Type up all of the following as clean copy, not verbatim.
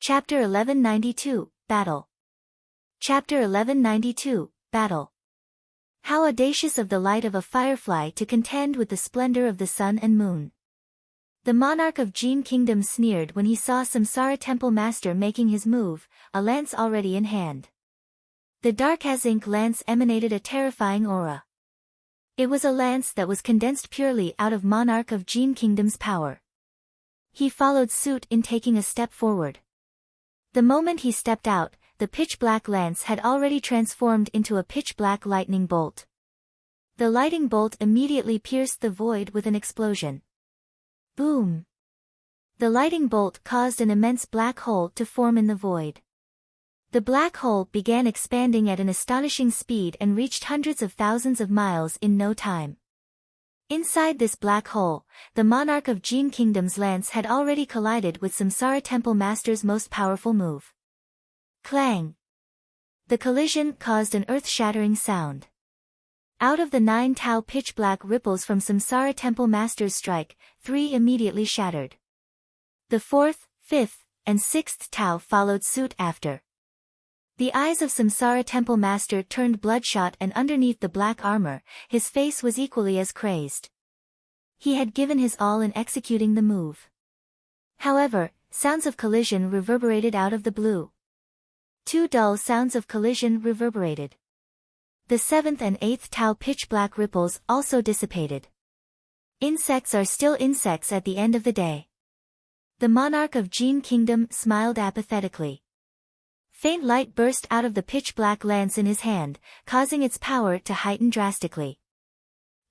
Chapter 1192, Battle. Chapter 1192, Battle. How audacious of the light of a firefly to contend with the splendor of the sun and moon. The monarch of Jin Kingdom sneered when he saw Samsara Temple Master making his move, a lance already in hand. The dark as ink lance emanated a terrifying aura. It was a lance that was condensed purely out of monarch of Jin Kingdom's power. He followed suit in taking a step forward. The moment he stepped out, the pitch-black lance had already transformed into a pitch-black lightning bolt. The lightning bolt immediately pierced the void with an explosion. Boom! The lightning bolt caused an immense black hole to form in the void. The black hole began expanding at an astonishing speed and reached hundreds of thousands of miles in no time. Inside this black hole, the monarch of Jin Kingdom's lance had already collided with Samsara Temple Master's most powerful move. Clang! The collision caused an earth-shattering sound. Out of the 9 Tau pitch-black ripples from Samsara Temple Master's strike, 3 immediately shattered. The 4th, 5th, and 6th Tau followed suit after. The eyes of Samsara Temple Master turned bloodshot, and underneath the black armor, his face was equally as crazed. He had given his all in executing the move. However, sounds of collision reverberated out of the blue. 2 dull sounds of collision reverberated. The 7th and 8th Tau pitch-black ripples also dissipated. Insects are still insects at the end of the day. The monarch of Jin Kingdom smiled apathetically. Faint light burst out of the pitch-black lance in his hand, causing its power to heighten drastically.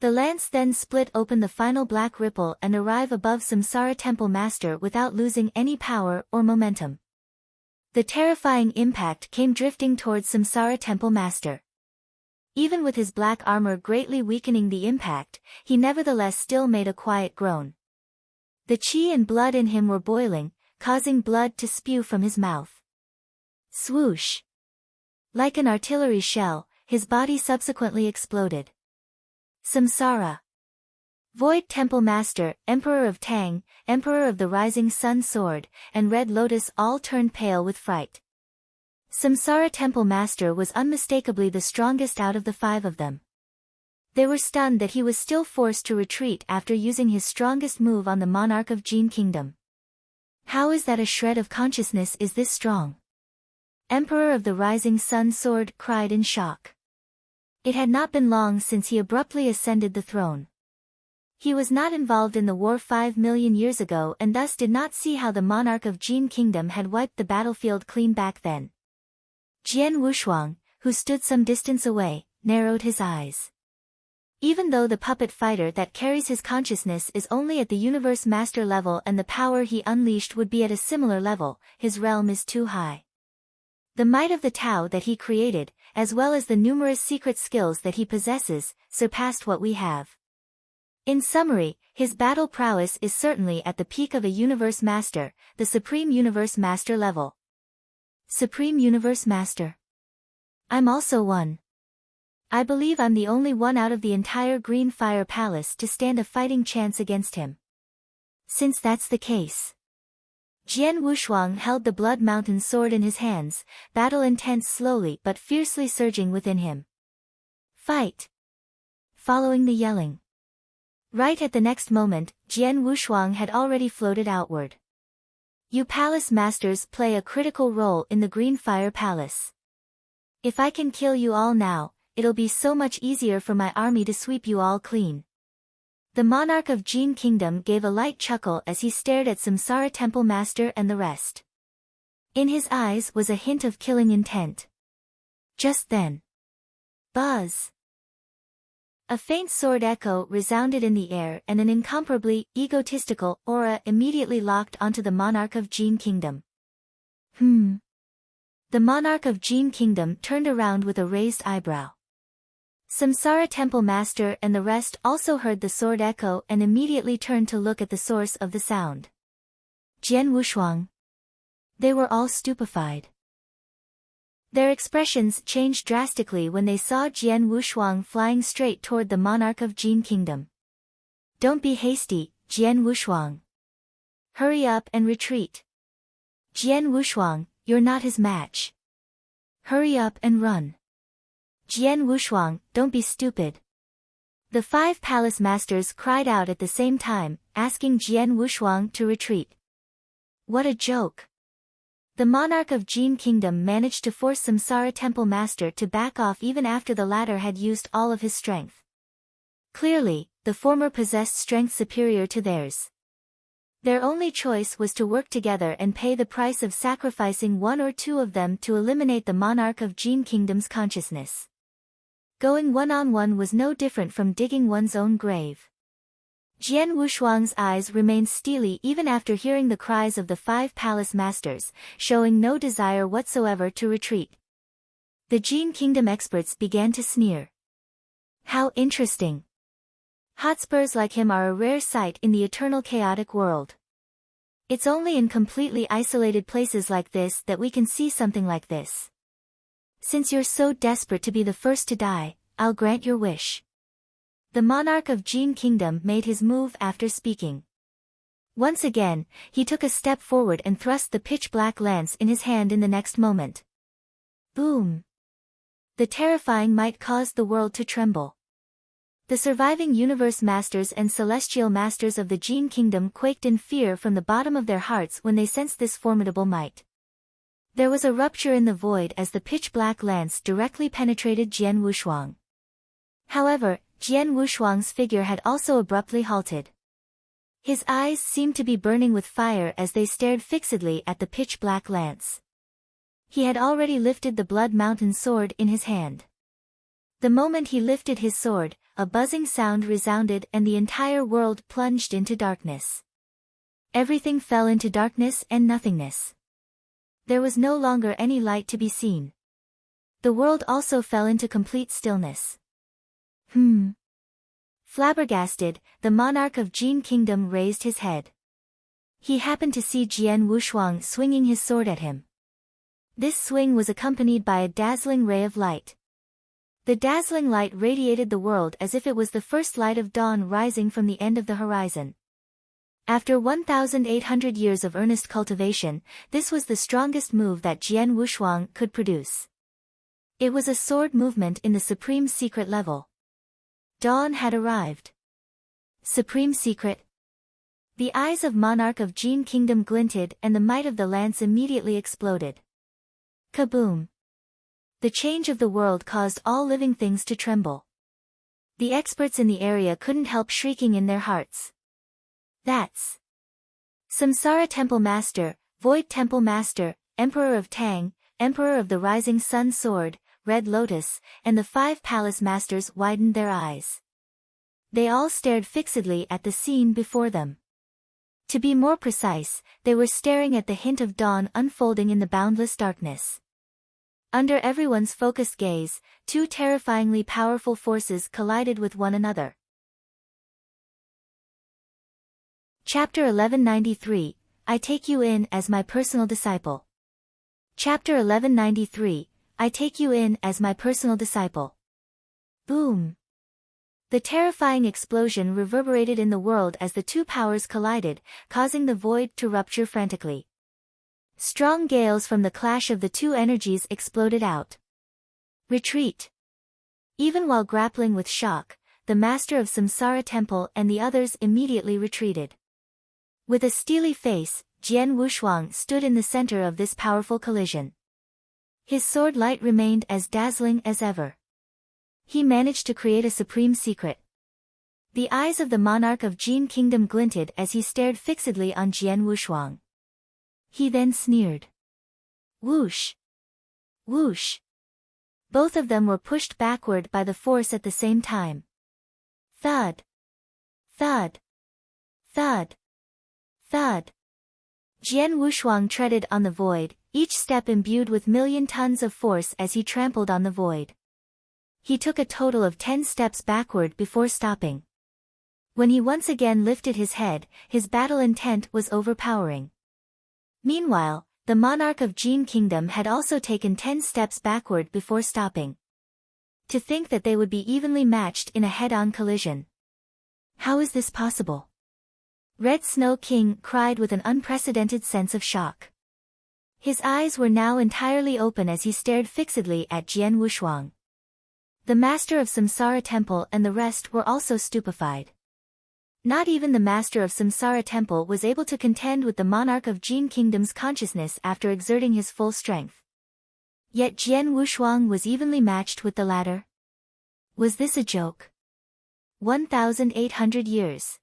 The lance then split open the final black ripple and arrive above Samsara Temple Master without losing any power or momentum. The terrifying impact came drifting towards Samsara Temple Master. Even with his black armor greatly weakening the impact, he nevertheless still made a quiet groan. The chi and blood in him were boiling, causing blood to spew from his mouth. Swoosh! Like an artillery shell, his body subsequently exploded. Samsara. Void Temple Master, Emperor of Tang, Emperor of the Rising Sun Sword, and Red Lotus all turned pale with fright. Samsara Temple Master was unmistakably the strongest out of the 5 of them. They were stunned that he was still forced to retreat after using his strongest move on the monarch of Jin Kingdom. How is that a shred of consciousness is this strong? Emperor of the Rising Sun Sword cried in shock. It had not been long since he abruptly ascended the throne. He was not involved in the war 5 million years ago and thus did not see how the monarch of Jin Kingdom had wiped the battlefield clean back then. Jian Wushuang, who stood some distance away, narrowed his eyes. Even though the puppet fighter that carries his consciousness is only at the universe master level and the power he unleashed would be at a similar level, his realm is too high. The might of the Tao that he created, as well as the numerous secret skills that he possesses, surpassed what we have. In summary, his battle prowess is certainly at the peak of a universe master, the Supreme Universe Master level. Supreme Universe Master. I'm also one. I believe I'm the only one out of the entire Green Fire Palace to stand a fighting chance against him. Since that's the case. Jian Wushuang held the Blood Mountain sword in his hands, battle intent slowly but fiercely surging within him. Fight! Following the yelling. Right at the next moment, Jian Wushuang had already floated outward. You palace masters play a critical role in the Green Fire Palace. If I can kill you all now, it'll be so much easier for my army to sweep you all clean. The monarch of Jin Kingdom gave a light chuckle as he stared at Samsara Temple Master and the rest. In his eyes was a hint of killing intent. Just then. Buzz! A faint sword echo resounded in the air and an incomparably egotistical aura immediately locked onto the monarch of Jin Kingdom. The monarch of Jin Kingdom turned around with a raised eyebrow. Samsara Temple Master and the rest also heard the sword echo and immediately turned to look at the source of the sound. Jian Wushuang. They were all stupefied. Their expressions changed drastically when they saw Jian Wushuang flying straight toward the monarch of Jin Kingdom. Don't be hasty, Jian Wushuang. Hurry up and retreat. Jian Wushuang, you're not his match. Hurry up and run. Jian Wushuang, don't be stupid. The 5 palace masters cried out at the same time, asking Jian Wushuang to retreat. What a joke. The monarch of Jin Kingdom managed to force Samsara Temple Master to back off even after the latter had used all of his strength. Clearly, the former possessed strength superior to theirs. Their only choice was to work together and pay the price of sacrificing one or two of them to eliminate the monarch of Jin Kingdom's consciousness. Going one-on-one was no different from digging one's own grave. Jian Wushuang's eyes remained steely even after hearing the cries of the 5 palace masters, showing no desire whatsoever to retreat. The Jin Kingdom experts began to sneer. How interesting. Hotspurs like him are a rare sight in the eternal chaotic world. It's only in completely isolated places like this that we can see something like this. Since you're so desperate to be the first to die, I'll grant your wish. The monarch of Jin Kingdom made his move after speaking. Once again, he took a step forward and thrust the pitch-black lance in his hand in the next moment. Boom! The terrifying might caused the world to tremble. The surviving universe masters and celestial masters of the Jin Kingdom quaked in fear from the bottom of their hearts when they sensed this formidable might. There was a rupture in the void as the pitch-black lance directly penetrated Jian Wushuang. However, Jian Wushuang's figure had also abruptly halted. His eyes seemed to be burning with fire as they stared fixedly at the pitch-black lance. He had already lifted the Blood Mountain sword in his hand. The moment he lifted his sword, a buzzing sound resounded and the entire world plunged into darkness. Everything fell into darkness and nothingness. There was no longer any light to be seen. The world also fell into complete stillness. Flabbergasted, the monarch of Jin Kingdom raised his head. He happened to see Jian Wushuang swinging his sword at him. This swing was accompanied by a dazzling ray of light. The dazzling light radiated the world as if it was the first light of dawn rising from the end of the horizon. After 1,800 years of earnest cultivation, this was the strongest move that Jian Wushuang could produce. It was a sword movement in the supreme secret level. Dawn had arrived. Supreme secret. The eyes of monarch of Jin Kingdom glinted and the might of the lance immediately exploded. Kaboom! The change of the world caused all living things to tremble. The experts in the area couldn't help shrieking in their hearts. That's Samsara Temple Master, Void Temple Master, Emperor of Tang, Emperor of the Rising Sun Sword, Red Lotus, and the 5 palace masters widened their eyes. They all stared fixedly at the scene before them. To be more precise, they were staring at the hint of dawn unfolding in the boundless darkness. Under everyone's focused gaze, 2 terrifyingly powerful forces collided with one another. Chapter 1193, I take you in as my personal disciple. Chapter 1193, I take you in as my personal disciple. Boom! The terrifying explosion reverberated in the world as the 2 powers collided, causing the void to rupture frantically. Strong gales from the clash of the 2 energies exploded out. Retreat! Even while grappling with shock, the master of Samsara Temple and the others immediately retreated. With a steely face, Jian Wushuang stood in the center of this powerful collision. His sword light remained as dazzling as ever. He managed to create a supreme secret. The eyes of the monarch of Jin Kingdom glinted as he stared fixedly on Jian Wushuang. He then sneered. Whoosh! Whoosh! Both of them were pushed backward by the force at the same time. Thud! Thud! Thud! Thud! Jian Wushuang treaded on the void, each step imbued with million tons of force as he trampled on the void. He took a total of 10 steps backward before stopping. When he once again lifted his head, his battle intent was overpowering. Meanwhile, the monarch of Jin Kingdom had also taken 10 steps backward before stopping. To think that they would be evenly matched in a head-on collision. How is this possible? Red Snow King cried with an unprecedented sense of shock. His eyes were now entirely open as he stared fixedly at Jian Wushuang. The master of Samsara Temple and the rest were also stupefied. Not even the master of Samsara Temple was able to contend with the monarch of Jin Kingdom's consciousness after exerting his full strength. Yet Jian Wushuang was evenly matched with the latter. Was this a joke? 1,800 years.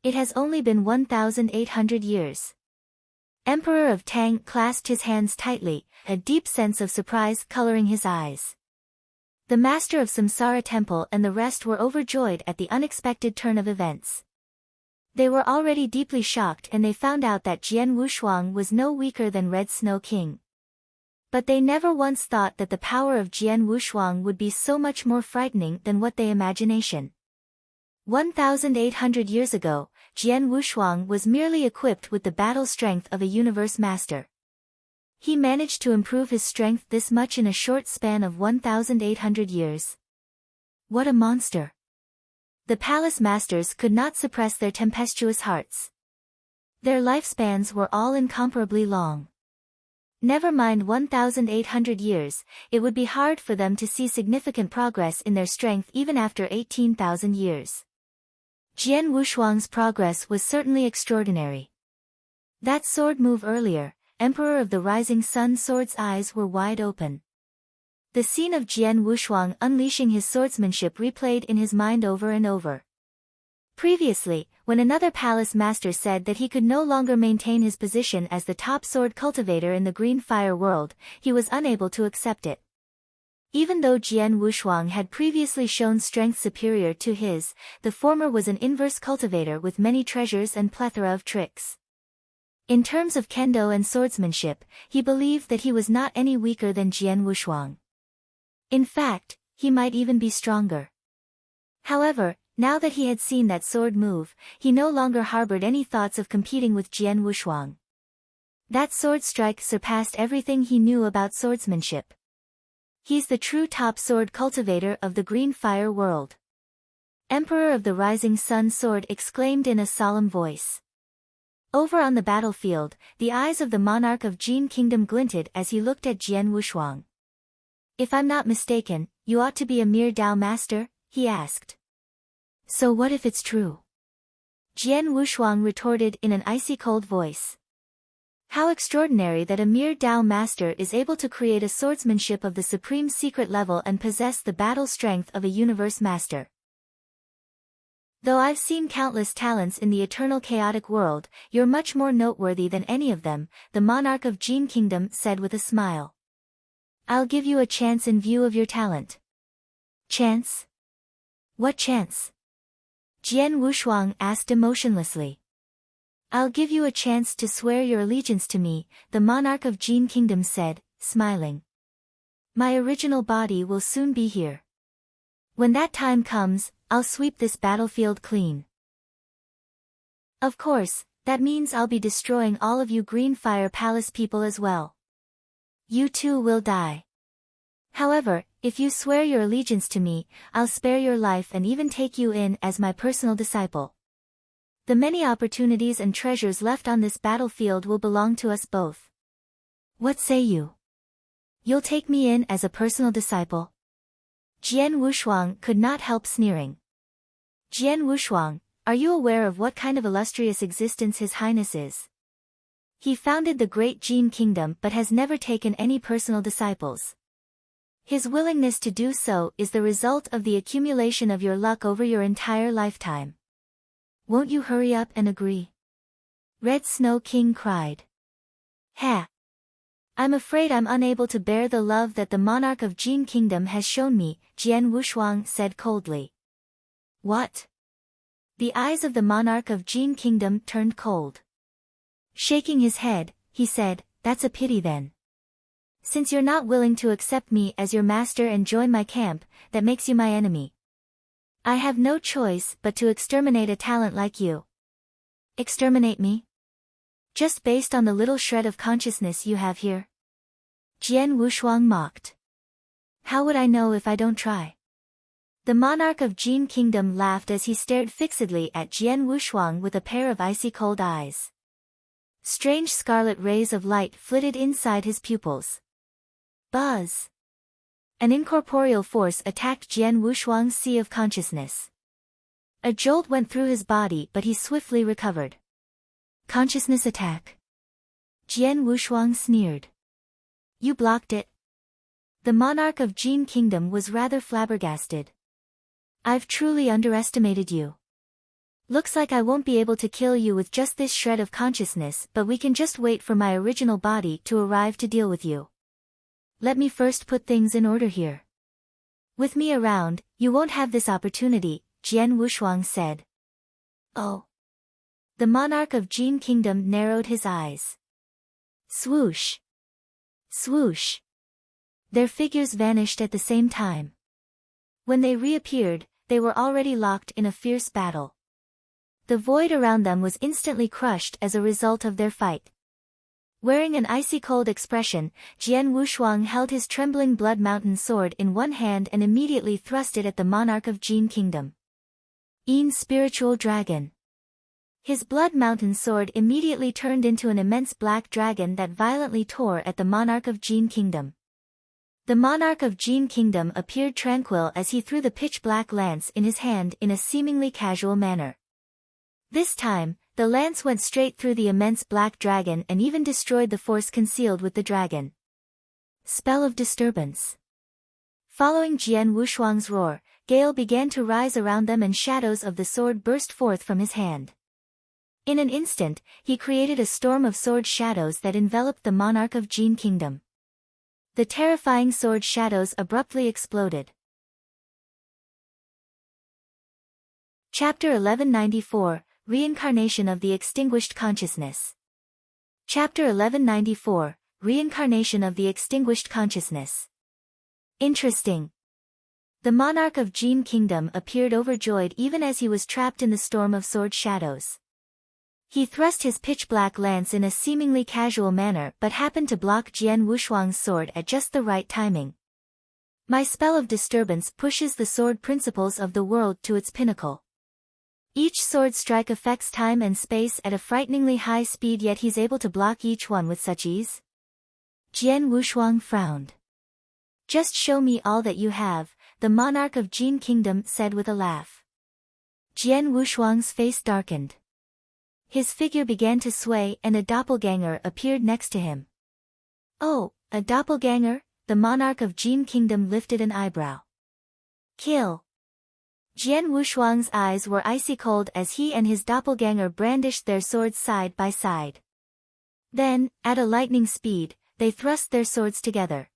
It has only been 1,800 years. Emperor of Tang clasped his hands tightly, a deep sense of surprise coloring his eyes. The master of Samsara Temple and the rest were overjoyed at the unexpected turn of events. They were already deeply shocked and they found out that Jian Wushuang was no weaker than Red Snow King. But they never once thought that the power of Jian Wushuang would be so much more frightening than what they imagination. 1,800 years ago, Jian Wushuang was merely equipped with the battle strength of a universe master. He managed to improve his strength this much in a short span of 1,800 years. What a monster! The palace masters could not suppress their tempestuous hearts. Their lifespans were all incomparably long. Never mind 1,800 years, it would be hard for them to see significant progress in their strength even after 18,000 years. Jian Wushuang's progress was certainly extraordinary. That sword move earlier, Emperor of the Rising Sun Sword's eyes were wide open. The scene of Jian Wushuang unleashing his swordsmanship replayed in his mind over and over. Previously, when another palace master said that he could no longer maintain his position as the top sword cultivator in the Green Fire world, he was unable to accept it. Even though Jian Wushuang had previously shown strength superior to his, the former was an inverse cultivator with many treasures and plethora of tricks. In terms of kendo and swordsmanship, he believed that he was not any weaker than Jian Wushuang. In fact, he might even be stronger. However, now that he had seen that sword move, he no longer harbored any thoughts of competing with Jian Wushuang. That sword strike surpassed everything he knew about swordsmanship. He's the true top sword cultivator of the Green Fire world. Emperor of the Rising Sun Sword exclaimed in a solemn voice. Over on the battlefield, the eyes of the monarch of Jin Kingdom glinted as he looked at Jian Wushuang. If I'm not mistaken, you ought to be a mere Dao master, he asked. So what if it's true? Jian Wushuang retorted in an icy cold voice. How extraordinary that a mere Dao master is able to create a swordsmanship of the supreme secret level and possess the battle strength of a universe master. Though I've seen countless talents in the eternal chaotic world, you're much more noteworthy than any of them, the monarch of Jin Kingdom said with a smile. I'll give you a chance in view of your talent. Chance? What chance? Jian Wushuang asked emotionlessly. I'll give you a chance to swear your allegiance to me, the monarch of Jin Kingdom said, smiling. My original body will soon be here. When that time comes, I'll sweep this battlefield clean. Of course, that means I'll be destroying all of you Green Fire Palace people as well. You too will die. However, if you swear your allegiance to me, I'll spare your life and even take you in as my personal disciple. The many opportunities and treasures left on this battlefield will belong to us both. What say you? You'll take me in as a personal disciple? Jian Wushuang could not help sneering. Jian Wushuang, are you aware of what kind of illustrious existence His Highness is? He founded the great Jin Kingdom but has never taken any personal disciples. His willingness to do so is the result of the accumulation of your luck over your entire lifetime. Won't you hurry up and agree? Red Snow King cried. Ha! I'm afraid I'm unable to bear the love that the monarch of Jin Kingdom has shown me, Jian Wushuang said coldly. What? The eyes of the monarch of Jin Kingdom turned cold. Shaking his head, he said, that's a pity then. Since you're not willing to accept me as your master and join my camp, that makes you my enemy. I have no choice but to exterminate a talent like you. Exterminate me? Just based on the little shred of consciousness you have here? Jian Wushuang mocked. How would I know if I don't try? The monarch of Jin Kingdom laughed as he stared fixedly at Jian Wushuang with a pair of icy cold eyes. Strange scarlet rays of light flitted inside his pupils. Buzz! An incorporeal force attacked Jian Wushuang's sea of consciousness. A jolt went through his body, but he swiftly recovered. Consciousness attack. Jian Wushuang sneered. You blocked it. The monarch of Jin Kingdom was rather flabbergasted. I've truly underestimated you. Looks like I won't be able to kill you with just this shred of consciousness, but we can just wait for my original body to arrive to deal with you. Let me first put things in order here. With me around, you won't have this opportunity, Jian Wushuang said. Oh. The monarch of Jin Kingdom narrowed his eyes. Swoosh. Swoosh. Their figures vanished at the same time. When they reappeared, they were already locked in a fierce battle. The void around them was instantly crushed as a result of their fight. Wearing an icy-cold expression, Jian Wushuang held his trembling Blood Mountain sword in one hand and immediately thrust it at the monarch of Jin Kingdom. Een Spiritual Dragon. His Blood Mountain sword immediately turned into an immense black dragon that violently tore at the monarch of Jin Kingdom. The monarch of Jin Kingdom appeared tranquil as he threw the pitch-black lance in his hand in a seemingly casual manner. This time, the lance went straight through the immense black dragon and even destroyed the force concealed with the dragon. Spell of Disturbance. Following Jian Wushuang's roar, gale began to rise around them and shadows of the sword burst forth from his hand. In an instant, he created a storm of sword shadows that enveloped the monarch of Jin Kingdom. The terrifying sword shadows abruptly exploded. Chapter 1194, Reincarnation of the Extinguished Consciousness. Chapter 1194, Reincarnation of the Extinguished Consciousness. Interesting. The monarch of Jin Kingdom appeared overjoyed even as he was trapped in the storm of sword shadows. He thrust his pitch-black lance in a seemingly casual manner but happened to block Jian Wushuang's sword at just the right timing. My spell of disturbance pushes the sword principles of the world to its pinnacle. Each sword strike affects time and space at a frighteningly high speed, yet he's able to block each one with such ease. Jian Wushuang frowned. Just show me all that you have, the monarch of Jin Kingdom said with a laugh. Jian Wushuang's face darkened. His figure began to sway and a doppelganger appeared next to him. Oh, a doppelganger? The monarch of Jin Kingdom lifted an eyebrow. Kill. Jian Wushuang's eyes were icy cold as he and his doppelganger brandished their swords side by side. Then, at a lightning speed, they thrust their swords together.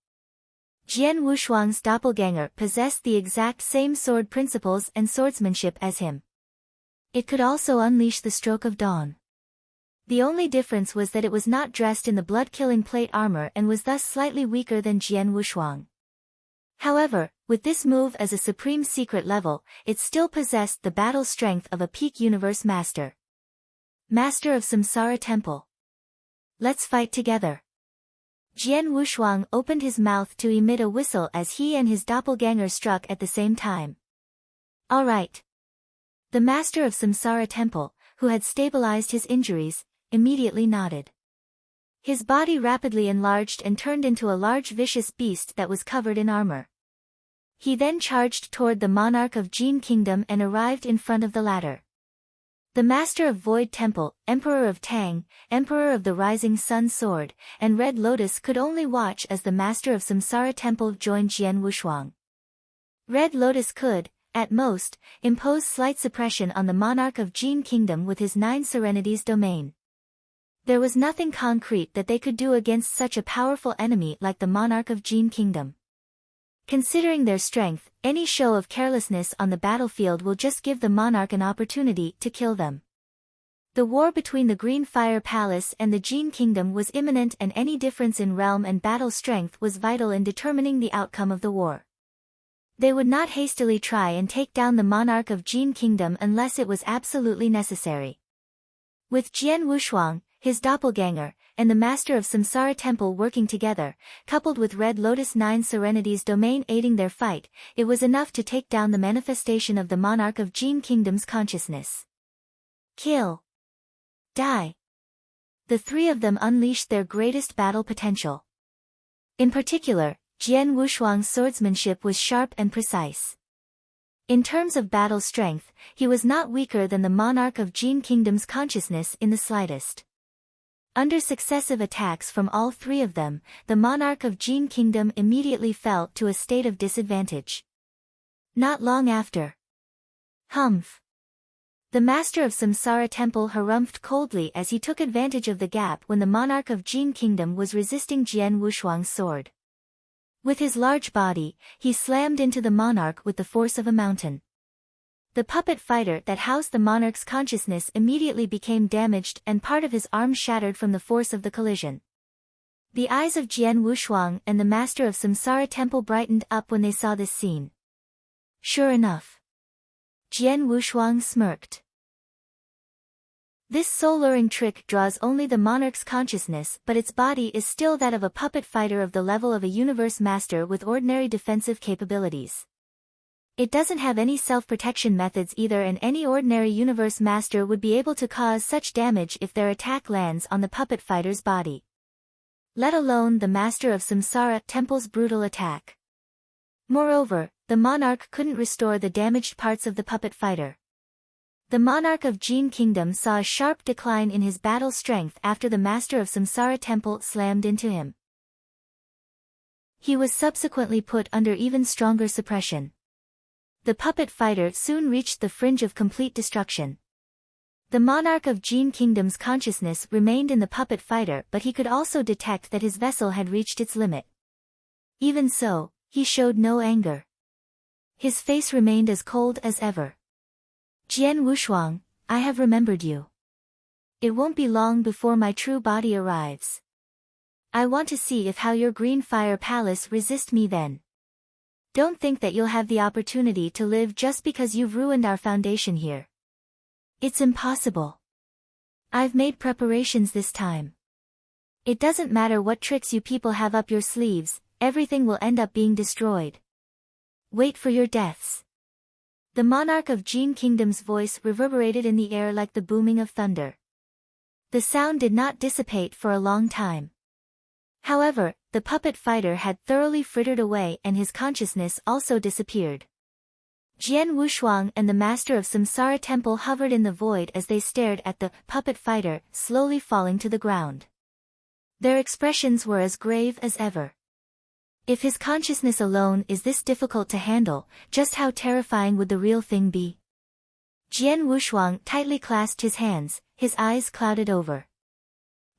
Jian Wushuang's doppelganger possessed the exact same sword principles and swordsmanship as him. It could also unleash the stroke of dawn. The only difference was that it was not dressed in the blood-killing plate armor and was thus slightly weaker than Jian Wushuang. However, with this move as a supreme secret level, it still possessed the battle strength of a peak universe master. Master of Samsara Temple. Let's fight together. Jian Wushuang opened his mouth to emit a whistle as he and his doppelganger struck at the same time. All right. The master of Samsara Temple, who had stabilized his injuries, immediately nodded. His body rapidly enlarged and turned into a large vicious beast that was covered in armor. He then charged toward the monarch of Jin Kingdom and arrived in front of the latter. The master of Void Temple, Emperor of Tang, Emperor of the Rising Sun Sword, and Red Lotus could only watch as the master of Samsara Temple joined Jian Wushuang. Red Lotus could, at most, impose slight suppression on the monarch of Jin Kingdom with his 9 Serenities domain. There was nothing concrete that they could do against such a powerful enemy like the monarch of Jin Kingdom. Considering their strength, any show of carelessness on the battlefield will just give the monarch an opportunity to kill them. The war between the Green Fire Palace and the Jin Kingdom was imminent, and any difference in realm and battle strength was vital in determining the outcome of the war. They would not hastily try and take down the monarch of Jin Kingdom unless it was absolutely necessary. With Jian Wushuang, his doppelganger, and the master of Samsara Temple working together, coupled with Red Lotus 9 Serenities domain aiding their fight, it was enough to take down the manifestation of the monarch of Jin Kingdom's consciousness. Kill. Die. The three of them unleashed their greatest battle potential. In particular, Jian Wushuang's swordsmanship was sharp and precise. In terms of battle strength, he was not weaker than the monarch of Jin Kingdom's consciousness in the slightest. Under successive attacks from all three of them, the monarch of Jin Kingdom immediately fell to a state of disadvantage. Not long after. Humph! The master of Samsara Temple harumphed coldly as he took advantage of the gap when the monarch of Jin Kingdom was resisting Jian Wushuang's sword. With his large body, he slammed into the monarch with the force of a mountain. The puppet fighter that housed the monarch's consciousness immediately became damaged and part of his arm shattered from the force of the collision. The eyes of Jian Wushuang and the master of Samsara Temple brightened up when they saw this scene. Sure enough. Jian Wushuang smirked. This soul-luring trick draws only the monarch's consciousness, but its body is still that of a puppet fighter of the level of a universe master with ordinary defensive capabilities. It doesn't have any self-protection methods either, and any ordinary universe master would be able to cause such damage if their attack lands on the puppet fighter's body. Let alone the master of Samsara Temple's brutal attack. Moreover, the monarch couldn't restore the damaged parts of the puppet fighter. The monarch of Jin Kingdom saw a sharp decline in his battle strength after the master of Samsara Temple slammed into him. He was subsequently put under even stronger suppression. The puppet fighter soon reached the fringe of complete destruction. The monarch of Jin Kingdom's consciousness remained in the puppet fighter, but he could also detect that his vessel had reached its limit. Even so, he showed no anger. His face remained as cold as ever. Jian Wushuang, I have remembered you. It won't be long before my true body arrives. I want to see if how your green fire palace resist me then. Don't think that you'll have the opportunity to live just because you've ruined our foundation here. It's impossible. I've made preparations this time. It doesn't matter what tricks you people have up your sleeves, everything will end up being destroyed. Wait for your deaths. The monarch of Jin Kingdom's voice reverberated in the air like the booming of thunder. The sound did not dissipate for a long time. However, the puppet fighter had thoroughly frittered away and his consciousness also disappeared. Jian Wushuang and the master of Samsara Temple hovered in the void as they stared at the puppet fighter slowly falling to the ground. Their expressions were as grave as ever. If his consciousness alone is this difficult to handle, just how terrifying would the real thing be? Jian Wushuang tightly clasped his hands, his eyes clouded over.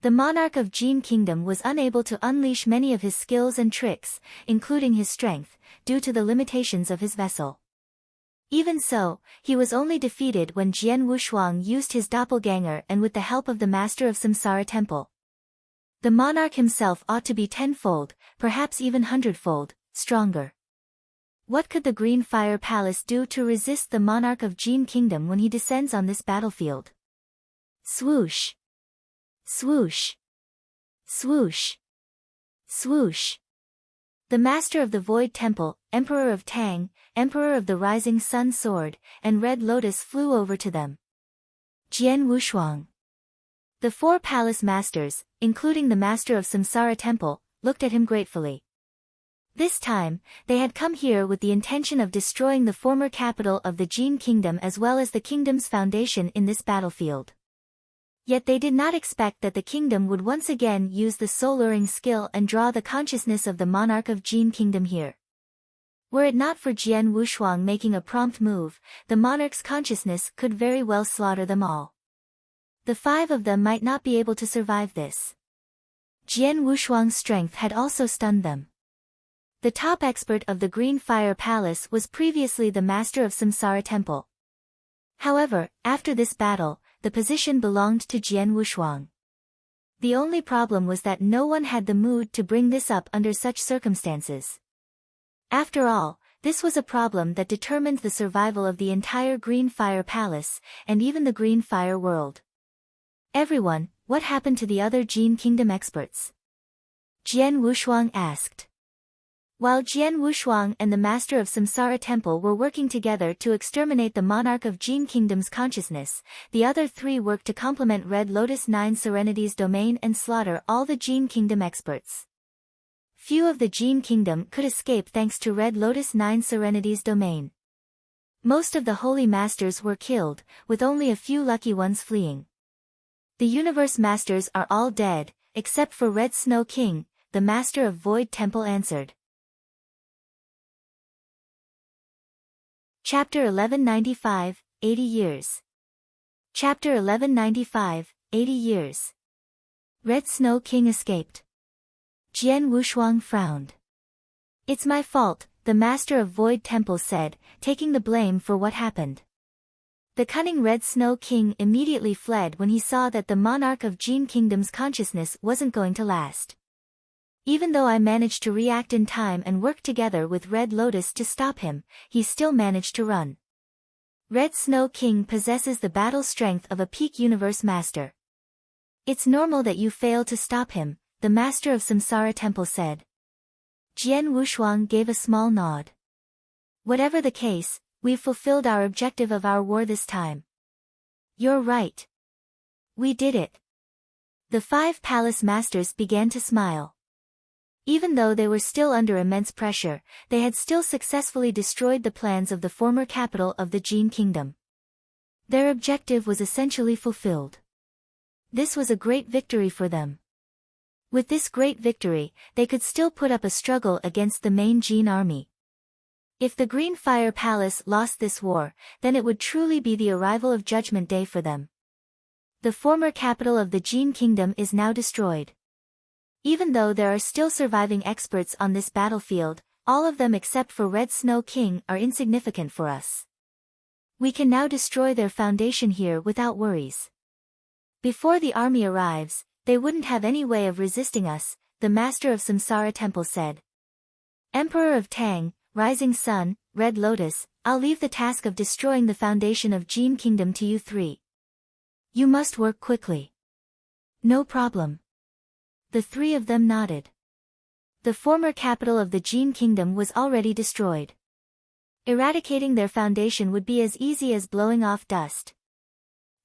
The monarch of Jin Kingdom was unable to unleash many of his skills and tricks, including his strength, due to the limitations of his vessel. Even so, he was only defeated when Jian Wushuang used his doppelganger and with the help of the master of Samsara Temple. The monarch himself ought to be tenfold, perhaps even hundredfold, stronger. What could the Green Fire Palace do to resist the monarch of Jin Kingdom when he descends on this battlefield? Swoosh! Swoosh! Swoosh! Swoosh! The master of the Void Temple, Emperor of Tang, Emperor of the Rising Sun Sword, and Red Lotus flew over to them. Jian Wushuang. The four palace masters, including the master of Samsara Temple, looked at him gratefully. This time, they had come here with the intention of destroying the former capital of the Jin Kingdom as well as the kingdom's foundation in this battlefield. Yet they did not expect that the kingdom would once again use the soul-luring skill and draw the consciousness of the monarch of Jin Kingdom here. Were it not for Jian Wushuang making a prompt move, the monarch's consciousness could very well slaughter them all. The five of them might not be able to survive this. Jian Wushuang's strength had also stunned them. The top expert of the Green Fire Palace was previously the master of Samsara Temple. However, after this battle, the position belonged to Jian Wushuang. The only problem was that no one had the mood to bring this up under such circumstances. After all, this was a problem that determined the survival of the entire Green Fire Palace, and even the Green Fire world. Everyone, what happened to the other Jin Kingdom experts? Jian Wushuang asked. While Jian Wushuang and the Master of Samsara Temple were working together to exterminate the monarch of Jin Kingdom's consciousness, the other three worked to complement Red Lotus Nine Serenity's domain and slaughter all the Jin Kingdom experts. Few of the Jin Kingdom could escape thanks to Red Lotus Nine Serenity's domain. Most of the Holy Masters were killed, with only a few lucky ones fleeing. The Universe Masters are all dead, except for Red Snow King, the Master of Void Temple answered. Chapter 1195, 80 Years. Chapter 1195, 80 Years. Red Snow King escaped. Jian Wushuang frowned. It's my fault, the Master of Void Temple said, taking the blame for what happened. The cunning Red Snow King immediately fled when he saw that the monarch of Jin Kingdom's consciousness wasn't going to last. Even though I managed to react in time and work together with Red Lotus to stop him, he still managed to run. Red Snow King possesses the battle strength of a peak universe master. It's normal that you fail to stop him, the Master of Samsara Temple said. Jian Wushuang gave a small nod. Whatever the case, we've fulfilled our objective of our war this time. You're right. We did it. The 5 palace masters began to smile. Even though they were still under immense pressure, they had still successfully destroyed the plans of the former capital of the Jin Kingdom. Their objective was essentially fulfilled. This was a great victory for them. With this great victory, they could still put up a struggle against the main Jin army. If the Green Fire Palace lost this war, then it would truly be the arrival of Judgment Day for them. The former capital of the Jin Kingdom is now destroyed. Even though there are still surviving experts on this battlefield, all of them except for Red Snow King are insignificant for us. We can now destroy their foundation here without worries. Before the army arrives, they wouldn't have any way of resisting us, the Master of Samsara Temple said. Emperor of Tang, Rising Sun, Red Lotus, I'll leave the task of destroying the foundation of Jin Kingdom to you three. You must work quickly. No problem. The three of them nodded. The former capital of the Jin Kingdom was already destroyed. Eradicating their foundation would be as easy as blowing off dust.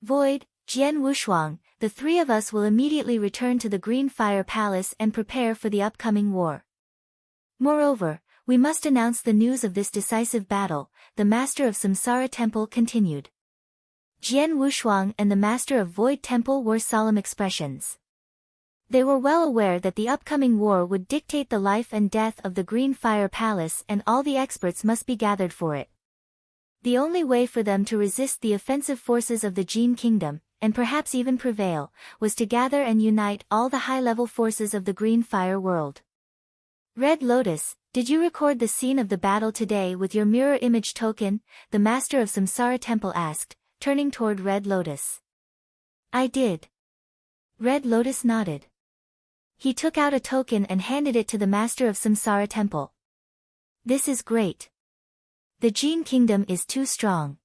Void, Jian Wushuang, the three of us will immediately return to the Green Fire Palace and prepare for the upcoming war. Moreover, we must announce the news of this decisive battle, the Master of Samsara Temple continued. Jian Wushuang and the Master of Void Temple wore solemn expressions. They were well aware that the upcoming war would dictate the life and death of the Green Fire Palace and all the experts must be gathered for it. The only way for them to resist the offensive forces of the Jin Kingdom, and perhaps even prevail, was to gather and unite all the high-level forces of the Green Fire world. Red Lotus, did you record the scene of the battle today with your mirror image token? The Master of Samsara Temple asked, turning toward Red Lotus. I did. Red Lotus nodded. He took out a token and handed it to the Master of Samsara Temple. This is great. The Jin Kingdom is too strong.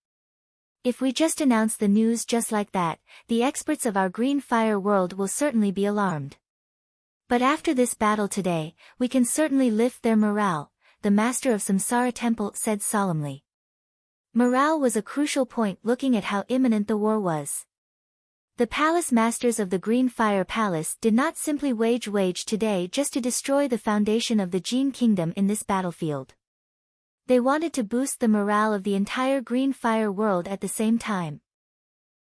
If we just announce the news just like that, the experts of our Green Fire world will certainly be alarmed. But after this battle today, we can certainly lift their morale, the Master of Samsara Temple said solemnly. Morale was a crucial point looking at how imminent the war was. The palace masters of the Green Fire Palace did not simply wage today just to destroy the foundation of the Jin Kingdom in this battlefield. They wanted to boost the morale of the entire Green Fire world at the same time.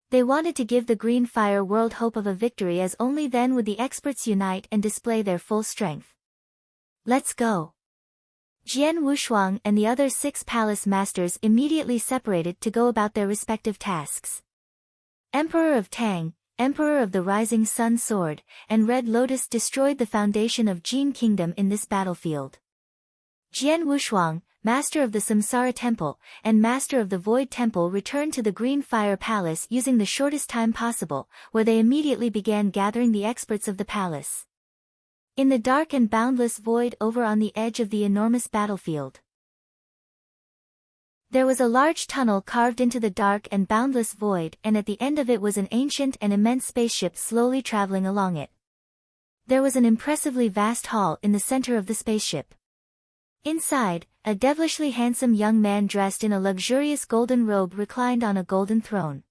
They wanted to give the Green Fire world hope of a victory as only then would the experts unite and display their full strength. Let's go. Jian Wushuang and the other 6 palace masters immediately separated to go about their respective tasks. Emperor of Tang, Emperor of the Rising Sun Sword, and Red Lotus destroyed the foundation of Jin Kingdom in this battlefield. Jian Wushuang, Master of the Samsara Temple, and Master of the Void Temple returned to the Green Fire Palace using the shortest time possible, where they immediately began gathering the experts of the palace. In the dark and boundless void over on the edge of the enormous battlefield, there was a large tunnel carved into the dark and boundless void, and at the end of it was an ancient and immense spaceship slowly traveling along it. There was an impressively vast hall in the center of the spaceship. Inside, a devilishly handsome young man dressed in a luxurious golden robe reclined on a golden throne.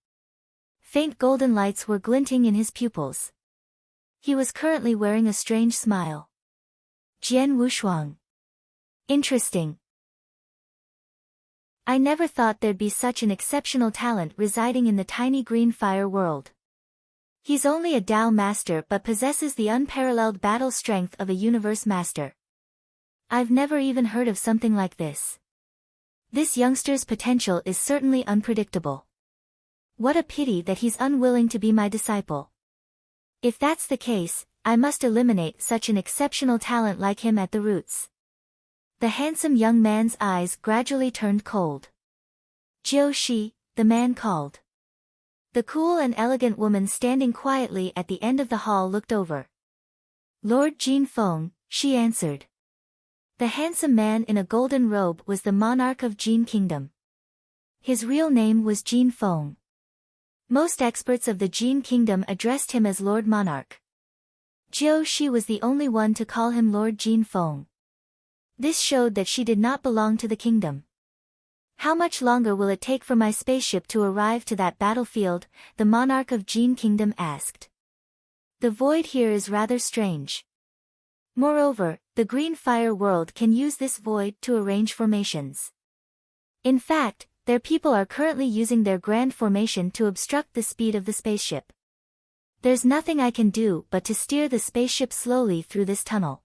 Faint golden lights were glinting in his pupils. He was currently wearing a strange smile. Jian Wushuang. Interesting. I never thought there'd be such an exceptional talent residing in the tiny green fire world. He's only a Dao master but possesses the unparalleled battle strength of a universe master. I've never even heard of something like this. This youngster's potential is certainly unpredictable. What a pity that he's unwilling to be my disciple. If that's the case, I must eliminate such an exceptional talent like him at the roots. The handsome young man's eyes gradually turned cold. Jiu Shi, the man called. The cool and elegant woman standing quietly at the end of the hall looked over. Lord Jin Feng, she answered. The handsome man in a golden robe was the monarch of Jin Kingdom. His real name was Jin Feng. Most experts of the Jin Kingdom addressed him as Lord Monarch. Jiu Shi was the only one to call him Lord Jin Feng. This showed that she did not belong to the kingdom. How much longer will it take for my spaceship to arrive to that battlefield? The monarch of Jin Kingdom asked. The void here is rather strange. Moreover, the green fire world can use this void to arrange formations. In fact, their people are currently using their grand formation to obstruct the speed of the spaceship. There's nothing I can do but to steer the spaceship slowly through this tunnel.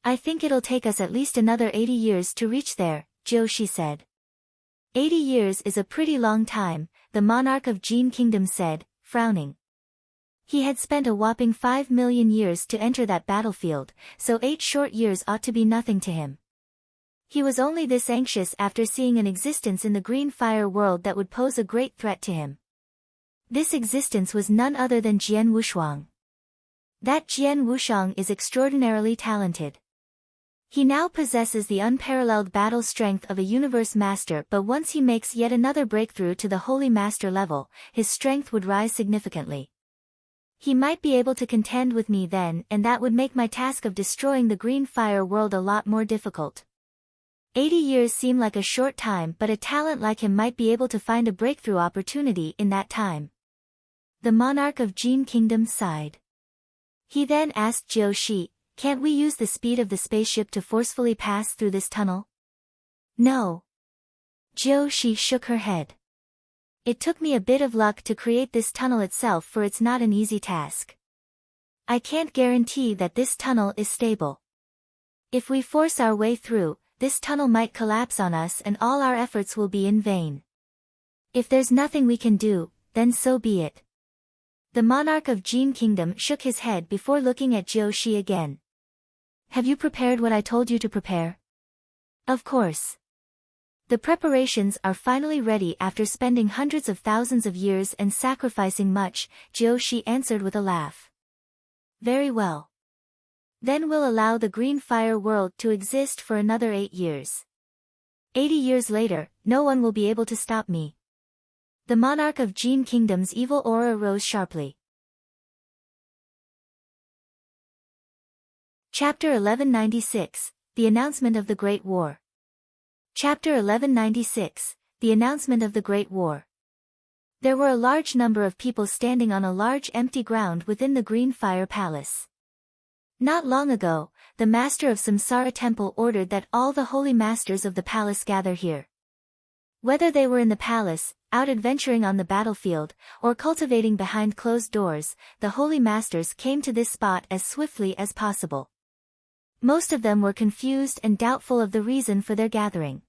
I think it'll take us at least another 80 years to reach there, Jiu Shi said. 80 years is a pretty long time, the monarch of Jin Kingdom said, frowning. He had spent a whopping 5 million years to enter that battlefield, so 8 short years ought to be nothing to him. He was only this anxious after seeing an existence in the green fire world that would pose a great threat to him. This existence was none other than Jian Wushuang. That Jian Wushuang is extraordinarily talented. He now possesses the unparalleled battle strength of a universe master, but once he makes yet another breakthrough to the holy master level, his strength would rise significantly. He might be able to contend with me then, and that would make my task of destroying the green fire world a lot more difficult. 80 years seem like a short time, but a talent like him might be able to find a breakthrough opportunity in that time. The monarch of Jin Kingdom sighed. He then asked Jiu Shi, can't we use the speed of the spaceship to forcefully pass through this tunnel? No. Jiu Shi shook her head. It took me a bit of luck to create this tunnel itself, for it's not an easy task. I can't guarantee that this tunnel is stable. If we force our way through, this tunnel might collapse on us and all our efforts will be in vain. If there's nothing we can do, then so be it. The monarch of Jin Kingdom shook his head before looking at Jiu Shi again. Have you prepared what I told you to prepare? Of course. The preparations are finally ready after spending hundreds of thousands of years and sacrificing much, Jiu Shi answered with a laugh. Very well. Then we'll allow the green fire world to exist for another 8 years. 80 years later, no one will be able to stop me. The monarch of Jin Kingdom's evil aura rose sharply. Chapter 1196, The Announcement of the Great War. Chapter 1196, The Announcement of the Great War. There were a large number of people standing on a large empty ground within the Green Fire Palace. Not long ago, the master of Samsara Temple ordered that all the holy masters of the palace gather here. Whether they were in the palace, out adventuring on the battlefield, or cultivating behind closed doors, the holy masters came to this spot as swiftly as possible. Most of them were confused and doubtful of the reason for their gathering.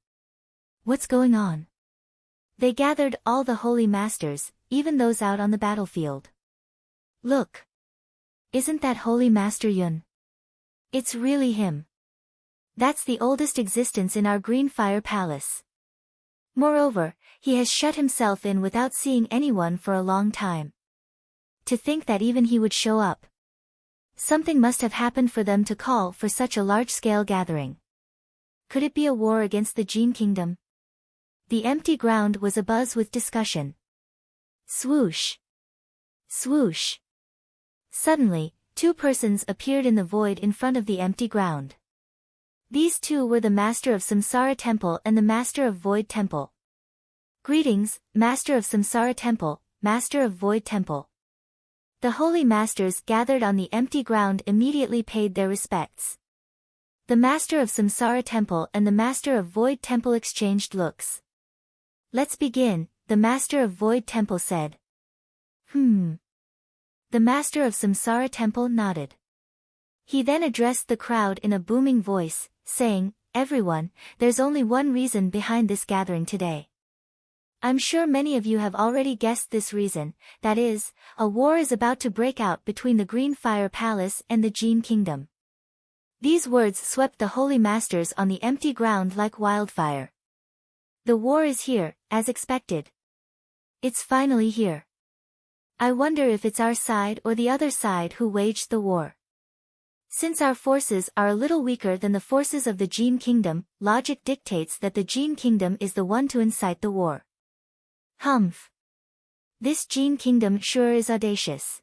What's going on? They gathered all the holy masters, even those out on the battlefield. Look! Isn't that Holy Master Yun? It's really him. That's the oldest existence in our Green Fire Palace. Moreover, he has shut himself in without seeing anyone for a long time. To think that even he would show up. Something must have happened for them to call for such a large-scale gathering. Could it be a war against the Jin Kingdom? The empty ground was abuzz with discussion. Swoosh! Swoosh! Suddenly, 2 persons appeared in the void in front of the empty ground. These two were the Master of Samsara Temple and the Master of Void Temple. Greetings, Master of Samsara Temple, Master of Void Temple. The holy masters gathered on the empty ground immediately paid their respects. The Master of Samsara Temple and the Master of Void Temple exchanged looks. Let's begin, the Master of Void Temple said. The Master of Samsara Temple nodded. He then addressed the crowd in a booming voice, saying, "Everyone, there's only one reason behind this gathering today. I'm sure many of you have already guessed this reason, that is, a war is about to break out between the Green Fire Palace and the Jin Kingdom." These words swept the holy masters on the empty ground like wildfire. The war is here, as expected. It's finally here. I wonder if it's our side or the other side who waged the war. Since our forces are a little weaker than the forces of the Jin Kingdom, logic dictates that the Jin Kingdom is the one to incite the war. Humph. This Jin Kingdom sure is audacious.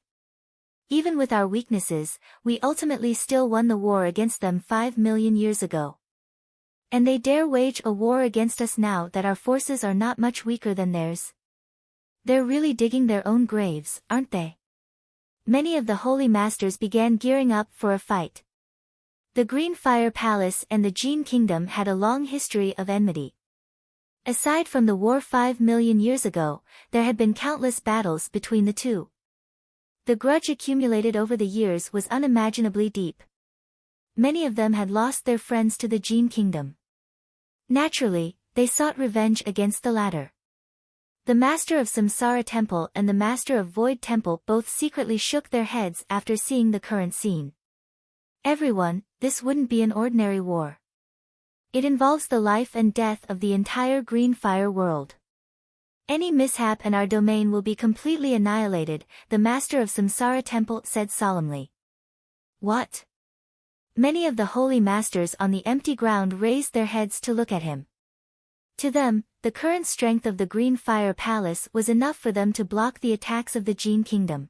Even with our weaknesses, we ultimately still won the war against them 5 million years ago. And they dare wage a war against us now that our forces are not much weaker than theirs. They're really digging their own graves, aren't they? Many of the holy masters began gearing up for a fight. The Green Fire Palace and the Jin Kingdom had a long history of enmity. Aside from the war 5 million years ago, there had been countless battles between the two. The grudge accumulated over the years was unimaginably deep. Many of them had lost their friends to the Jin Kingdom. Naturally, they sought revenge against the latter. The Master of Samsara Temple and the Master of Void Temple both secretly shook their heads after seeing the current scene. Everyone, this wouldn't be an ordinary war. It involves the life and death of the entire Green Fire world. Any mishap and our domain will be completely annihilated, the Master of Samsara Temple said solemnly. What? Many of the holy masters on the empty ground raised their heads to look at him. To them, the current strength of the Green Fire Palace was enough for them to block the attacks of the Jin Kingdom.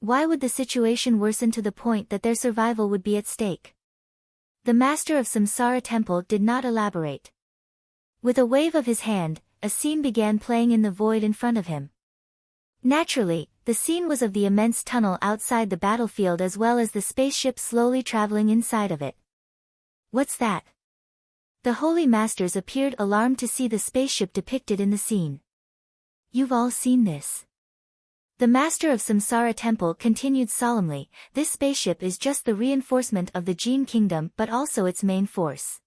Why would the situation worsen to the point that their survival would be at stake? The Master of Samsara Temple did not elaborate. With a wave of his hand, a scene began playing in the void in front of him. Naturally, the scene was of the immense tunnel outside the battlefield as well as the spaceship slowly traveling inside of it. What's that? The holy masters appeared alarmed to see the spaceship depicted in the scene. You've all seen this. The Master of Samsara Temple continued solemnly, this spaceship is just the reinforcement of the Jin Kingdom but also its main force.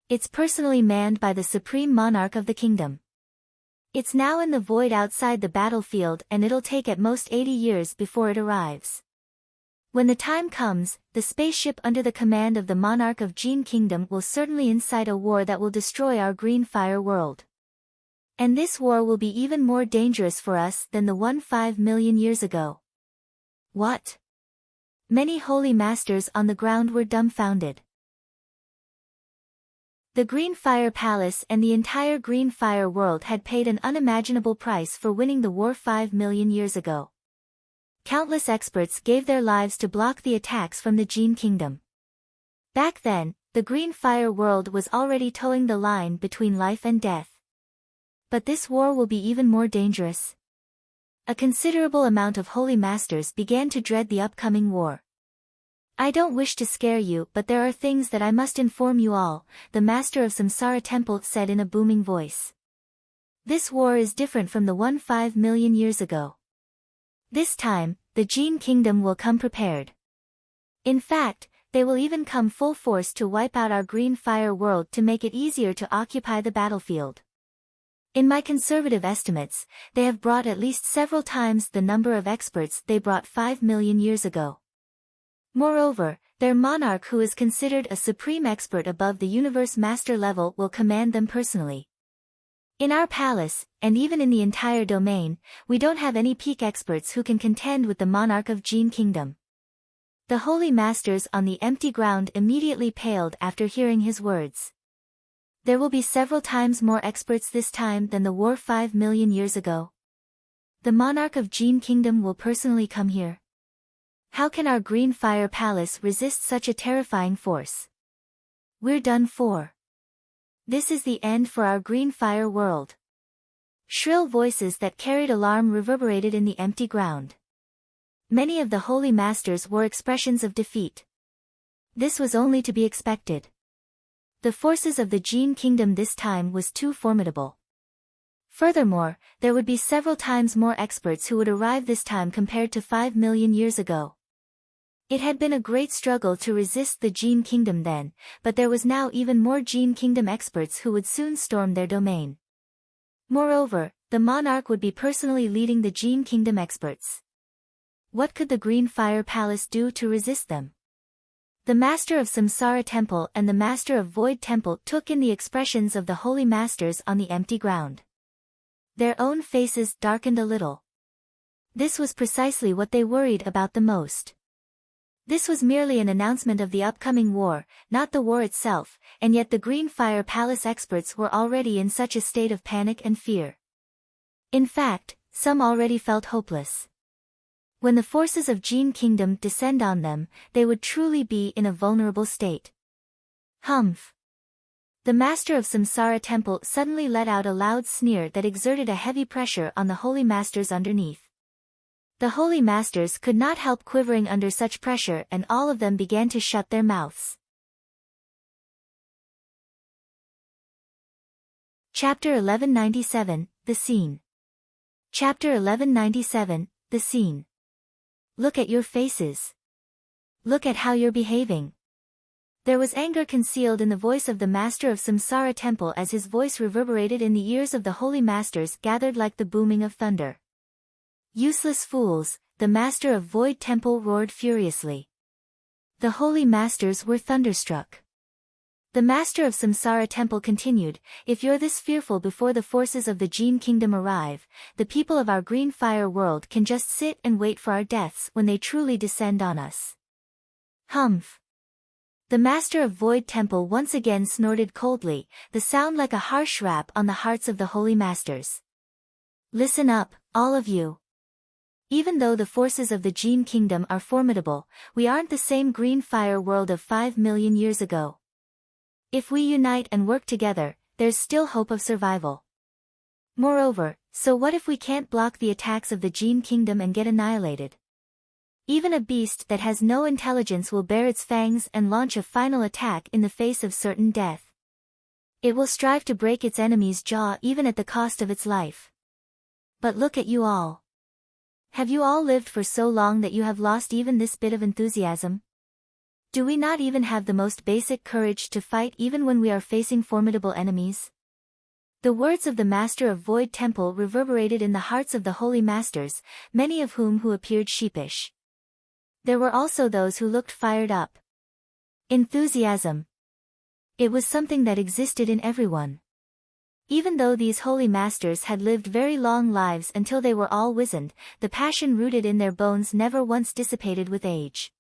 It's personally manned by the Supreme Monarch of the Kingdom. It's now in the void outside the battlefield and it'll take at most 80 years before it arrives. When the time comes, the spaceship under the command of the Monarch of Jin Kingdom will certainly incite a war that will destroy our Green Fire world. And this war will be even more dangerous for us than the one 5 million years ago. What? Many holy masters on the ground were dumbfounded. The Green Fire Palace and the entire Green Fire world had paid an unimaginable price for winning the war 5 million years ago. Countless experts gave their lives to block the attacks from the Jin Kingdom. Back then, the Green Fire world was already towing the line between life and death. But this war will be even more dangerous. A considerable amount of holy masters began to dread the upcoming war. I don't wish to scare you, but there are things that I must inform you all, the Master of Samsara Temple said in a booming voice. This war is different from the one 5 million years ago. This time, the Jin Kingdom will come prepared. In fact, they will even come full force to wipe out our Green Fire world to make it easier to occupy the battlefield. In my conservative estimates, they have brought at least several times the number of experts they brought 5 million years ago. Moreover, their monarch who is considered a supreme expert above the universe master level will command them personally. In our palace, and even in the entire domain, we don't have any peak experts who can contend with the monarch of Jin Kingdom. The holy masters on the empty ground immediately paled after hearing his words. There will be several times more experts this time than the war 5 million years ago. The monarch of Jin Kingdom will personally come here. How can our green fire palace resist such a terrifying force? We're done for. This is the end for our green fire world. Shrill voices that carried alarm reverberated in the empty ground. Many of the holy masters wore expressions of defeat. This was only to be expected. The forces of the Jin Kingdom this time was too formidable. Furthermore, there would be several times more experts who would arrive this time compared to 5 million years ago. It had been a great struggle to resist the Jin Kingdom then, but there was now even more Jin Kingdom experts who would soon storm their domain. Moreover, the monarch would be personally leading the Jin Kingdom experts. What could the Green Fire Palace do to resist them? The Master of Samsara Temple and the Master of Void Temple took in the expressions of the Holy Masters on the empty ground. Their own faces darkened a little. This was precisely what they worried about the most. This was merely an announcement of the upcoming war, not the war itself, and yet the Green Fire Palace experts were already in such a state of panic and fear. In fact, some already felt hopeless. When the forces of Jin Kingdom descend on them, they would truly be in a vulnerable state. Humph! The Master of Samsara Temple suddenly let out a loud sneer that exerted a heavy pressure on the Holy Masters underneath. The Holy Masters could not help quivering under such pressure, and all of them began to shut their mouths. Chapter 1197, The Scene. Chapter 1197, The Scene. Look at your faces. Look at how you're behaving. There was anger concealed in the voice of the Master of Samsara Temple as his voice reverberated in the ears of the Holy Masters, gathered like the booming of thunder. Useless fools, the Master of Void Temple roared furiously. The Holy Masters were thunderstruck. The Master of Samsara Temple continued, if you're this fearful before the forces of the Jin Kingdom arrive, the people of our Green Fire world can just sit and wait for our deaths when they truly descend on us. Humph! The Master of Void Temple once again snorted coldly, the sound like a harsh rap on the hearts of the Holy Masters. Listen up, all of you. Even though the forces of the Jin Kingdom are formidable, we aren't the same Green Fire world of 5 million years ago. If we unite and work together, there's still hope of survival. Moreover, so what if we can't block the attacks of the Jin Kingdom and get annihilated? Even a beast that has no intelligence will bare its fangs and launch a final attack in the face of certain death. It will strive to break its enemy's jaw even at the cost of its life. But look at you all. Have you all lived for so long that you have lost even this bit of enthusiasm? Do we not even have the most basic courage to fight even when we are facing formidable enemies? The words of the Master of Void Temple reverberated in the hearts of the Holy Masters, many of whom appeared sheepish. There were also those who looked fired up. Enthusiasm. It was something that existed in everyone. Even though these holy masters had lived very long lives until they were all wizened, the passion rooted in their bones never once dissipated with age.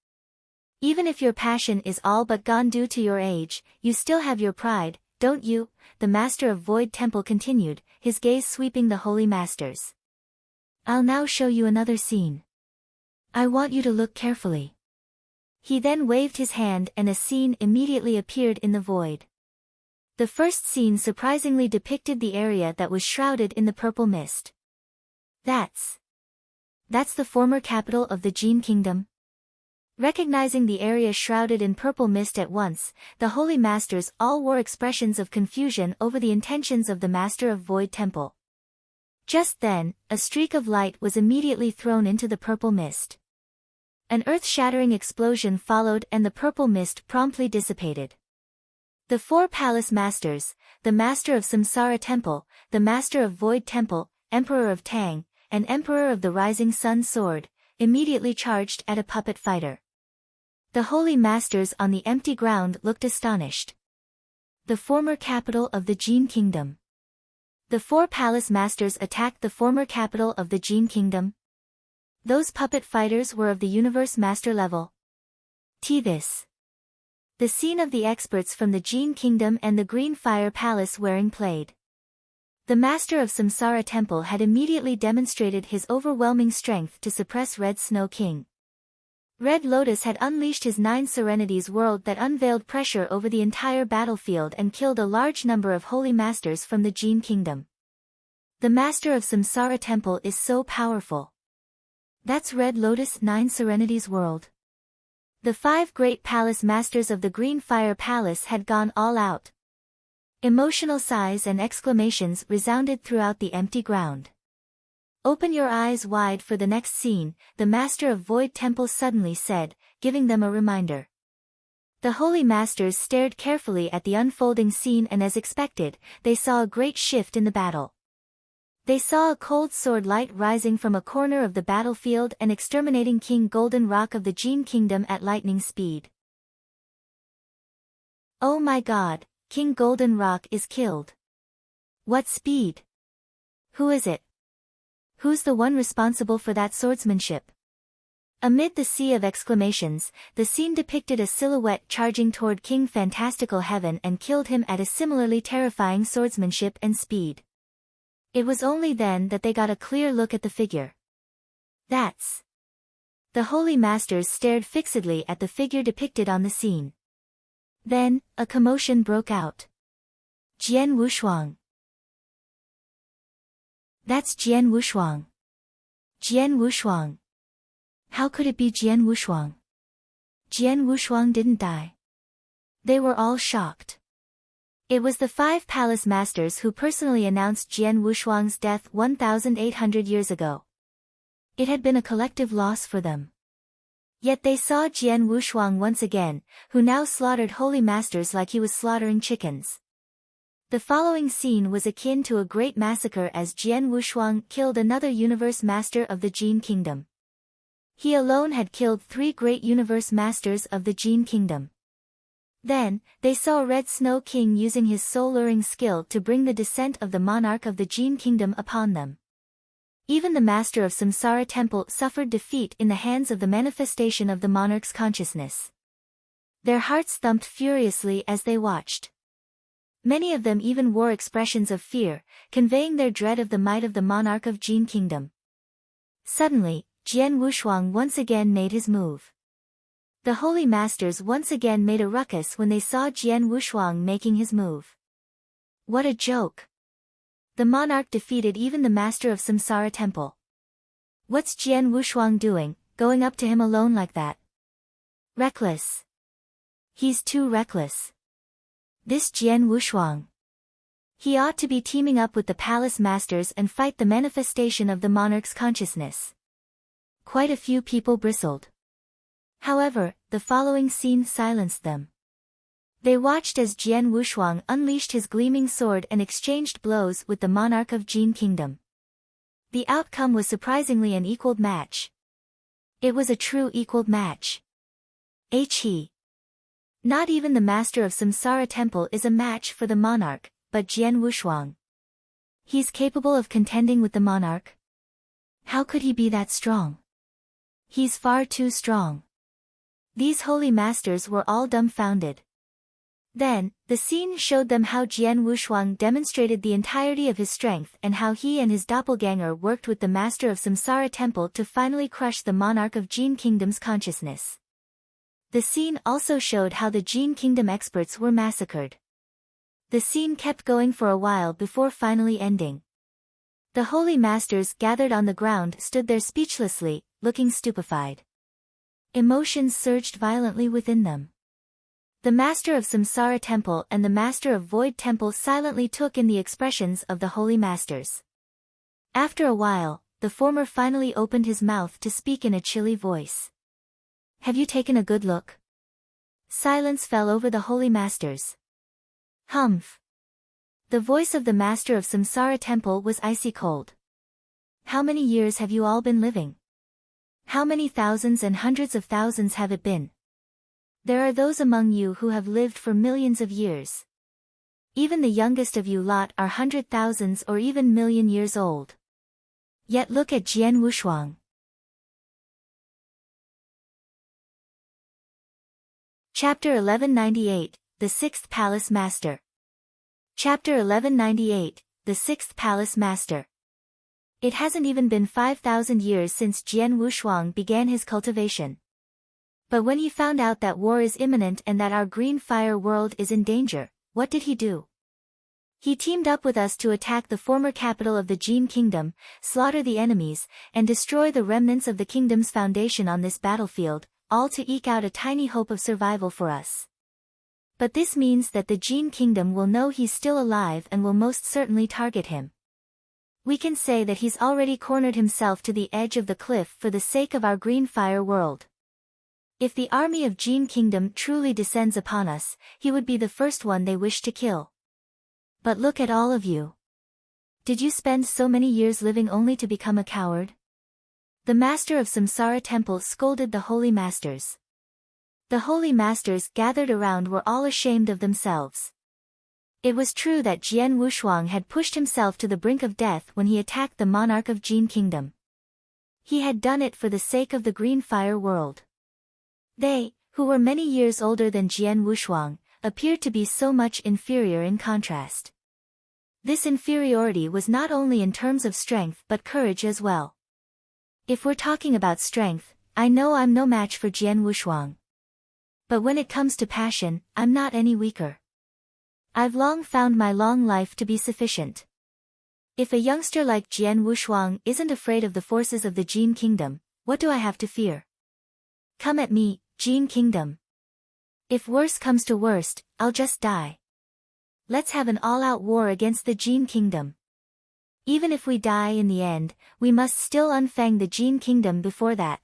Even if your passion is all but gone due to your age, you still have your pride, don't you? The Master of Void Temple continued, his gaze sweeping the holy masters. I'll now show you another scene. I want you to look carefully. He then waved his hand and a scene immediately appeared in the void. The first scene surprisingly depicted the area that was shrouded in the purple mist. That's the former capital of the Jin Kingdom. Recognizing the area shrouded in purple mist at once, the Holy Masters all wore expressions of confusion over the intentions of the Master of Void Temple. Just then, a streak of light was immediately thrown into the purple mist. An earth-shattering explosion followed and the purple mist promptly dissipated. The 4 palace masters, the Master of Samsara Temple, the Master of Void Temple, Emperor of Tang, and Emperor of the Rising Sun Sword, immediately charged at a puppet fighter. The Holy Masters on the empty ground looked astonished. The former capital of the Jin Kingdom. The 4 palace masters attacked the former capital of the Jin Kingdom. Those puppet fighters were of the Universe Master level. This. The scene of the experts from the Jin Kingdom and the Green Fire Palace wearing played. The Master of Samsara Temple had immediately demonstrated his overwhelming strength to suppress Red Snow King. Red Lotus had unleashed his 9 Serenities world that unveiled pressure over the entire battlefield and killed a large number of holy masters from the Jin kingdom. The master of Samsara temple is so powerful. That's Red Lotus 9 Serenities world. The 5 great palace masters of the Green Fire Palace had gone all out. Emotional sighs and exclamations resounded throughout the empty ground. "Open your eyes wide for the next scene," the master of Void Temple suddenly said, giving them a reminder. The holy masters stared carefully at the unfolding scene, and as expected, they saw a great shift in the battle. They saw a cold sword light rising from a corner of the battlefield and exterminating King Golden Rock of the Jin Kingdom at lightning speed. "Oh my god, King Golden Rock is killed. What speed? Who is it? Who's the one responsible for that swordsmanship?" Amid the sea of exclamations, the scene depicted a silhouette charging toward King Fantastical Heaven and killed him at a similarly terrifying swordsmanship and speed. It was only then that they got a clear look at the figure. That's... The holy masters stared fixedly at the figure depicted on the scene. Then, a commotion broke out. "Jian Wushuang. That's Jian Wushuang. Jian Wushuang. How could it be Jian Wushuang? Jian Wushuang didn't die." They were all shocked. It was the 5 palace masters who personally announced Jian Wushuang's death 1,800 years ago. It had been a collective loss for them. Yet they saw Jian Wushuang once again, who now slaughtered holy masters like he was slaughtering chickens. The following scene was akin to a great massacre as Jian Wushuang killed another universe master of the Jin Kingdom. He alone had killed 3 great universe masters of the Jin Kingdom. Then, they saw Red Snow King using his soul-luring skill to bring the descent of the monarch of the Jin Kingdom upon them. Even the master of Samsara Temple suffered defeat in the hands of the manifestation of the monarch's consciousness. Their hearts thumped furiously as they watched. Many of them even wore expressions of fear, conveying their dread of the might of the monarch of Jin Kingdom. Suddenly, Jian Wushuang once again made his move. The holy masters once again made a ruckus when they saw Jian Wushuang making his move. What a joke! The monarch defeated even the master of Samsara Temple. What's Jian Wushuang doing, going up to him alone like that? Reckless. He's too reckless. This Jian Wushuang. He ought to be teaming up with the palace masters and fight the manifestation of the monarch's consciousness. Quite a few people bristled. However, the following scene silenced them. They watched as Jian Wushuang unleashed his gleaming sword and exchanged blows with the monarch of Jin Kingdom. The outcome was surprisingly an equal match. It was a true equal match. He. Not even the master of Samsara Temple is a match for the monarch, but Jian Wushuang. He's capable of contending with the monarch? How could he be that strong? He's far too strong. These holy masters were all dumbfounded. Then, the scene showed them how Jian Wushuang demonstrated the entirety of his strength and how he and his doppelganger worked with the master of Samsara Temple to finally crush the monarch of Jin Kingdom's consciousness. The scene also showed how the Jin Kingdom experts were massacred. The scene kept going for a while before finally ending. The holy masters gathered on the ground stood there speechlessly, looking stupefied. Emotions surged violently within them. The master of Samsara Temple and the master of Void Temple silently took in the expressions of the holy masters. After a while, the former finally opened his mouth to speak in a chilly voice. "Have you taken a good look?" Silence fell over the holy masters. "Humph." The voice of the master of Samsara Temple was icy cold. "How many years have you all been living? How many thousands and hundreds of thousands have it been? There are those among you who have lived for millions of years. Even the youngest of you lot are 100,000s or even million years old. Yet look at Jian Wushuang." Chapter 1198, The Sixth Palace Master. Chapter 1198, The Sixth Palace Master. It hasn't even been 5,000 years since Jian Wushuang began his cultivation. But when he found out that war is imminent and that our green fire world is in danger, what did he do? He teamed up with us to attack the former capital of the Jin Kingdom, slaughter the enemies, and destroy the remnants of the kingdom's foundation on this battlefield, all to eke out a tiny hope of survival for us. But this means that the Jin Kingdom will know he's still alive and will most certainly target him. We can say that he's already cornered himself to the edge of the cliff for the sake of our green fire world. If the army of Jin Kingdom truly descends upon us, he would be the first one they wish to kill. But look at all of you. Did you spend so many years living only to become a coward? The master of Samsara Temple scolded the holy masters. The holy masters gathered around were all ashamed of themselves. It was true that Jian Wushuang had pushed himself to the brink of death when he attacked the monarch of Jin Kingdom. He had done it for the sake of the green fire world. They, who were many years older than Jian Wushuang, appeared to be so much inferior in contrast. This inferiority was not only in terms of strength but courage as well. If we're talking about strength, I know I'm no match for Jian Wushuang. But when it comes to passion, I'm not any weaker. I've long found my long life to be sufficient. If a youngster like Jian Wushuang isn't afraid of the forces of the Jin Kingdom, what do I have to fear? Come at me, Jin Kingdom. If worst comes to worst, I'll just die. Let's have an all-out war against the Jin Kingdom. Even if we die in the end, we must still unfang the Jin Kingdom before that.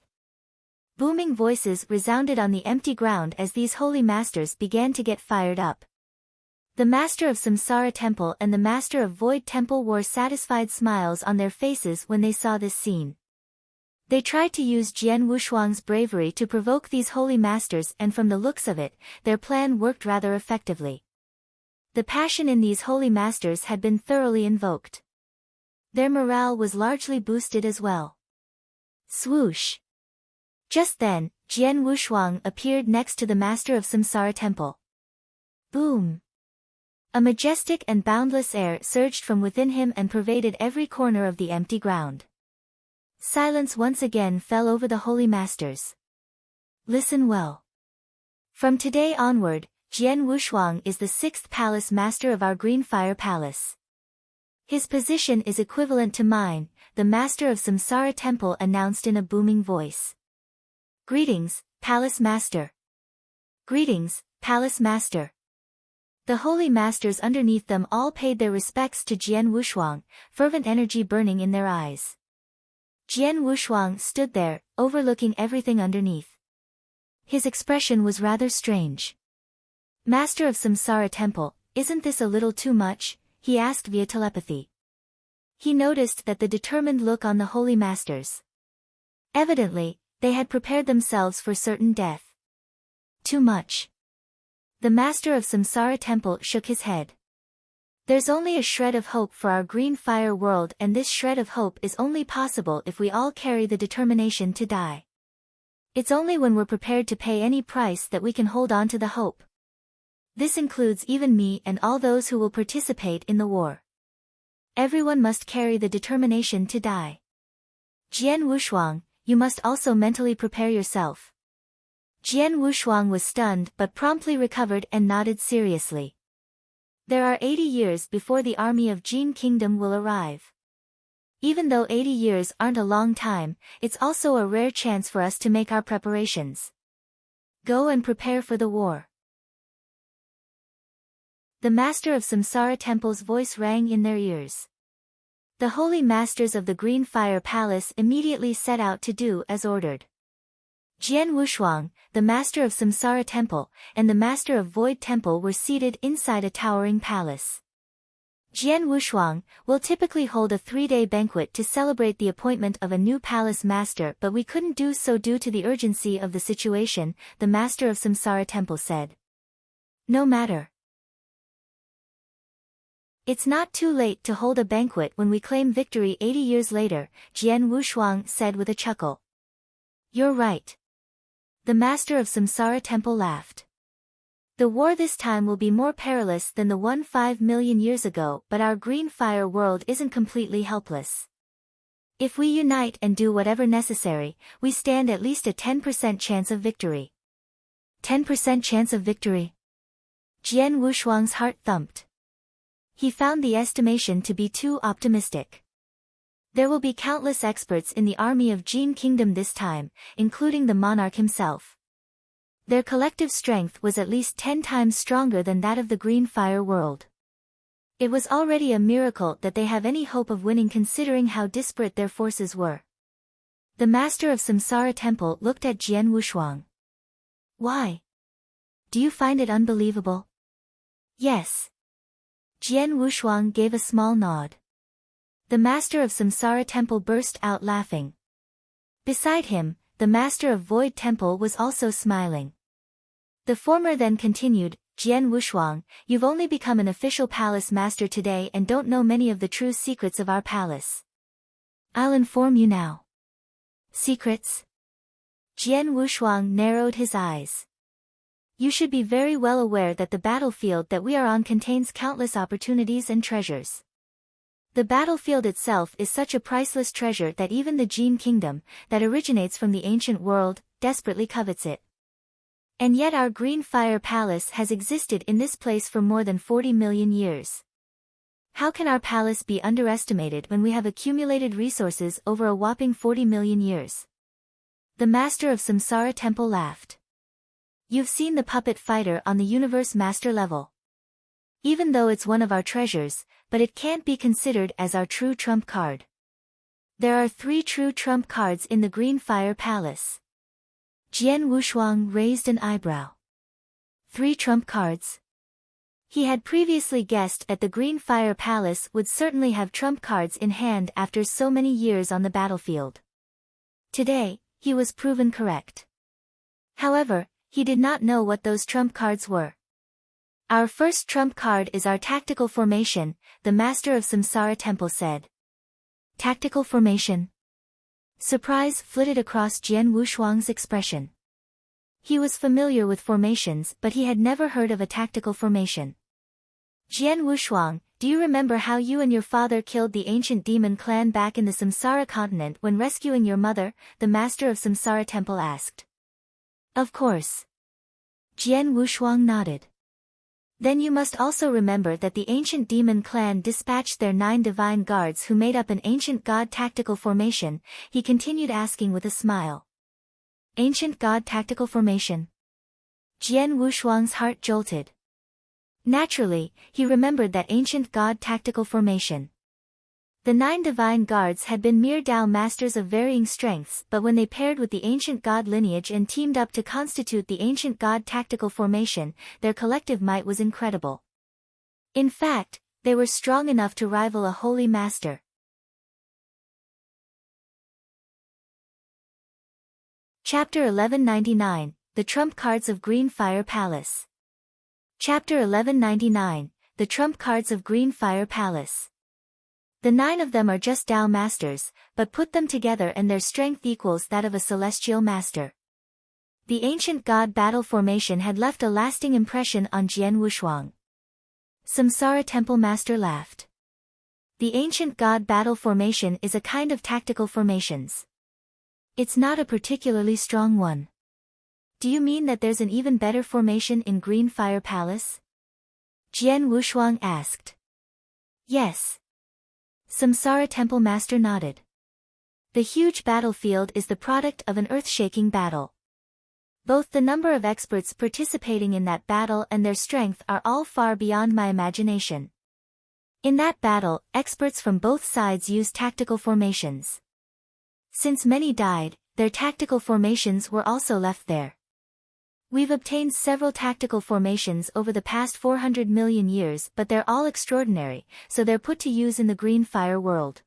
Booming voices resounded on the empty ground as these holy masters began to get fired up. The master of Samsara Temple and the master of Void Temple wore satisfied smiles on their faces when they saw this scene. They tried to use Jian Wushuang's bravery to provoke these holy masters, and from the looks of it, their plan worked rather effectively. The passion in these holy masters had been thoroughly invoked. Their morale was largely boosted as well. Swoosh! Just then, Jian Wushuang appeared next to the master of Samsara Temple. Boom! A majestic and boundless air surged from within him and pervaded every corner of the empty ground. Silence once again fell over the holy masters. Listen well. From today onward, Jian Wushuang is the 6th palace master of our Green Fire Palace. His position is equivalent to mine, the master of Samsara Temple announced in a booming voice. Greetings, Palace Master. Greetings, Palace Master. The holy masters underneath them all paid their respects to Jian Wushuang, fervent energy burning in their eyes. Jian Wushuang stood there, overlooking everything underneath. His expression was rather strange. Master of Samsara Temple, isn't this a little too much? He asked via telepathy. He noticed that the determined look on the holy masters. Evidently, they had prepared themselves for certain death. Too much. The master of Samsara Temple shook his head. There's only a shred of hope for our green fire world, and this shred of hope is only possible if we all carry the determination to die. It's only when we're prepared to pay any price that we can hold on to the hope. This includes even me and all those who will participate in the war. Everyone must carry the determination to die. Jian Wushuang, you must also mentally prepare yourself. Jian Wushuang was stunned but promptly recovered and nodded seriously. There are 80 years before the army of Jin Kingdom will arrive. Even though 80 years aren't a long time, it's also a rare chance for us to make our preparations. Go and prepare for the war. The master of Samsara Temple's voice rang in their ears. The holy masters of the Green Fire Palace immediately set out to do as ordered. Jian Wushuang, the master of Samsara Temple, and the master of Void Temple were seated inside a towering palace. Jian Wushuang will typically hold a 3-day banquet to celebrate the appointment of a new palace master, but we couldn't do so due to the urgency of the situation, the master of Samsara Temple said. No matter. It's not too late to hold a banquet when we claim victory 80 years later, Jian Wushuang said with a chuckle. You're right. The master of Samsara Temple laughed. The war this time will be more perilous than the one 5 million years ago, but our green fire world isn't completely helpless. If we unite and do whatever necessary, we stand at least a 10% chance of victory. 10% chance of victory. Jian Wushuang's heart thumped. He found the estimation to be too optimistic. There will be countless experts in the army of Jin Kingdom this time, including the monarch himself. Their collective strength was at least 10 times stronger than that of the Green Fire World. It was already a miracle that they have any hope of winning considering how disparate their forces were. The master of Samsara Temple looked at Jian Wushuang. Why? Do you find it unbelievable? Yes. Jian Wushuang gave a small nod. The master of Samsara Temple burst out laughing. Beside him, the master of Void Temple was also smiling. The former then continued, Jian Wushuang, you've only become an official palace master today and don't know many of the true secrets of our palace. I'll inform you now. Secrets? Jian Wushuang narrowed his eyes. You should be very well aware that the battlefield that we are on contains countless opportunities and treasures. The battlefield itself is such a priceless treasure that even the Jin Kingdom, that originates from the ancient world, desperately covets it. And yet our Green Fire Palace has existed in this place for more than 40 million years. How can our palace be underestimated when we have accumulated resources over a whopping 40 million years? The master of Samsara Temple laughed. You've seen the puppet fighter on the Universe Master level. Even though it's one of our treasures, but it can't be considered as our true trump card. There are 3 true trump cards in the Green Fire Palace. Jian Wushuang raised an eyebrow. 3 trump cards? He had previously guessed that the Green Fire Palace would certainly have trump cards in hand after so many years on the battlefield. Today, he was proven correct. However, he did not know what those trump cards were. Our first trump card is our tactical formation, the master of Samsara Temple said. Tactical formation? Surprise flitted across Jian Wushuang's expression. He was familiar with formations but he had never heard of a tactical formation. Jian Wushuang, do you remember how you and your father killed the ancient demon clan back in the Samsara continent when rescuing your mother? The master of Samsara Temple asked. Of course. Jian Wushuang nodded. Then you must also remember that the ancient demon clan dispatched their 9 divine guards who made up an ancient god tactical formation, he continued asking with a smile. Ancient god tactical formation? Jian Wushuang's heart jolted. Naturally, he remembered that ancient god tactical formation. The 9 divine guards had been mere Dao masters of varying strengths, but when they paired with the ancient god lineage and teamed up to constitute the ancient god tactical formation, their collective might was incredible. In fact, they were strong enough to rival a holy master. Chapter 1199, The Trump Cards of Green Fire Palace. Chapter 1199, The Trump Cards of Green Fire Palace. The 9 of them are just Dao masters, but put them together and their strength equals that of a celestial master. The ancient god battle formation had left a lasting impression on Jian Wushuang. Samsara Temple Master laughed. The ancient god battle formation is a kind of tactical formations. It's not a particularly strong one. Do you mean that there's an even better formation in Green Fire Palace? Jian Wushuang asked. Yes. Samsara Temple Master nodded. The huge battlefield is the product of an earth-shaking battle. Both the number of experts participating in that battle and their strength are all far beyond my imagination. In that battle, experts from both sides used tactical formations. Since many died, their tactical formations were also left there. We've obtained several tactical formations over the past 400 million years, but they're all extraordinary, so they're put to use in the Green Fire world.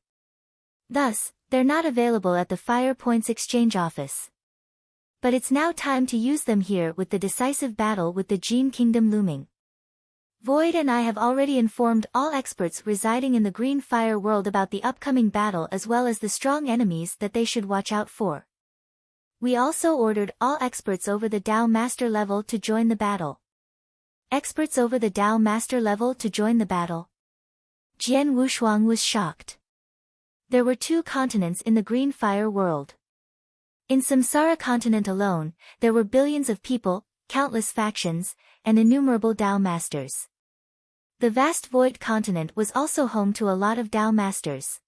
Thus, they're not available at the Fire Points Exchange Office. But it's now time to use them here with the decisive battle with the Jin Kingdom looming. Void and I have already informed all experts residing in the Green Fire world about the upcoming battle as well as the strong enemies that they should watch out for. We also ordered all experts over the Dao Master level to join the battle. Experts over the Dao Master level to join the battle? Jian Wushuang was shocked. There were 2 continents in the Green Fire world. In Samsara continent alone, there were billions of people, countless factions, and innumerable Tao masters. The vast void continent was also home to a lot of Tao masters.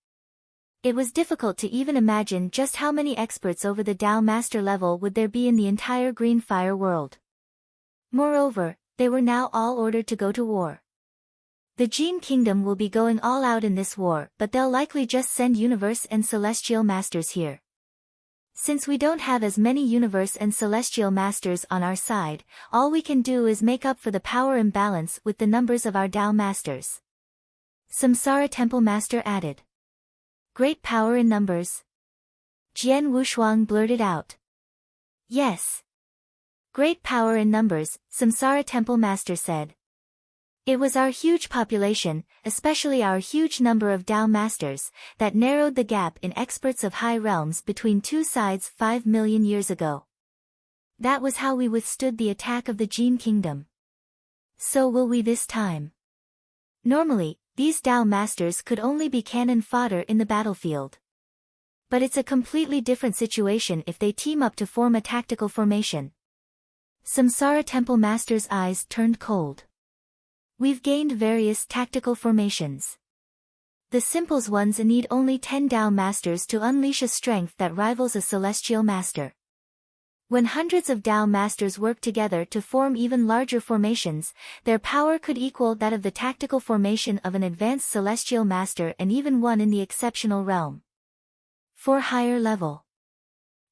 It was difficult to even imagine just how many experts over the Tao master level would there be in the entire Green Fire world. Moreover, they were now all ordered to go to war. The Gene Kingdom will be going all out in this war, but they'll likely just send universe and celestial masters here. Since we don't have as many universe and celestial masters on our side, all we can do is make up for the power imbalance with the numbers of our Tao masters. Samsara Temple Master added. Great power in numbers? Jian Wushuang blurted out. Yes. Great power in numbers, Samsara Temple Master said. It was our huge population, especially our huge number of Tao masters, that narrowed the gap in experts of high realms between two sides 5 million years ago. That was how we withstood the attack of the Gene Kingdom. So will we this time. Normally, these Tao masters could only be cannon fodder in the battlefield. But it's a completely different situation if they team up to form a tactical formation. Samsara Temple Master's eyes turned cold. We've gained various tactical formations. The simplest ones need only 10 Tao masters to unleash a strength that rivals a celestial master. When hundreds of Tao masters work together to form even larger formations, their power could equal that of the tactical formation of an advanced celestial master and even one in the exceptional realm. For higher level.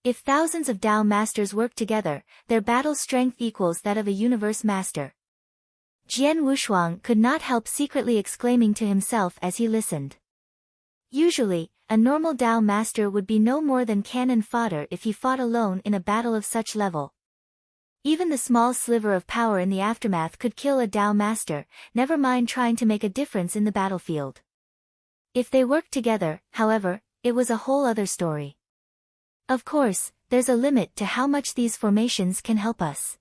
If thousands of Tao masters work together, their battle strength equals that of a universe master. Jian Wushuang could not help secretly exclaiming to himself as he listened. Usually, a normal Tao master would be no more than cannon fodder if he fought alone in a battle of such level. Even the small sliver of power in the aftermath could kill a Tao master, never mind trying to make a difference in the battlefield. If they worked together, however, it was a whole other story. Of course, there's a limit to how much these formations can help us.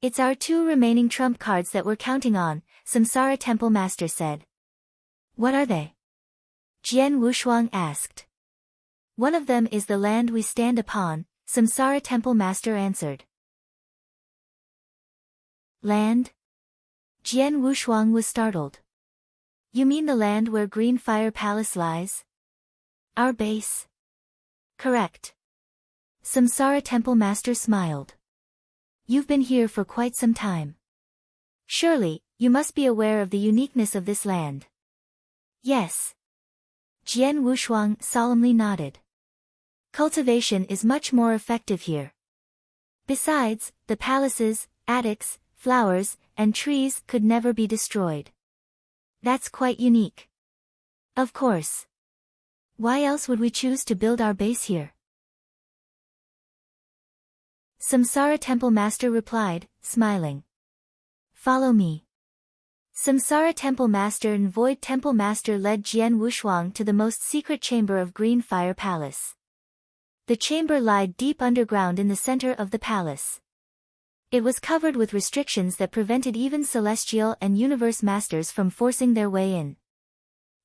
It's our two remaining trump cards that we're counting on, Samsara Temple Master said. What are they? Jian Wushuang asked. One of them is the land we stand upon, Samsara Temple Master answered. Land? Jian Wushuang was startled. You mean the land where Green Fire Palace lies? Our base? Correct. Samsara Temple Master smiled. You've been here for quite some time. Surely, you must be aware of the uniqueness of this land. Yes. Jian Wushuang solemnly nodded. Cultivation is much more effective here. Besides, the palaces, attics, flowers, and trees could never be destroyed. That's quite unique. Of course. Why else would we choose to build our base here? Samsara Temple Master replied, smiling. Follow me. Samsara Temple Master and Void Temple Master led Jian Wushuang to the most secret chamber of Green Fire Palace. The chamber lied deep underground in the center of the palace. It was covered with restrictions that prevented even celestial and universe masters from forcing their way in.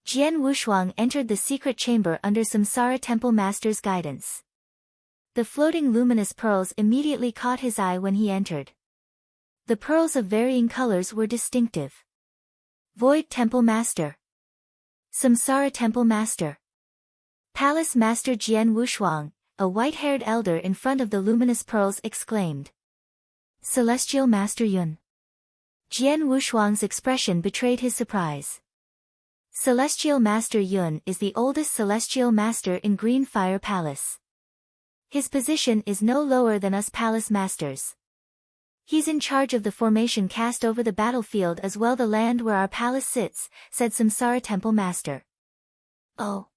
Jian Wushuang entered the secret chamber under Samsara Temple Master's guidance. The floating luminous pearls immediately caught his eye when he entered. The pearls of varying colors were distinctive. Void Temple Master. Samsara Temple Master. Palace Master Jian Wushuang, a white-haired elder in front of the luminous pearls exclaimed. Celestial Master Yun. Jian Wushuang's expression betrayed his surprise. Celestial Master Yun is the oldest celestial master in Green Fire Palace. His position is no lower than us palace masters. He's in charge of the formation cast over the battlefield as well the land where our palace sits, said Samsara Temple Master. Oh.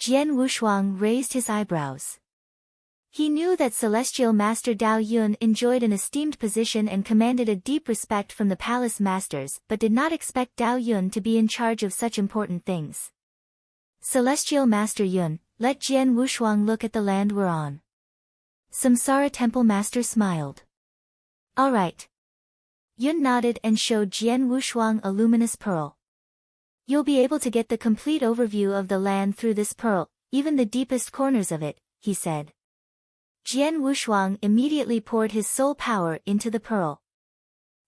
Jian Wushuang raised his eyebrows. He knew that Celestial Master Dao Yun enjoyed an esteemed position and commanded a deep respect from the palace masters but did not expect Dao Yun to be in charge of such important things. Celestial Master Yun, let Jian Wushuang look at the land we're on. Samsara Temple Master smiled. All right. Yun nodded and showed Jian Wushuang a luminous pearl. You'll be able to get the complete overview of the land through this pearl, even the deepest corners of it, he said. Jian Wushuang immediately poured his soul power into the pearl.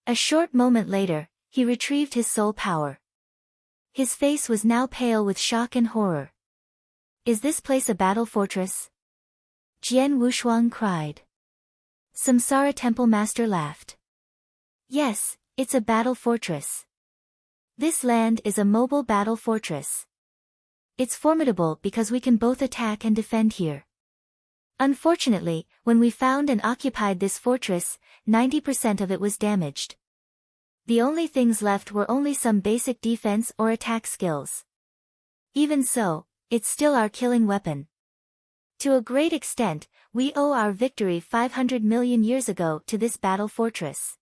A short moment later, he retrieved his soul power. His face was now pale with shock and horror. "Is this place a battle fortress?" Jian Wushuang cried. Samsara Temple Master laughed. "Yes, it's a battle fortress. This land is a mobile battle fortress. It's formidable because we can both attack and defend here. Unfortunately, when we found and occupied this fortress, 90% of it was damaged. The only things left were only some basic defense or attack skills. Even so, it's still our killing weapon. To a great extent, we owe our victory 500 million years ago to this battle fortress."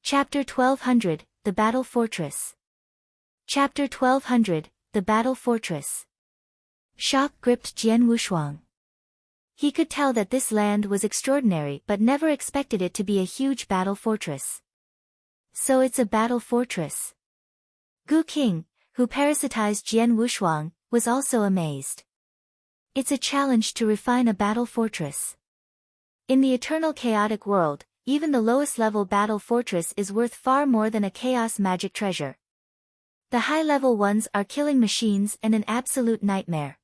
Chapter 1200, The Battle Fortress. Chapter 1200, The Battle Fortress. Shock gripped Jian Wushuang. He could tell that this land was extraordinary but never expected it to be a huge battle fortress. So it's a battle fortress. Gu King, who parasitized Jian Wushuang, was also amazed. It's a challenge to refine a battle fortress. In the eternal chaotic world, even the lowest level battle fortress is worth far more than a chaos magic treasure. The high-level ones are killing machines and an absolute nightmare.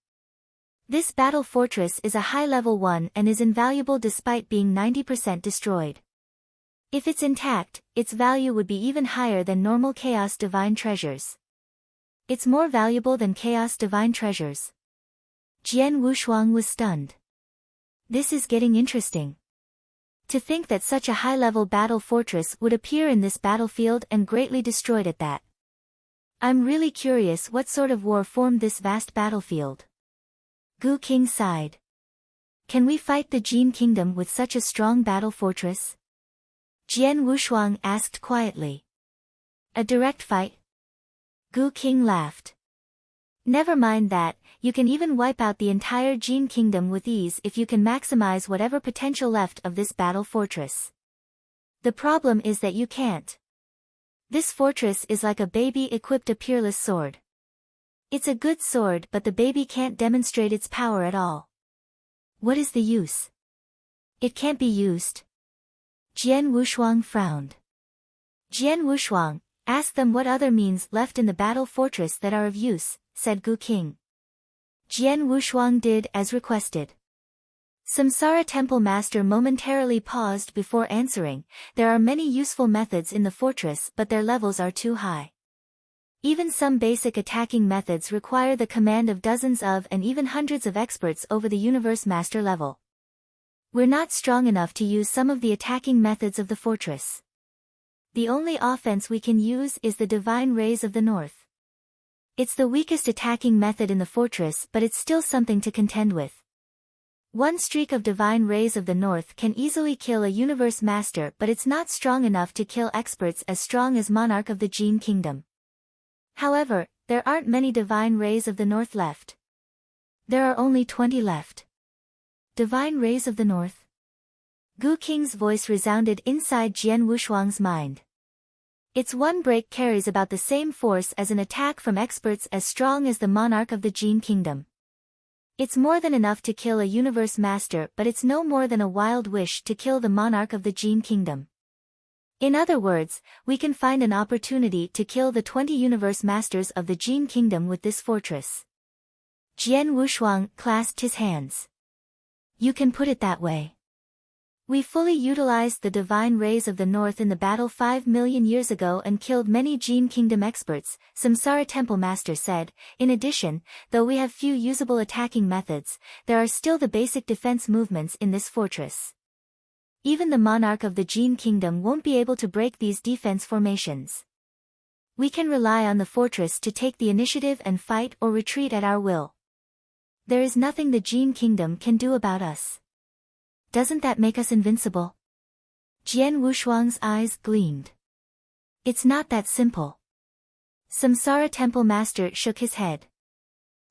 This battle fortress is a high-level one and is invaluable despite being 90% destroyed. If it's intact, its value would be even higher than normal Chaos Divine treasures. It's more valuable than Chaos Divine treasures. Jian Wushuang was stunned. This is getting interesting. To think that such a high-level battle fortress would appear in this battlefield and greatly destroyed at that. I'm really curious what sort of war formed this vast battlefield. Gu King sighed. Can we fight the Jin Kingdom with such a strong battle fortress? Jian Wushuang asked quietly. A direct fight? Gu King laughed. Never mind that, you can even wipe out the entire Jin Kingdom with ease if you can maximize whatever potential left of this battle fortress. The problem is that you can't. This fortress is like a baby equipped a peerless sword. It's a good sword but the baby can't demonstrate its power at all. What is the use? It can't be used. Jian Wushuang frowned. Jian Wushuang, ask them what other means left in the battle fortress that are of use, said Gu King. Jian Wushuang did as requested. Samsara Temple Master momentarily paused before answering. There are many useful methods in the fortress but their levels are too high. Even some basic attacking methods require the command of dozens of and even hundreds of experts over the Universe Master level. We're not strong enough to use some of the attacking methods of the fortress. The only offense we can use is the Divine Rays of the North. It's the weakest attacking method in the fortress but it's still something to contend with. One streak of Divine Rays of the North can easily kill a Universe Master but it's not strong enough to kill experts as strong as Monarch of the Jin Kingdom. However, there aren't many Divine Rays of the North left. There are only 20 left. Divine Rays of the North? Gu King's voice resounded inside Jian Wushuang's mind. Its one break carries about the same force as an attack from experts as strong as the Monarch of the Jin Kingdom. It's more than enough to kill a Universe Master but it's no more than a wild wish to kill the Monarch of the Jin Kingdom. In other words, we can find an opportunity to kill the 20 Universe Masters of the Jin Kingdom with this fortress. Jian Wushuang clasped his hands. You can put it that way. We fully utilized the Divine Rays of the North in the battle 5 million years ago and killed many Jin Kingdom experts, Samsara Temple Master said. In addition, though we have few usable attacking methods, there are still the basic defense movements in this fortress. Even the Monarch of the Jin Kingdom won't be able to break these defense formations. We can rely on the fortress to take the initiative and fight or retreat at our will. There is nothing the Jin Kingdom can do about us. Doesn't that make us invincible? Jian Wushuang's eyes gleamed. It's not that simple. Samsara Temple Master shook his head.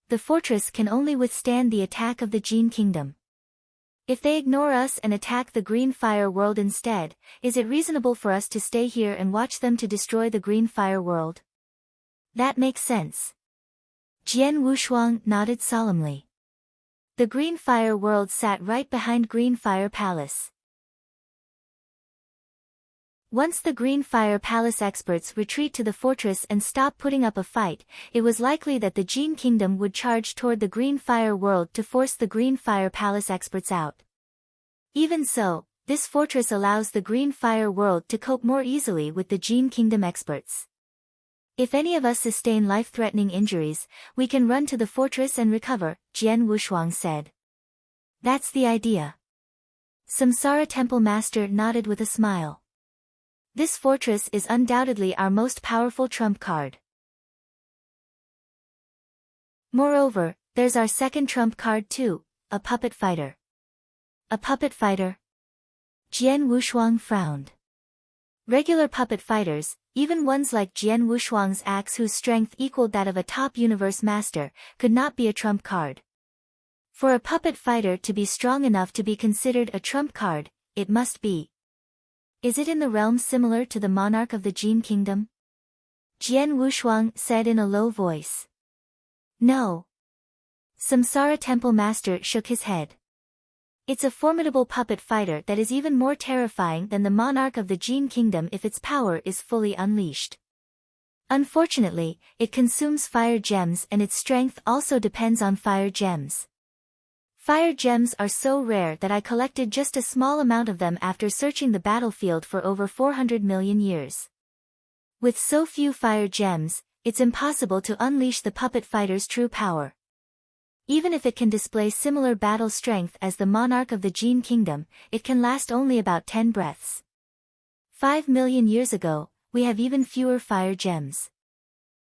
The fortress can only withstand the attack of the Jin Kingdom. If they ignore us and attack the Green Fire World instead, is it reasonable for us to stay here and watch them to destroy the Green Fire World? That makes sense. Jian Wushuang nodded solemnly. The Green Fire World sat right behind Green Fire Palace. Once the Green Fire Palace experts retreat to the fortress and stop putting up a fight, it was likely that the Jin Kingdom would charge toward the Green Fire World to force the Green Fire Palace experts out. Even so, this fortress allows the Green Fire World to cope more easily with the Jin Kingdom experts. If any of us sustain life-threatening injuries, we can run to the fortress and recover, Jian Wushuang said. That's the idea. Samsara Temple Master nodded with a smile. This fortress is undoubtedly our most powerful trump card. Moreover, there's our second trump card too, a puppet fighter. A puppet fighter? Jian Wushuang frowned. Regular puppet fighters, even ones like Jian Wushuang's axe whose strength equaled that of a top universe master, could not be a trump card. For a puppet fighter to be strong enough to be considered a trump card, it must be. Is it in the realm similar to the monarch of the Jin Kingdom? Jian Wushuang said in a low voice. No. Samsara Temple Master shook his head. It's a formidable puppet fighter that is even more terrifying than the monarch of the Jin Kingdom if its power is fully unleashed. Unfortunately, it consumes fire gems and its strength also depends on fire gems. Fire gems are so rare that I collected just a small amount of them after searching the battlefield for over 400 million years. With so few fire gems, it's impossible to unleash the puppet fighter's true power. Even if it can display similar battle strength as the monarch of the Jin Kingdom, it can last only about 10 breaths. 5 million years ago, we have even fewer fire gems.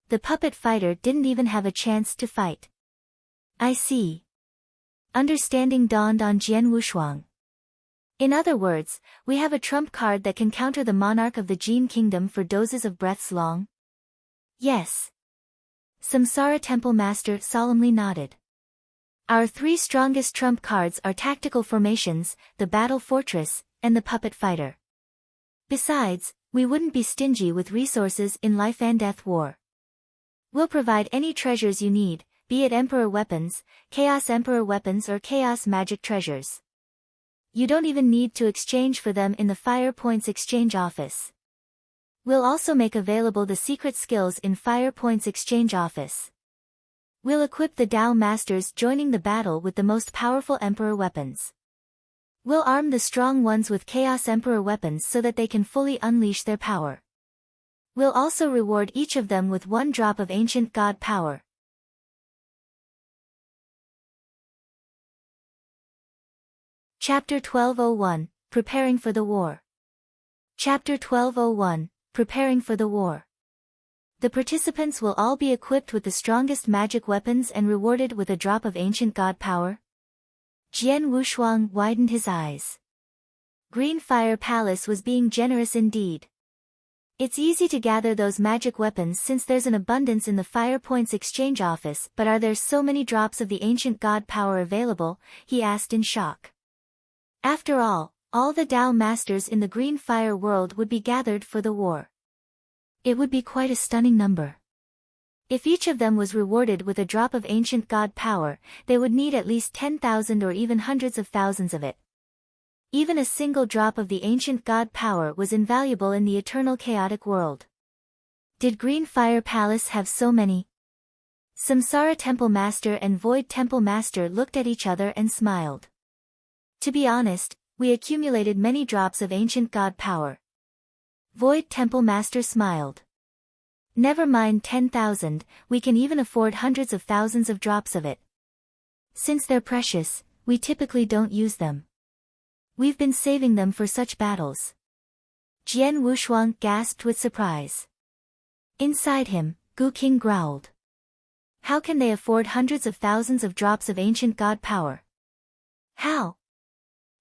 The puppet fighter didn't even have a chance to fight. I see. Understanding dawned on Jian Wushuang. In other words, we have a trump card that can counter the monarch of the Jin Kingdom for dozens of breaths long? Yes. Samsara Temple Master solemnly nodded. Our three strongest trump cards are tactical formations, the battle fortress, and the puppet fighter. Besides, we wouldn't be stingy with resources in life and death war. We'll provide any treasures you need, be it Emperor weapons, Chaos Emperor weapons or Chaos magic treasures. You don't even need to exchange for them in the Fire Points exchange office. We'll also make available the secret skills in Fire Points exchange office. We'll equip the Dao Masters joining the battle with the most powerful Emperor weapons. We'll arm the strong ones with Chaos Emperor weapons so that they can fully unleash their power. We'll also reward each of them with 1 drop of Ancient God power. Chapter 1201, Preparing for the War. Chapter 1201, Preparing for the War. The participants will all be equipped with the strongest magic weapons and rewarded with a drop of Ancient God power. Jian Wushuang widened his eyes. Green Fire Palace was being generous indeed. It's easy to gather those magic weapons since there's an abundance in the Fire Points exchange office, but are there so many drops of the Ancient God power available? He asked in shock. After all the Dao Masters in the Green Fire world would be gathered for the war. It would be quite a stunning number. If each of them was rewarded with a drop of Ancient God power, they would need at least 10,000 or even hundreds of thousands of it. Even a single drop of the Ancient God power was invaluable in the eternal chaotic world. Did Green Fire Palace have so many? Samsara Temple Master and Void Temple Master looked at each other and smiled. To be honest, we accumulated many drops of Ancient God power. Void Temple Master smiled. Never mind 10,000, we can even afford hundreds of thousands of drops of it. Since they're precious, we typically don't use them. We've been saving them for such battles. Jian Wushuang gasped with surprise. Inside him, Gu King growled. How can they afford hundreds of thousands of drops of Ancient God power? How?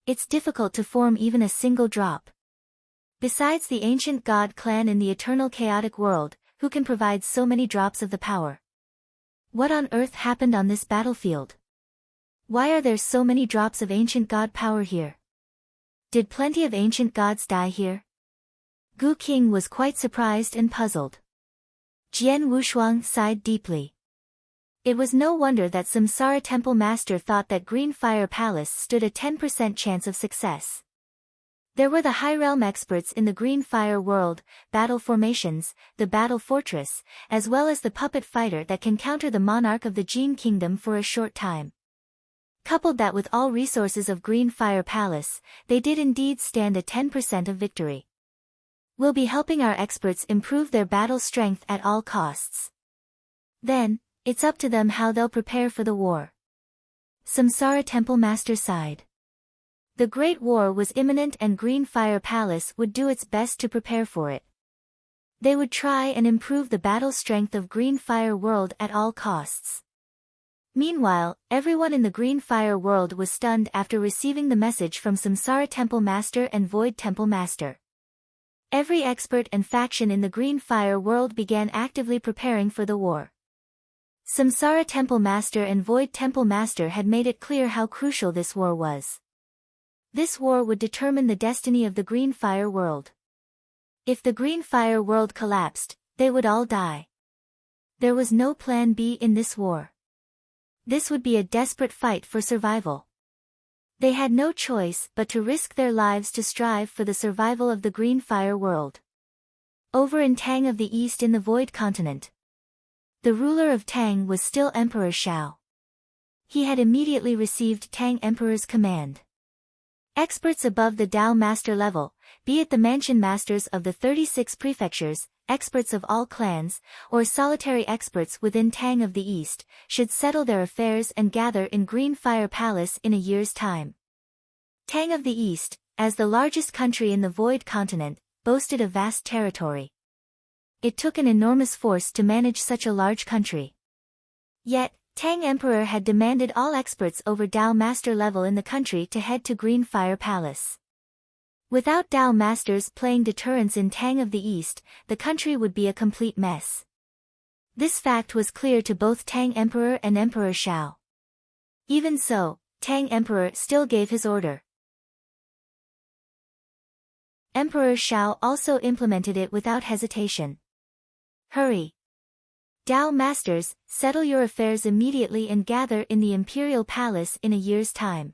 It's difficult to form even a single drop. Besides the Ancient God clan in the eternal chaotic world, who can provide so many drops of the power? What on earth happened on this battlefield? Why are there so many drops of Ancient God power here? Did plenty of Ancient Gods die here? Gu King was quite surprised and puzzled. Jian Wushuang sighed deeply. It was no wonder that Samsara Temple Master thought that Green Fire Palace stood a 10% chance of success. There were the High Realm experts in the Green Fire world, battle formations, the battle fortress, as well as the puppet fighter that can counter the monarch of the Jin Kingdom for a short time. Coupled that with all resources of Green Fire Palace, they did indeed stand a 10% of victory. We'll be helping our experts improve their battle strength at all costs. Then, it's up to them how they'll prepare for the war. Samsara Temple Master sighed. The Great War was imminent and Green Fire Palace would do its best to prepare for it. They would try and improve the battle strength of Green Fire World at all costs. Meanwhile, everyone in the Green Fire World was stunned after receiving the message from Samsara Temple Master and Void Temple Master. Every expert and faction in the Green Fire World began actively preparing for the war. Samsara Temple Master and Void Temple Master had made it clear how crucial this war was. This war would determine the destiny of the Green Fire World. If the Green Fire World collapsed, they would all die. There was no plan B in this war. This would be a desperate fight for survival. They had no choice but to risk their lives to strive for the survival of the Green Fire World. Over in Tang of the East in the Void Continent, the ruler of Tang was still Emperor Shao. He had immediately received Tang Emperor's command. Experts above the Dao Master level, be it the Mansion Masters of the 36 prefectures, experts of all clans, or solitary experts within Tang of the East, should settle their affairs and gather in Green Fire Palace in a year's time. Tang of the East, as the largest country in the Void Continent, boasted a vast territory. It took an enormous force to manage such a large country. Yet, Tang Emperor had demanded all experts over Dao Master level in the country to head to Green Fire Palace. Without Dao Masters playing deterrence in Tang of the East, the country would be a complete mess. This fact was clear to both Tang Emperor and Emperor Shao. Even so, Tang Emperor still gave his order. Emperor Shao also implemented it without hesitation. Hurry! Dao Masters, settle your affairs immediately and gather in the Imperial Palace in a year's time.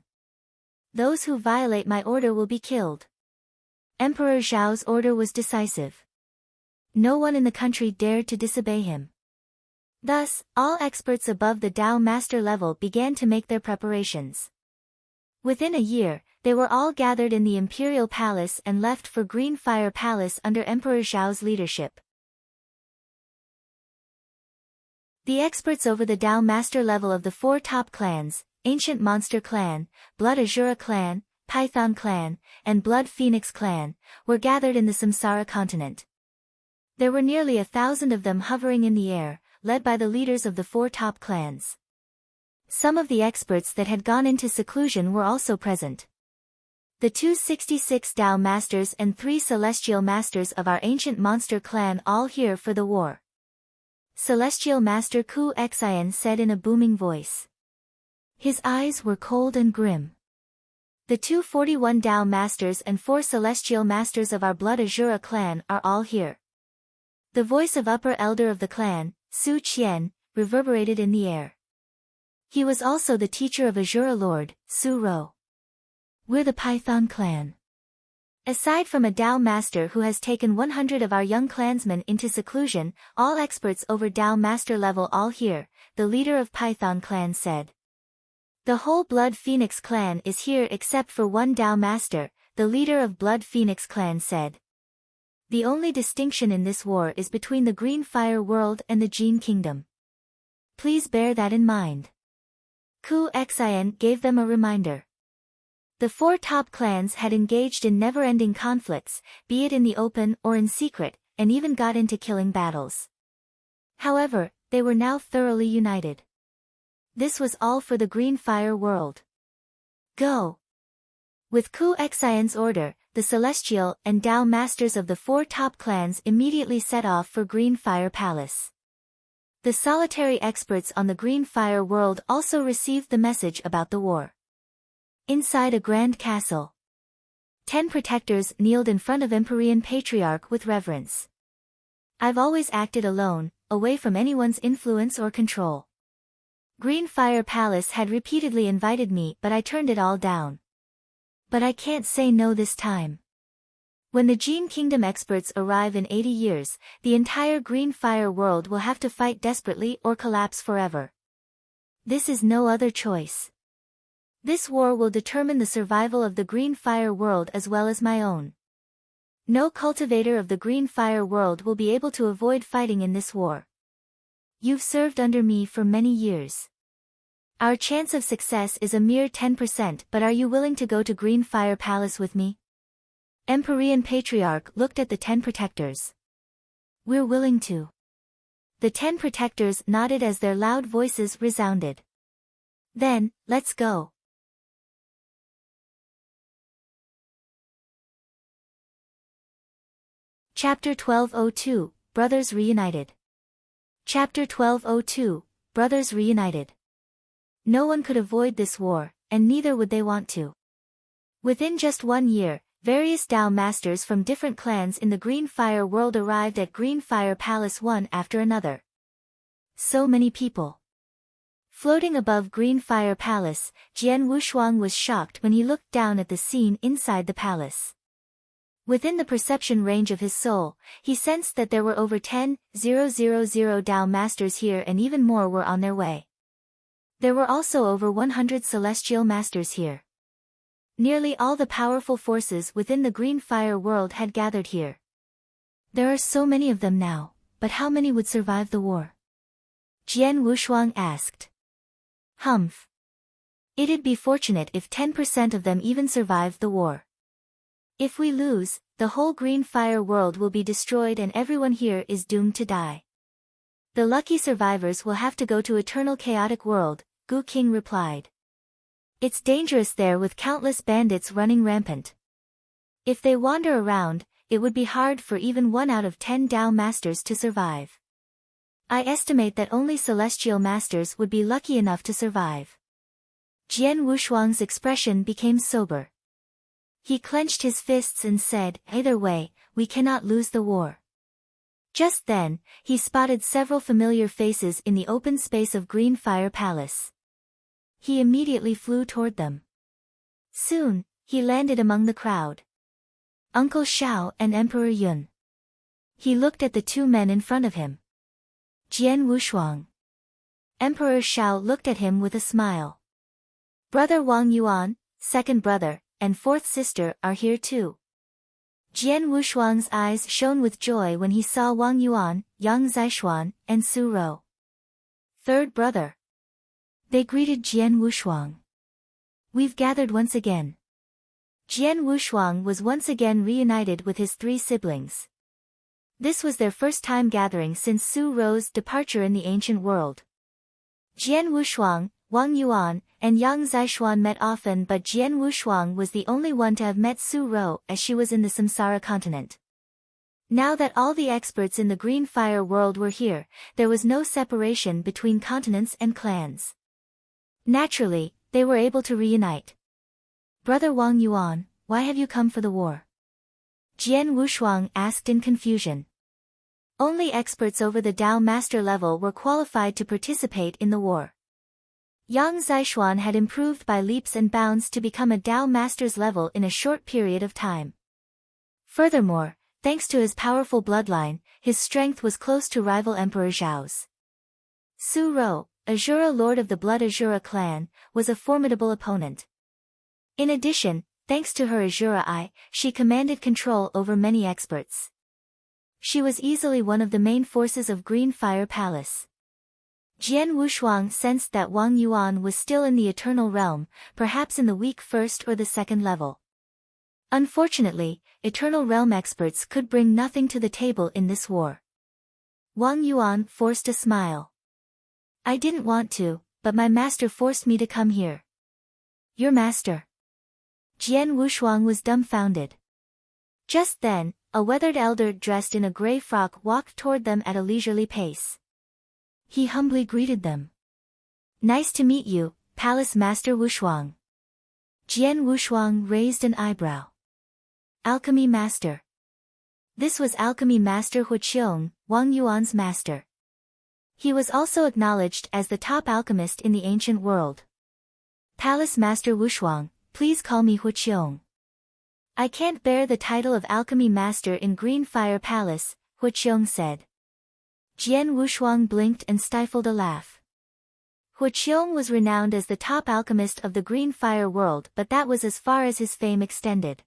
Those who violate my order will be killed. Emperor Zhao's order was decisive. No one in the country dared to disobey him. Thus, all experts above the Dao Master level began to make their preparations. Within a year, they were all gathered in the Imperial Palace and left for Green Fire Palace under Emperor Zhao's leadership. The experts over the Dao Master level of the four top clans, Ancient Monster Clan, Blood Azura Clan, Python Clan, and Blood Phoenix Clan, were gathered in the Samsara continent. There were nearly 1,000 of them hovering in the air, led by the leaders of the four top clans. Some of the experts that had gone into seclusion were also present. The 266 Dao Masters and 3 Celestial Masters of our Ancient Monster Clan all here for the war. Celestial Master Ku Xian said in a booming voice. His eyes were cold and grim. The 241 Dao Masters and 4 Celestial Masters of our Blood Azura clan are all here. The voice of Upper Elder of the clan, Su Qian, reverberated in the air. He was also the teacher of Azura Lord, Su Ro. We're the Python clan. Aside from a Dao Master who has taken 100 of our young clansmen into seclusion, all experts over Dao Master level all here, the leader of Python clan said. The whole Blood Phoenix clan is here except for one Dao Master, the leader of Blood Phoenix clan said. The only distinction in this war is between the Green Fire World and the Jin Kingdom. Please bear that in mind. Ku Xian gave them a reminder. The four top clans had engaged in never-ending conflicts, be it in the open or in secret, and even got into killing battles. However, they were now thoroughly united. This was all for the Green Fire World. Go! With Ku Xian's order, the Celestial and Dao Masters of the four top clans immediately set off for Green Fire Palace. The solitary experts on the Green Fire World also received the message about the war. Inside a grand castle, 10 protectors kneeled in front of Empyrean Patriarch with reverence. I've always acted alone, away from anyone's influence or control. Green Fire Palace had repeatedly invited me, but I turned it all down. But I can't say no this time. When the Gene Kingdom experts arrive in 80 years, the entire Green Fire world will have to fight desperately or collapse forever. This is no other choice. This war will determine the survival of the Green Fire world as well as my own. No cultivator of the Green Fire world will be able to avoid fighting in this war. You've served under me for many years. Our chance of success is a mere 10%, but are you willing to go to Green Fire Palace with me? Empyrean Patriarch looked at the 10 protectors. We're willing to. The 10 protectors nodded as their loud voices resounded. Then, let's go. Chapter 1202, Brothers Reunited. Chapter 1202, Brothers Reunited. No one could avoid this war, and neither would they want to. Within just 1 year, various Tao masters from different clans in the Green Fire world arrived at Green Fire Palace one after another. So many people. Floating above Green Fire Palace, Jian Wushuang was shocked when he looked down at the scene inside the palace. Within the perception range of his soul, he sensed that there were over 10,000 Tao masters here, and even more were on their way. There were also over 100 celestial masters here. Nearly all the powerful forces within the Green Fire world had gathered here. There are so many of them now, but how many would survive the war? Jian Wushuang asked. Humph. It'd be fortunate if 10% of them even survived the war. If we lose, the whole Green Fire world will be destroyed and everyone here is doomed to die. The lucky survivors will have to go to Eternal Chaotic World, Gu King replied. It's dangerous there with countless bandits running rampant. If they wander around, it would be hard for even 1 out of 10 Tao masters to survive. I estimate that only celestial masters would be lucky enough to survive. Jian Wushuang's expression became sober. He clenched his fists and said, either way, we cannot lose the war. Just then, he spotted several familiar faces in the open space of Green Fire Palace. He immediately flew toward them. Soon, he landed among the crowd. Uncle Shao and Emperor Yun. He looked at the 2 men in front of him. Jian Wushuang. Emperor Shao looked at him with a smile. Brother Wang Yuan, second brother, and fourth sister are here too. Jian Wushuang's eyes shone with joy when he saw Wang Yuan, Yang Zishuan, and Su Rou. Third brother. They greeted Jian Wushuang. We've gathered once again. Jian Wushuang was once again reunited with his 3 siblings. This was their first time gathering since Su Rou's departure in the ancient world. Jian Wushuang, Wang Yuan, and Yang Zishuan met often, but Jian Wushuang was the only one to have met Su Rou as she was in the Samsara continent. Now that all the experts in the Green Fire world were here, there was no separation between continents and clans. Naturally, they were able to reunite. Brother Wang Yuan, why have you come for the war? Jian Wushuang asked in confusion. Only experts over the Tao Master level were qualified to participate in the war. Yang Zishuan had improved by leaps and bounds to become a Tao Master's level in a short period of time. Furthermore, thanks to his powerful bloodline, his strength was close to rival Emperor Zhao's. Su Rou, Azura Lord of the Blood Azura clan, was a formidable opponent. In addition, thanks to her Azura Eye, she commanded control over many experts. She was easily one of the main forces of Green Fire Palace. Jian Wushuang sensed that Wang Yuan was still in the Eternal Realm, perhaps in the weak 1st or the 2nd level. Unfortunately, Eternal Realm experts could bring nothing to the table in this war. Wang Yuan forced a smile. I didn't want to, but my master forced me to come here. Your master? Jian Wushuang was dumbfounded. Just then, a weathered elder dressed in a gray frock walked toward them at a leisurely pace. He humbly greeted them. Nice to meet you, Palace Master Wushuang. Jian Wushuang raised an eyebrow. Alchemy Master. This was Alchemy Master Huqiong, Wang Yuan's master. He was also acknowledged as the top alchemist in the ancient world. Palace Master Wushuang, please call me Huqiong. I can't bear the title of Alchemy Master in Green Fire Palace, Huqiong said. Jian Wushuang blinked and stifled a laugh. Huqiong was renowned as the top alchemist of the Green Fire world, but that was as far as his fame extended.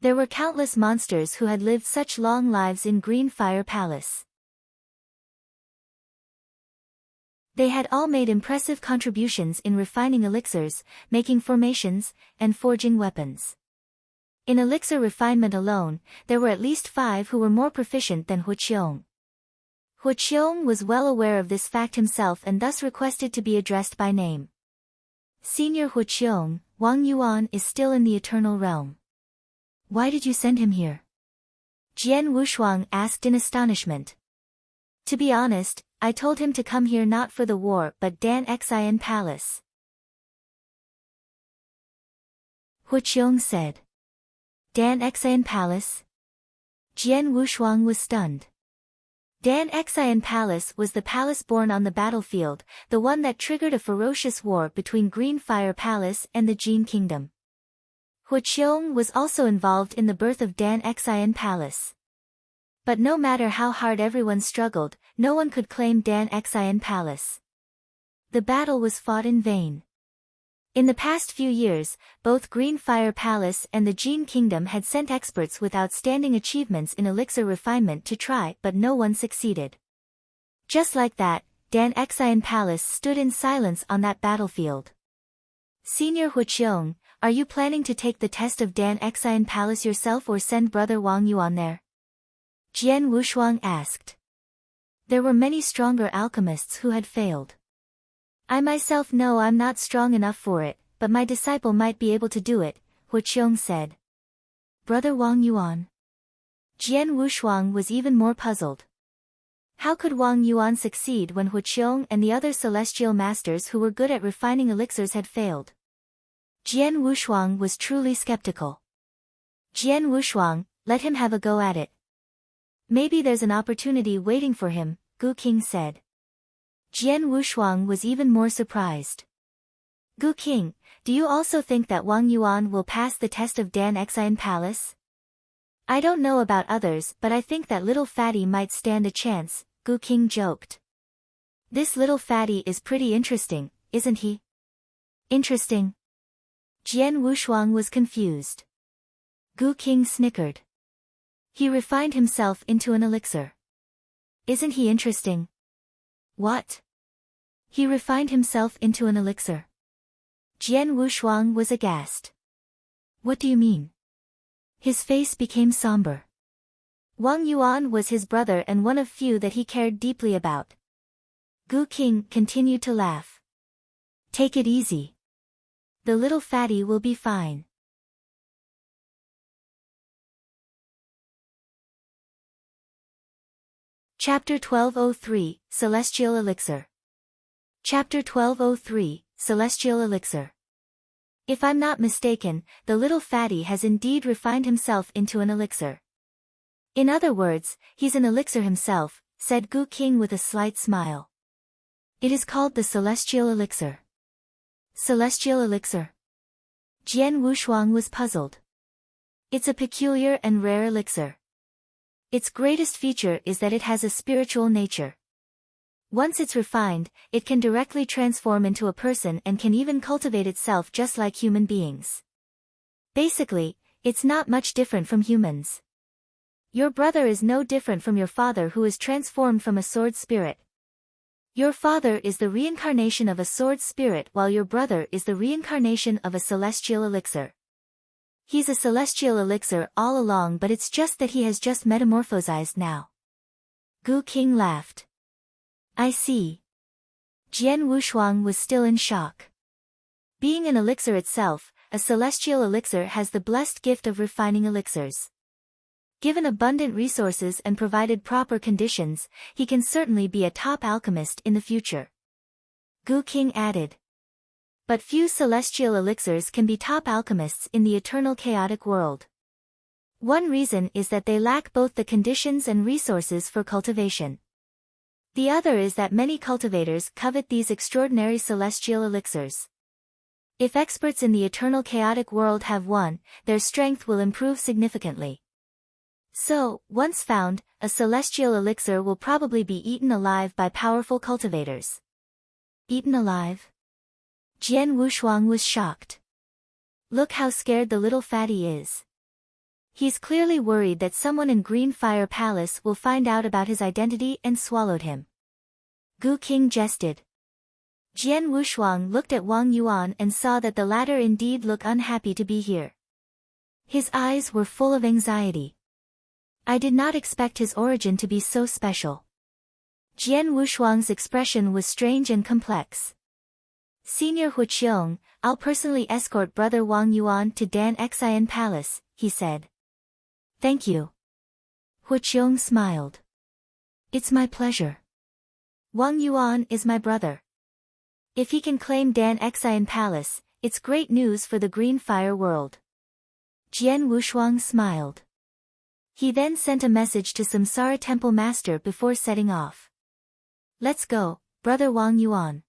There were countless monsters who had lived such long lives in Green Fire Palace. They had all made impressive contributions in refining elixirs, making formations, and forging weapons. In elixir refinement alone, there were at least 5 who were more proficient than Huqiong. Huqiong was well aware of this fact himself and thus requested to be addressed by name. Senior Huqiong, Wang Yuan is still in the Eternal Realm. Why did you send him here? Jian Wushuang asked in astonishment. To be honest, I told him to come here not for the war but Dan Xian Palace. Huqiong said. Dan Xian Palace? Jian Wushuang was stunned. Dan Xian Palace was the palace born on the battlefield, the one that triggered a ferocious war between Green Fire Palace and the Jin Kingdom. Huqiong was also involved in the birth of Dan Xian Palace. But no matter how hard everyone struggled, no one could claim Dan Xian Palace. The battle was fought in vain. In the past few years, both Green Fire Palace and the Jin Kingdom had sent experts with outstanding achievements in elixir refinement to try, but no one succeeded. Just like that, Dan Xian Palace stood in silence on that battlefield. Senior Huqiong, are you planning to take the test of Dan Xian Palace yourself or send Brother Wang Yuan there? Jian Wushuang asked. There were many stronger alchemists who had failed. I myself know I'm not strong enough for it, but my disciple might be able to do it, Huqiong said. Brother Wang Yuan? Jian Wushuang was even more puzzled. How could Wang Yuan succeed when Huqiong and the other celestial masters who were good at refining elixirs had failed? Jian Wushuang was truly skeptical. Jian Wushuang, let him have a go at it. Maybe there's an opportunity waiting for him, Gu King said. Jian Wushuang was even more surprised. Gu King, do you also think that Wang Yuan will pass the test of Dan Xian Palace? I don't know about others, but I think that little fatty might stand a chance, Gu King joked. This little fatty is pretty interesting, isn't he? Interesting? Jian Wushuang was confused. Gu King snickered. He refined himself into an elixir. Isn't he interesting? What? He refined himself into an elixir. Jian Wushuang was aghast. What do you mean? His face became somber. Wang Yuan was his brother and one of few that he cared deeply about. Gu King continued to laugh. Take it easy. The little fatty will be fine. Chapter 1203, Celestial Elixir. Chapter 1203, Celestial Elixir. If I'm not mistaken, the little fatty has indeed refined himself into an elixir. In other words, he's an elixir himself, said Gu King with a slight smile. It is called the Celestial Elixir. Celestial Elixir? Jian Wushuang was puzzled. It's a peculiar and rare elixir. Its greatest feature is that it has a spiritual nature. Once it's refined, it can directly transform into a person and can even cultivate itself just like human beings. Basically, it's not much different from humans. Your brother is no different from your father who is transformed from a sword spirit. Your father is the reincarnation of a sword spirit while your brother is the reincarnation of a celestial elixir. He's a celestial elixir all along, but it's just that he has just metamorphosized now. Gu King laughed. I see. Jian Wushuang was still in shock. Being an elixir itself, a celestial elixir has the blessed gift of refining elixirs. Given abundant resources and provided proper conditions, he can certainly be a top alchemist in the future. Gu King added. But few celestial elixirs can be top alchemists in the eternal chaotic world. One reason is that they lack both the conditions and resources for cultivation. The other is that many cultivators covet these extraordinary celestial elixirs. If experts in the eternal chaotic world have one, their strength will improve significantly. So, once found, a celestial elixir will probably be eaten alive by powerful cultivators. Eaten alive? Jian Wushuang was shocked. Look how scared the little fatty is. He's clearly worried that someone in Green Fire Palace will find out about his identity and swallowed him. Gu King jested. Jian Wushuang looked at Wang Yuan and saw that the latter indeed looked unhappy to be here. His eyes were full of anxiety. I did not expect his origin to be so special. Jian Wushuang's expression was strange and complex. Senior Huqiong, I'll personally escort Brother Wang Yuan to Dan Xian Palace, he said. Thank you. Huqiong smiled. It's my pleasure. Wang Yuan is my brother. If he can claim Dan Xian Palace, it's great news for the Green Fire world. Jian Wushuang smiled. He then sent a message to Samsara Temple Master before setting off. Let's go, Brother Wang Yuan.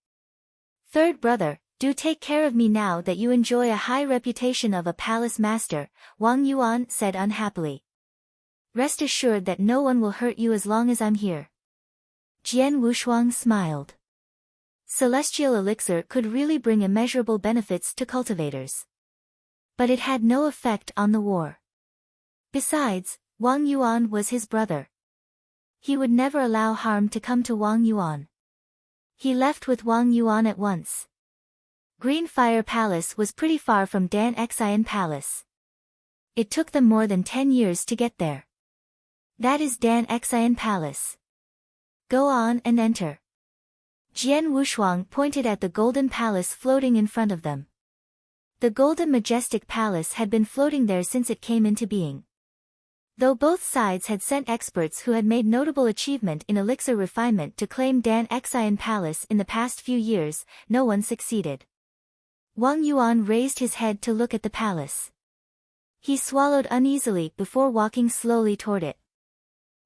Third brother, do take care of me now that you enjoy a high reputation of a palace master, Wang Yuan said unhappily. Rest assured that no one will hurt you as long as I'm here. Jian Wushuang smiled. Celestial elixir could really bring immeasurable benefits to cultivators. But it had no effect on the war. Besides, Wang Yuan was his brother. He would never allow harm to come to Wang Yuan. He left with Wang Yuan at once. Green Fire Palace was pretty far from Dan Xian Palace. It took them more than 10 years to get there. That is Dan Xian Palace. Go on and enter. Jian Wushuang pointed at the golden palace floating in front of them. The golden majestic palace had been floating there since it came into being. Though both sides had sent experts who had made notable achievement in elixir refinement to claim Dan Xian Palace in the past few years, no one succeeded. Wang Yuan raised his head to look at the palace. He swallowed uneasily before walking slowly toward it.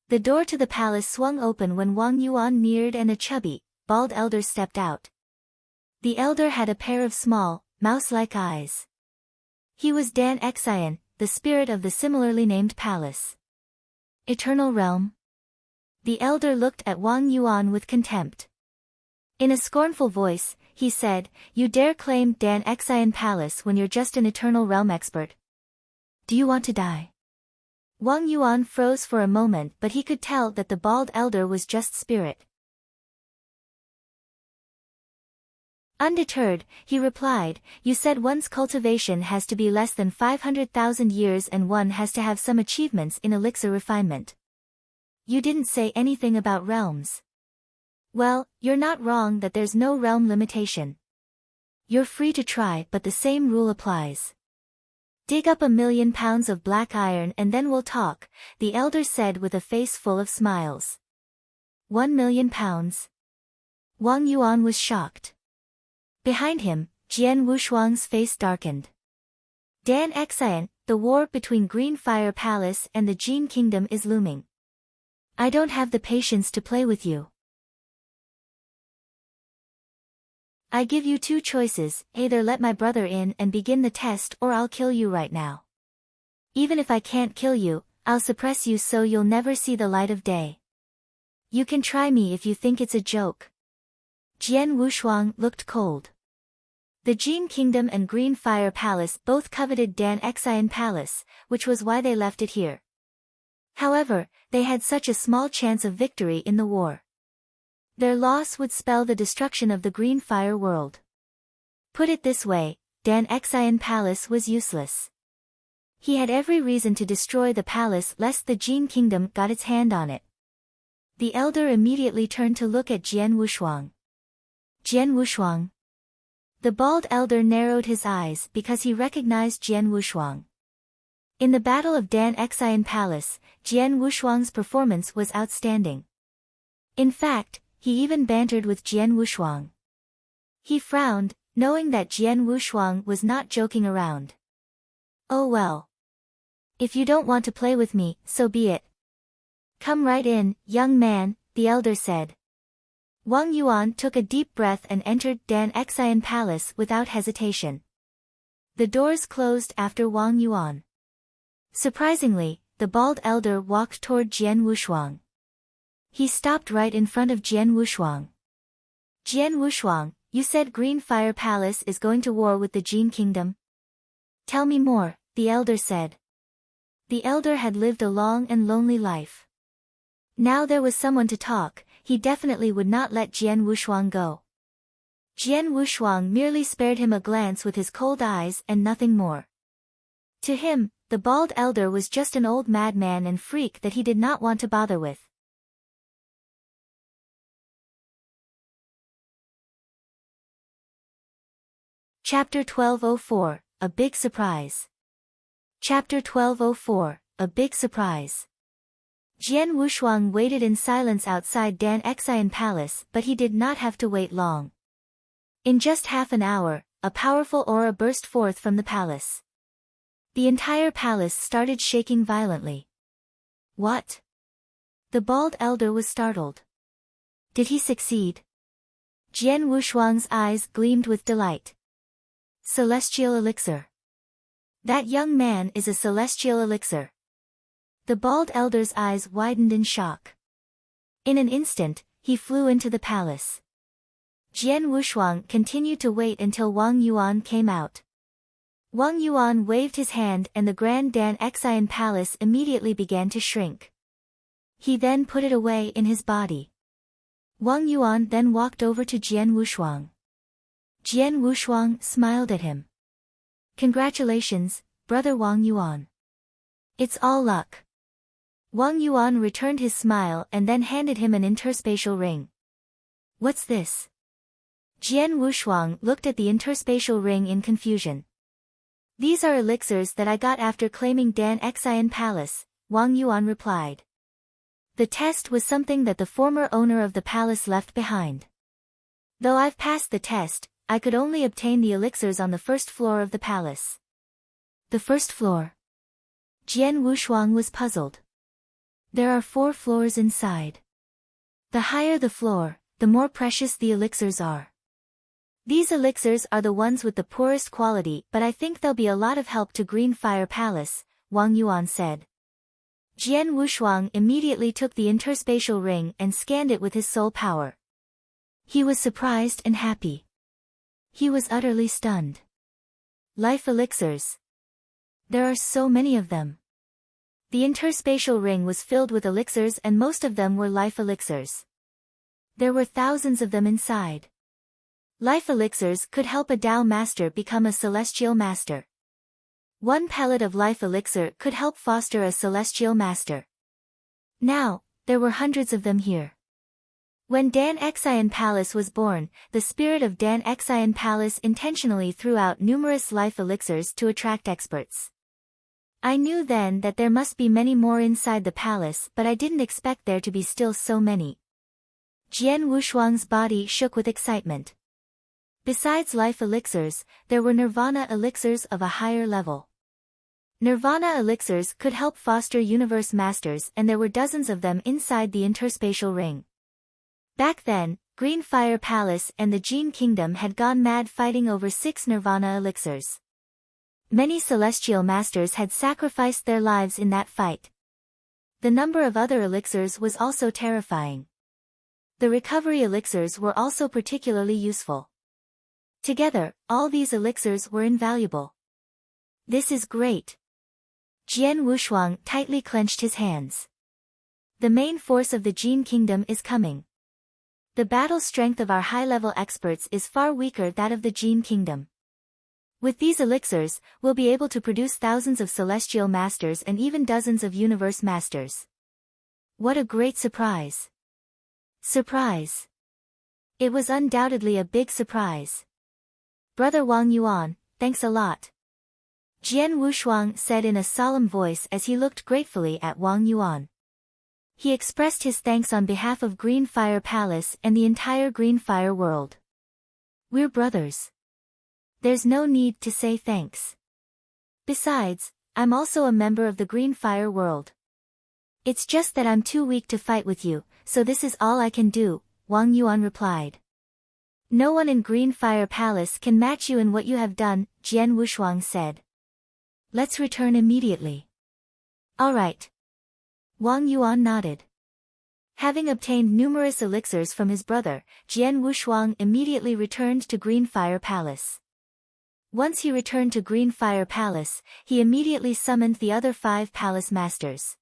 The door to the palace swung open when Wang Yuan neared and a chubby, bald elder stepped out. The elder had a pair of small, mouse-like eyes. He was Dan Xian, the spirit of the similarly named palace. Eternal Realm? The elder looked at Wang Yuan with contempt. In a scornful voice, he said, You dare claim Dan Xian Palace when you're just an Eternal Realm expert? Do you want to die? Wang Yuan froze for a moment, but he could tell that the bald elder was just spirit. Undeterred, he replied, You said one's cultivation has to be less than 500,000 years and one has to have some achievements in elixir refinement. You didn't say anything about realms. Well, you're not wrong that there's no realm limitation. You're free to try, but the same rule applies. Dig up 1,000,000 pounds of black iron and then we'll talk, the elder said with a face full of smiles. 1,000,000 pounds? Wang Yuan was shocked. Behind him, Jian Wushuang's face darkened. Dan Xian, the war between Green Fire Palace and the Jin Kingdom is looming. I don't have the patience to play with you. I give you two choices, either let my brother in and begin the test or I'll kill you right now. Even if I can't kill you, I'll suppress you so you'll never see the light of day. You can try me if you think it's a joke. Jian Wushuang looked cold. The Jin Kingdom and Green Fire Palace both coveted Dan Xian Palace, which was why they left it here. However, they had such a small chance of victory in the war. Their loss would spell the destruction of the Green Fire world. Put it this way, Dan Xian Palace was useless. He had every reason to destroy the palace lest the Jin Kingdom got its hand on it. The elder immediately turned to look at Jian Wushuang. Jian Wushuang. The bald elder narrowed his eyes because he recognized Jian Wushuang. In the Battle of Dan Xian Palace, Jian Wushuang's performance was outstanding. In fact, he even bantered with Jian Wushuang. He frowned, knowing that Jian Wushuang was not joking around. Oh well. If you don't want to play with me, so be it. Come right in, young man, the elder said. Wang Yuan took a deep breath and entered Dan Xian Palace without hesitation. The doors closed after Wang Yuan. Surprisingly, the bald elder walked toward Jian Wushuang. He stopped right in front of Jian Wushuang. Jian Wushuang, you said Green Fire Palace is going to war with the Jin Kingdom? Tell me more, the elder said. The elder had lived a long and lonely life. Now there was someone to talk. He definitely would not let Jian Wushuang go. Jian Wushuang merely spared him a glance with his cold eyes and nothing more. To him, the bald elder was just an old madman and freak that he did not want to bother with. Chapter 1204, A Big Surprise. Chapter 1204, A Big Surprise. Jian Wushuang waited in silence outside Dan Xian Palace, but he did not have to wait long. In just half an hour, a powerful aura burst forth from the palace. The entire palace started shaking violently. What? The bald elder was startled. Did he succeed? Jian Wushuang's eyes gleamed with delight. Celestial elixir. That young man is a celestial elixir. The bald elder's eyes widened in shock. In an instant, he flew into the palace. Jian Wushuang continued to wait until Wang Yuan came out. Wang Yuan waved his hand and the Grand Dan Xian Palace immediately began to shrink. He then put it away in his body. Wang Yuan then walked over to Jian Wushuang. Jian Wushuang smiled at him. Congratulations, brother Wang Yuan. It's all luck. Wang Yuan returned his smile and then handed him an interspatial ring. What's this? Jian Wushuang looked at the interspatial ring in confusion. These are elixirs that I got after claiming Dan Xian Palace, Wang Yuan replied. The test was something that the former owner of the palace left behind. Though I've passed the test, I could only obtain the elixirs on the first floor of the palace. The first floor? Jian Wushuang was puzzled. There are 4 floors inside. The higher the floor, the more precious the elixirs are. These elixirs are the ones with the poorest quality, but I think they'll be a lot of help to Green Fire Palace, Wang Yuan said. Jian Wushuang immediately took the interspatial ring and scanned it with his soul power. He was surprised and happy. He was utterly stunned. Life elixirs. There are so many of them. The interspatial ring was filled with elixirs and most of them were life elixirs. There were thousands of them inside. Life elixirs could help a Tao master become a celestial master. 1 pellet of life elixir could help foster a celestial master. Now, there were hundreds of them here. When Dan Xian Palace was born, the spirit of Dan Xian Palace intentionally threw out numerous life elixirs to attract experts. I knew then that there must be many more inside the palace, but I didn't expect there to be still so many. Jian Wushuang's body shook with excitement. Besides life elixirs, there were nirvana elixirs of a higher level. Nirvana elixirs could help foster universe masters and there were dozens of them inside the interspatial ring. Back then, Green Fire Palace and the Jin Kingdom had gone mad fighting over 6 nirvana elixirs. Many celestial masters had sacrificed their lives in that fight. The number of other elixirs was also terrifying. The recovery elixirs were also particularly useful. Together, all these elixirs were invaluable. This is great. Jian Wushuang tightly clenched his hands. The main force of the Jin Kingdom is coming. The battle strength of our high-level experts is far weaker than that of the Jin Kingdom. With these elixirs, we'll be able to produce thousands of celestial masters and even dozens of universe masters. What a great surprise! Surprise! It was undoubtedly a big surprise. Brother Wang Yuan, thanks a lot. Jian Wushuang said in a solemn voice as he looked gratefully at Wang Yuan. He expressed his thanks on behalf of Green Fire Palace and the entire Green Fire world. We're brothers. There's no need to say thanks. Besides, I'm also a member of the Green Fire world. It's just that I'm too weak to fight with you, so this is all I can do, Wang Yuan replied. No one in Green Fire Palace can match you in what you have done, Jian Wushuang said. Let's return immediately. All right. Wang Yuan nodded. Having obtained numerous elixirs from his brother, Jian Wushuang immediately returned to Green Fire Palace. Once he returned to Green Fire Palace, he immediately summoned the other 5 palace masters.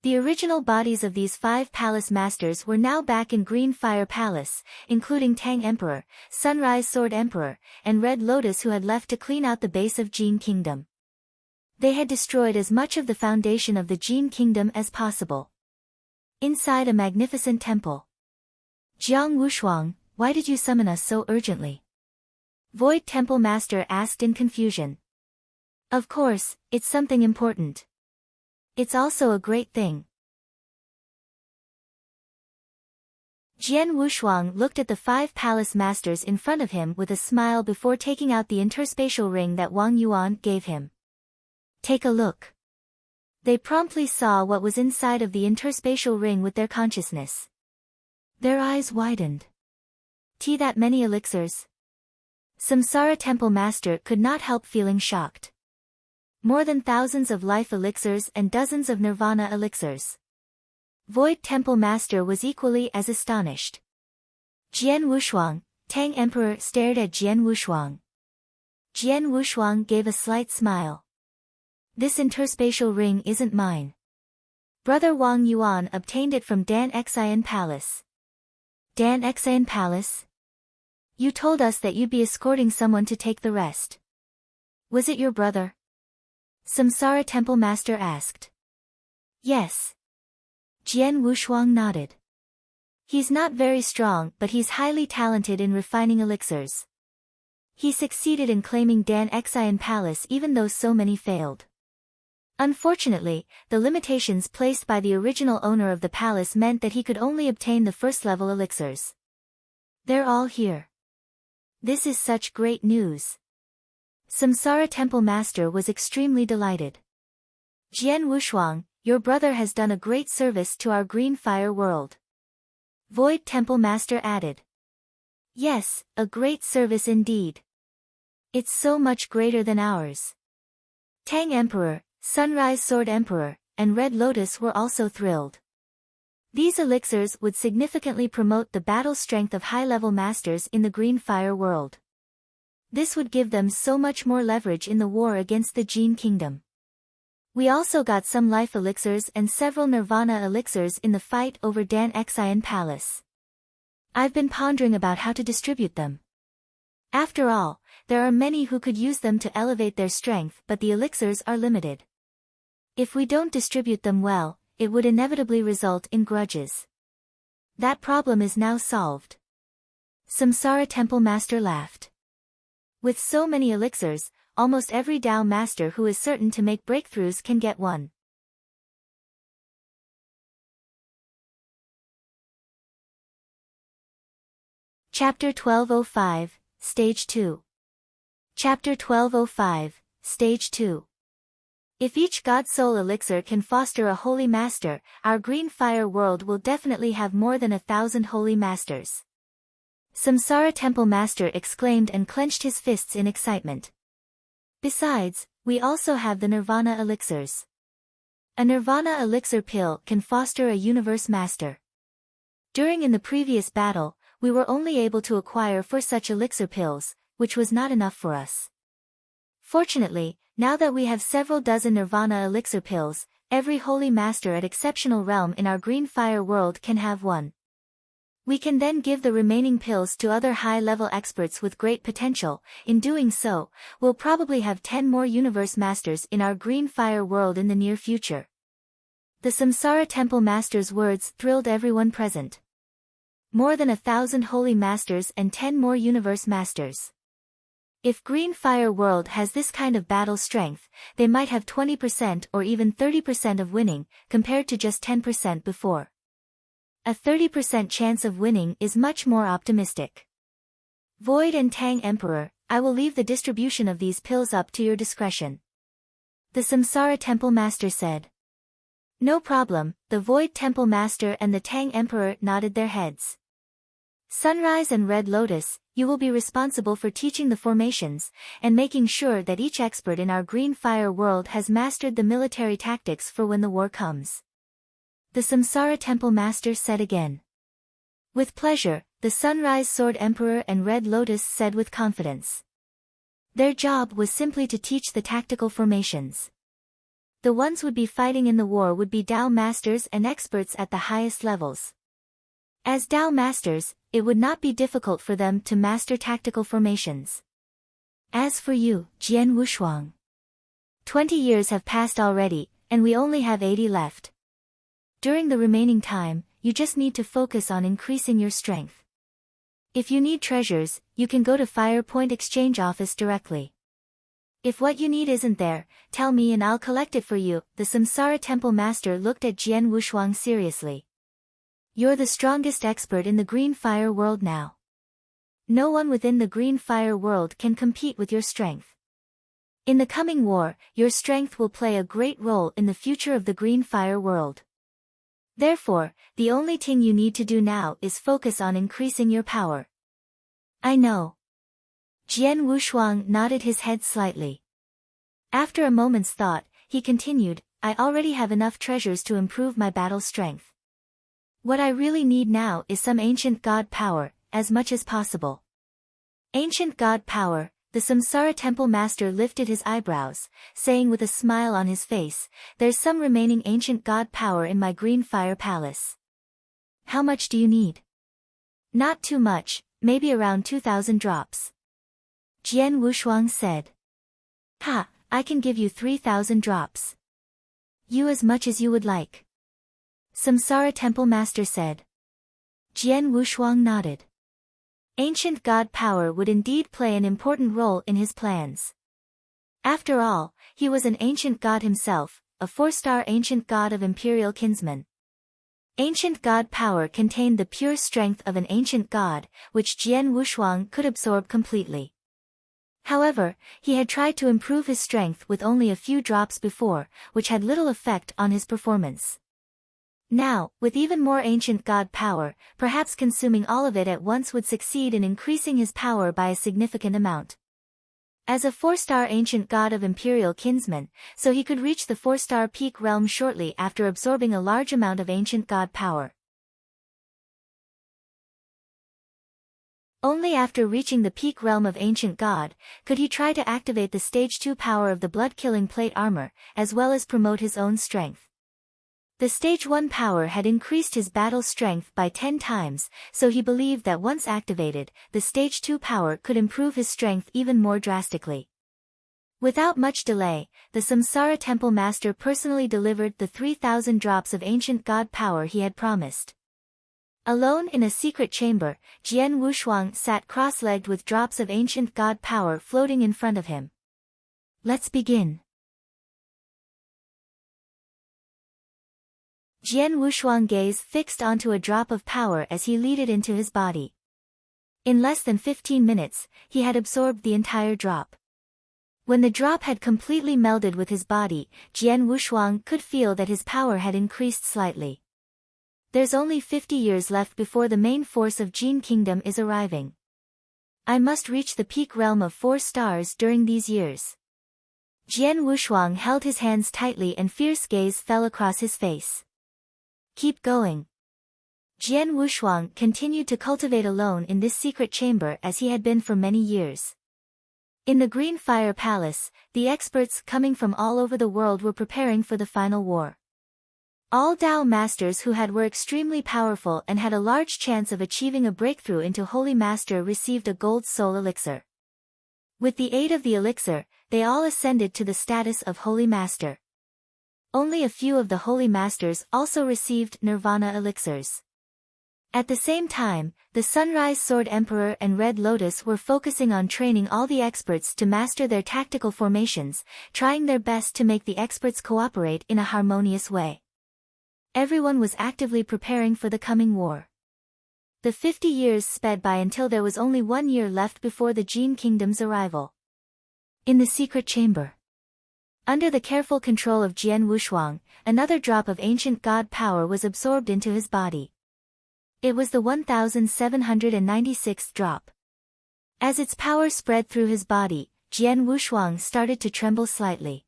The original bodies of these 5 palace masters were now back in Green Fire Palace, including Tang Emperor, Sunrise Sword Emperor, and Red Lotus, who had left to clean out the base of Jin Kingdom. They had destroyed as much of the foundation of the Jin Kingdom as possible. Inside a magnificent temple. Jiang Wushuang, why did you summon us so urgently? Void Temple Master asked in confusion. Of course, it's something important. It's also a great thing. Jian Wushuang looked at the 5 palace masters in front of him with a smile before taking out the interspatial ring that Wang Yuan gave him. Take a look. They promptly saw what was inside of the interspatial ring with their consciousness. Their eyes widened. That many elixirs? Samsara Temple Master could not help feeling shocked. More than thousands of life elixirs and dozens of nirvana elixirs. Void Temple Master was equally as astonished. Jian Wushuang, Tang Emperor stared at Jian Wushuang. Jian Wushuang gave a slight smile. This interspatial ring isn't mine. Brother Wang Yuan obtained it from Dan Xian Palace. Dan Xian Palace? You told us that you'd be escorting someone to take the rest. Was it your brother? Samsara Temple Master asked. Yes. Jian Wushuang nodded. He's not very strong, but he's highly talented in refining elixirs. He succeeded in claiming Dan Xian Palace even though so many failed. Unfortunately, the limitations placed by the original owner of the palace meant that he could only obtain the first-level elixirs. They're all here. This is such great news. Samsara Temple Master was extremely delighted. Jian Wushuang, your brother has done a great service to our Green Fire world. Void Temple Master added. Yes, a great service indeed. It's so much greater than ours. Tang Emperor, Sunrise Sword Emperor, and Red Lotus were also thrilled. These elixirs would significantly promote the battle strength of high-level masters in the Green Fire world. This would give them so much more leverage in the war against the Jin Kingdom. We also got some life elixirs and several nirvana elixirs in the fight over Dan Xian Palace. I've been pondering about how to distribute them. After all, there are many who could use them to elevate their strength, but the elixirs are limited. If we don't distribute them well, it would inevitably result in grudges. That problem is now solved. Samsara Temple Master laughed. With so many elixirs, almost every Dao Master who is certain to make breakthroughs can get one. Chapter 1205, Stage 2. Chapter 1205, Stage 2. If each God Soul elixir can foster a holy master, our Green Fire world will definitely have more than 1,000 holy masters. Samsara Temple Master exclaimed and clenched his fists in excitement. Besides, we also have the Nirvana elixirs. A Nirvana elixir pill can foster a universe master. In the previous battle, we were only able to acquire 4 such elixir pills, which was not enough for us. Fortunately, now that we have several dozen Nirvana elixir pills, every holy master at exceptional realm in our Green Fire world can have one. We can then give the remaining pills to other high-level experts with great potential. In doing so, we'll probably have 10 more universe masters in our Green Fire world in the near future. The Samsara Temple Master's words thrilled everyone present. More than 1,000 holy masters and 10 more universe masters. If Green Fire world has this kind of battle strength, they might have 20% or even 30% of winning, compared to just 10% before. A 30% chance of winning is much more optimistic. Void and Tang Emperor, I will leave the distribution of these pills up to your discretion. The Samsara Temple Master said. No problem, the Void Temple Master and the Tang Emperor nodded their heads. Sunrise and Red Lotus, you will be responsible for teaching the formations, and making sure that each expert in our Green Fire world has mastered the military tactics for when the war comes. The Samsara Temple Master said again. With pleasure, the Sunrise Sword Emperor and Red Lotus said with confidence. Their job was simply to teach the tactical formations. The ones would be fighting in the war would be Dao Masters and experts at the highest levels. As Dao Masters, it would not be difficult for them to master tactical formations. As for you, Jian Wushuang. 20 years have passed already, and we only have 80 left. During the remaining time, you just need to focus on increasing your strength. If you need treasures, you can go to Fire Point Exchange Office directly. If what you need isn't there, tell me and I'll collect it for you. The Samsara Temple Master looked at Jian Wushuang seriously. You're the strongest expert in the Green Fire world now. No one within the Green Fire world can compete with your strength. In the coming war, your strength will play a great role in the future of the Green Fire world. Therefore, the only thing you need to do now is focus on increasing your power. I know. Jian Wushuang nodded his head slightly. After a moment's thought, he continued, I already have enough treasures to improve my battle strength. What I really need now is some ancient god power, as much as possible. Ancient god power, the Samsara Temple Master lifted his eyebrows, saying with a smile on his face, there's some remaining ancient god power in my Green Fire Palace. How much do you need? Not too much, maybe around 2,000 drops. Jian Wushuang said. Ha, I can give you 3,000 drops. You as much as you would like. Samsara Temple Master said. Jian Wushuang nodded. Ancient god power would indeed play an important role in his plans. After all, he was an ancient god himself, a 4-star ancient god of imperial kinsman. Ancient god power contained the pure strength of an ancient god, which Jian Wushuang could absorb completely. However, he had tried to improve his strength with only a few drops before, which had little effect on his performance. Now, with even more ancient god power, perhaps consuming all of it at once would succeed in increasing his power by a significant amount. As a 4-star ancient god of imperial kinsman, so he could reach the 4-star peak realm shortly after absorbing a large amount of ancient god power. Only after reaching the peak realm of ancient god, could he try to activate the stage 2 power of the blood-killing plate armor, as well as promote his own strength. The stage 1 power had increased his battle strength by 10 times, so he believed that once activated, the stage 2 power could improve his strength even more drastically. Without much delay, the Samsara Temple Master personally delivered the 3,000 drops of ancient god power he had promised. Alone in a secret chamber, Jian Wushuang sat cross-legged with drops of ancient god power floating in front of him. Let's begin. Jian Wushuang gaze fixed onto a drop of power as he lead it into his body. In less than 15 minutes, he had absorbed the entire drop. When the drop had completely melded with his body, Jian Wushuang could feel that his power had increased slightly. There's only 50 years left before the main force of Jin Kingdom is arriving. I must reach the peak realm of 4 stars during these years. Jian Wushuang held his hands tightly and fierce gaze fell across his face. Keep going. Jian Wushuang continued to cultivate alone in this secret chamber as he had been for many years. In the Green Fire Palace, the experts coming from all over the world were preparing for the final war. All Dao Masters who were extremely powerful and had a large chance of achieving a breakthrough into Holy Master received a gold soul elixir. With the aid of the elixir, they all ascended to the status of Holy Master. Only a few of the Holy Masters also received Nirvana elixirs. At the same time, the Sunrise Sword Emperor and Red Lotus were focusing on training all the experts to master their tactical formations, trying their best to make the experts cooperate in a harmonious way. Everyone was actively preparing for the coming war. The 50 years sped by until there was only 1 year left before the Jin Kingdom's arrival. In the secret chamber, Under the careful control of Jian Wushuang, another drop of ancient god power was absorbed into his body. It was the 1796th drop. As its power spread through his body, Jian Wushuang started to tremble slightly.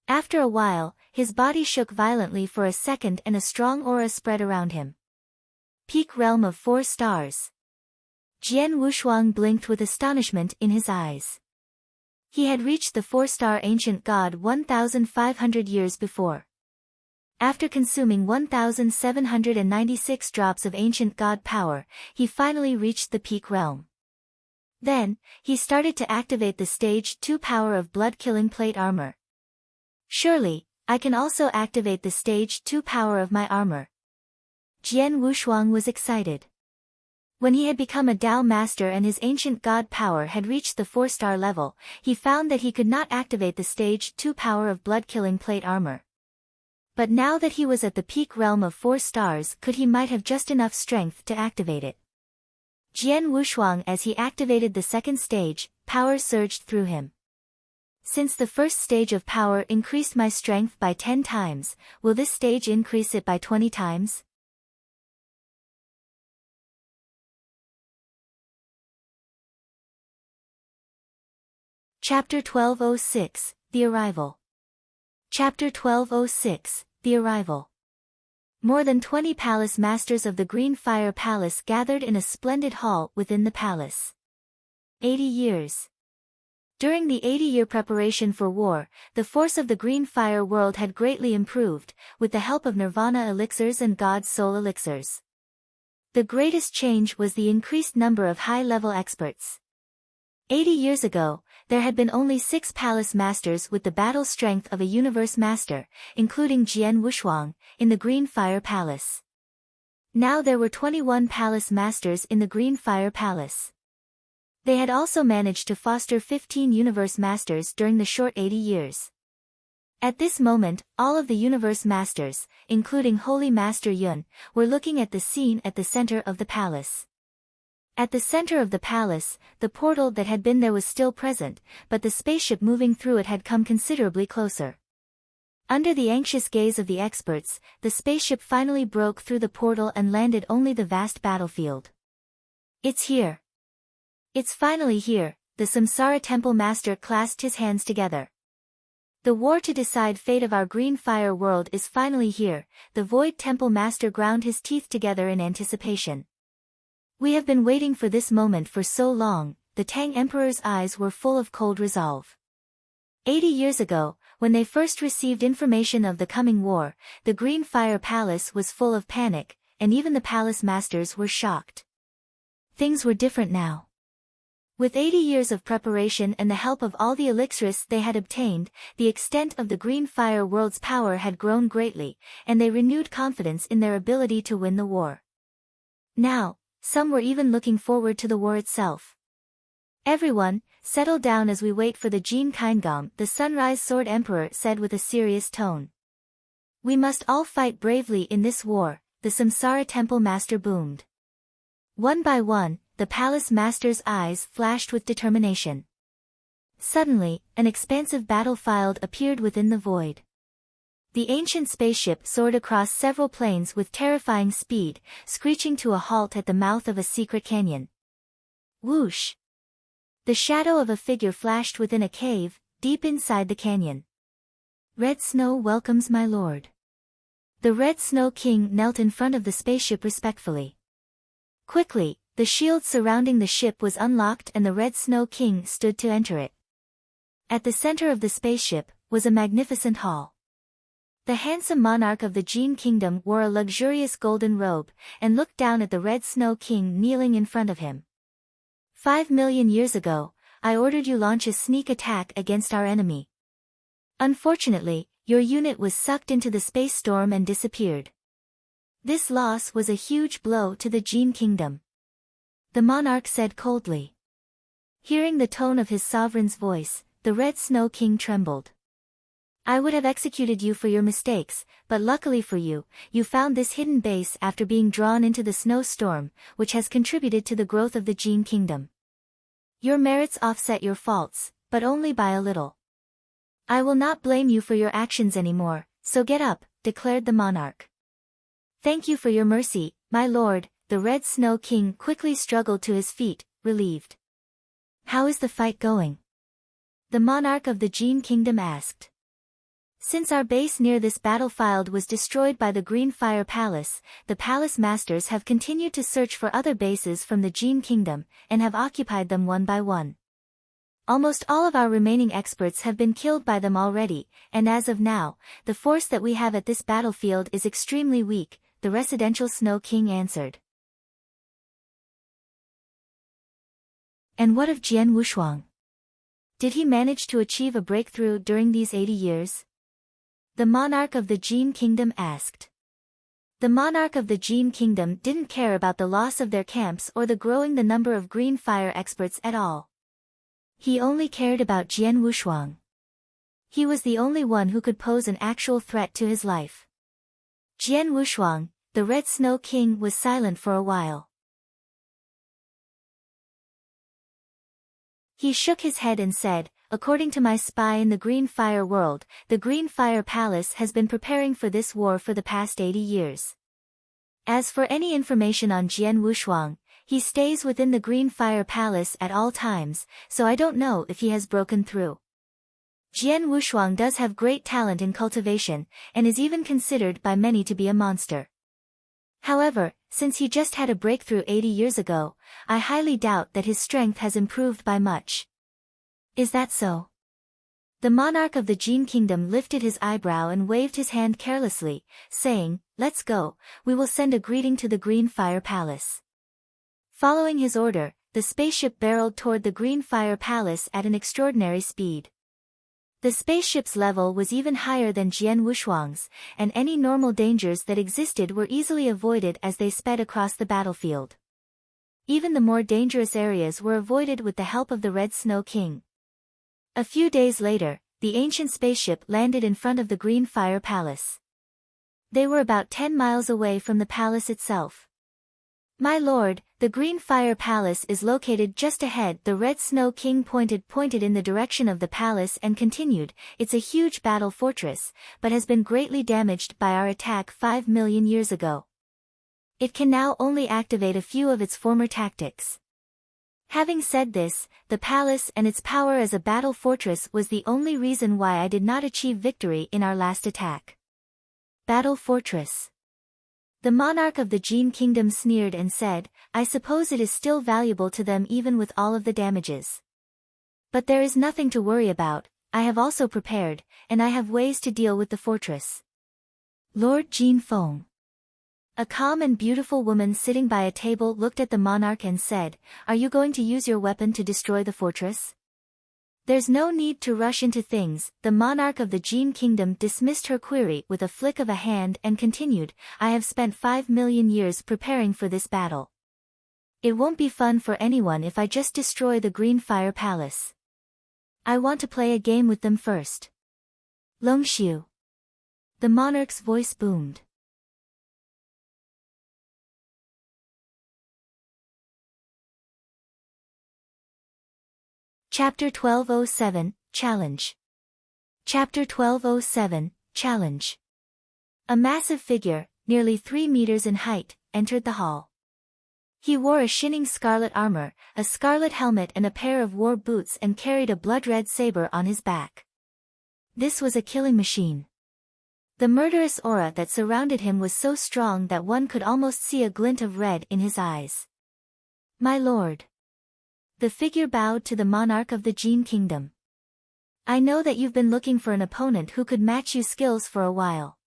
After a while, his body shook violently for a second and a strong aura spread around him. Peak realm of 4 stars. Jian Wushuang blinked with astonishment in his eyes. He had reached the 4-star ancient god 1,500 years before. After consuming 1,796 drops of ancient god power, he finally reached the peak realm. Then, he started to activate the stage 2 power of blood-killing plate armor. Surely, I can also activate the stage 2 power of my armor. Jian Wushuang was excited. When he had become a Dao master and his ancient god power had reached the 4-star level, he found that he could not activate the stage 2 power of blood-killing plate armor. But now that he was at the peak realm of 4 stars, he might have just enough strength to activate it. Jian Wushuang, as he activated the second stage, power surged through him. Since the first stage of power increased my strength by 10 times, will this stage increase it by 20 times? Chapter 1206, The Arrival. Chapter 1206, The Arrival. More than 20 palace masters of the Green Fire Palace gathered in a splendid hall within the palace. 80 years. During the 80-year preparation for war, the force of the Green Fire world had greatly improved, with the help of Nirvana elixirs and God's Soul elixirs. The greatest change was the increased number of high-level experts. 80 years ago, there had been only 6 palace masters with the battle strength of a universe master, including Jian Wushuang, in the Green Fire Palace. Now there were 21 palace masters in the Green Fire Palace. They had also managed to foster 15 universe masters during the short 80 years. At this moment, all of the universe masters, including Holy Master Yun, were looking at the scene at the center of the palace. At the center of the palace, the portal that had been there was still present, but the spaceship moving through it had come considerably closer. Under the anxious gaze of the experts, the spaceship finally broke through the portal and landed only the vast battlefield. It's here. It's finally here, the Samsara Temple Master clasped his hands together. The war to decide fate of our Green Fire world is finally here, the Void Temple Master ground his teeth together in anticipation. We have been waiting for this moment for so long, the Tang Emperor's eyes were full of cold resolve. 80 years ago, when they first received information of the coming war, the Green Fire Palace was full of panic, and even the palace masters were shocked. Things were different now. With 80 years of preparation and the help of all the elixirs they had obtained, the extent of the Green Fire world's power had grown greatly, and they renewed confidence in their ability to win the war. Now, some were even looking forward to the war itself. Everyone, settle down as we wait for the Jin Kaingam, the Sunrise Sword Emperor said with a serious tone. We must all fight bravely in this war, the Samsara Temple Master boomed. One by one, the palace master's eyes flashed with determination. Suddenly, an expansive battlefield appeared within the void. The ancient spaceship soared across several planes with terrifying speed, screeching to a halt at the mouth of a secret canyon. Whoosh! The shadow of a figure flashed within a cave, deep inside the canyon. Red Snow welcomes my lord. The Red Snow King knelt in front of the spaceship respectfully. Quickly, the shield surrounding the ship was unlocked and the Red Snow King stood to enter it. At the center of the spaceship was a magnificent hall. The handsome monarch of the Jin Kingdom wore a luxurious golden robe, and looked down at the Red Snow King kneeling in front of him. 5 million years ago, I ordered you launch a sneak attack against our enemy. Unfortunately, your unit was sucked into the space storm and disappeared. This loss was a huge blow to the Jin Kingdom. The monarch said coldly. Hearing the tone of his sovereign's voice, the Red Snow King trembled. I would have executed you for your mistakes, but luckily for you, you found this hidden base after being drawn into the snowstorm, which has contributed to the growth of the Jin Kingdom. Your merits offset your faults, but only by a little. I will not blame you for your actions anymore, so get up, declared the monarch. Thank you for your mercy, my lord. The Red Snow King quickly struggled to his feet, relieved. How is the fight going? The monarch of the Jean Kingdom asked. Since our base near this battlefield was destroyed by the Green Fire Palace, the palace masters have continued to search for other bases from the Jean Kingdom, and have occupied them one by one. Almost all of our remaining experts have been killed by them already, and as of now, the force that we have at this battlefield is extremely weak, the residential Snow King answered. And what of Jian Wushuang? Did he manage to achieve a breakthrough during these 80 years? The monarch of the Jean Kingdom asked. The monarch of the Jean Kingdom didn't care about the loss of their camps or the growing the number of green fire experts at all. He only cared about Jian Wushuang. He was the only one who could pose an actual threat to his life. Jian Wushuang, the Red Snow King, was silent for a while. He shook his head and said, according to my spy in the Green Fire world, the Green Fire Palace has been preparing for this war for the past 80 years. As for any information on Jian Wushuang, he stays within the Green Fire Palace at all times, so I don't know if he has broken through. Jian Wushuang does have great talent in cultivation, and is even considered by many to be a monster. However, since he just had a breakthrough 80 years ago, I highly doubt that his strength has improved by much. Is that so? The monarch of the Jean Kingdom lifted his eyebrow and waved his hand carelessly, saying, let's go, we will send a greeting to the Green Fire Palace. Following his order, the spaceship barreled toward the Green Fire Palace at an extraordinary speed. The spaceship's level was even higher than Jian Wushuang's, and any normal dangers that existed were easily avoided as they sped across the battlefield. Even the more dangerous areas were avoided with the help of the Red Snow King. A few days later, the ancient spaceship landed in front of the Green Fire Palace. They were about 10 miles away from the palace itself. My lord, the Green Fire Palace is located just ahead. The Red Snow King pointed in the direction of the palace and continued, it's a huge battle fortress, but has been greatly damaged by our attack 5 million years ago. It can now only activate a few of its former tactics. Having said this, the palace and its power as a battle fortress was the only reason why I did not achieve victory in our last attack. Battle fortress. The monarch of the Jean Kingdom sneered and said, I suppose it is still valuable to them even with all of the damages. But there is nothing to worry about, I have also prepared, and I have ways to deal with the fortress. Lord Jean Feng. A calm and beautiful woman sitting by a table looked at the monarch and said, are you going to use your weapon to destroy the fortress? There's no need to rush into things. The monarch of the Jean Kingdom dismissed her query with a flick of a hand and continued, I have spent 5 million years preparing for this battle. It won't be fun for anyone if I just destroy the Green Fire Palace. I want to play a game with them first. Longshu. The monarch's voice boomed. Chapter 1207, Challenge. Chapter 1207, Challenge. A massive figure, nearly 3 meters in height, entered the hall. He wore a shining scarlet armor, a scarlet helmet and a pair of war boots and carried a blood-red saber on his back. This was a killing machine. The murderous aura that surrounded him was so strong that one could almost see a glint of red in his eyes. My lord. The figure bowed to the monarch of the Jean Kingdom. I know that you've been looking for an opponent who could match you skills for a while.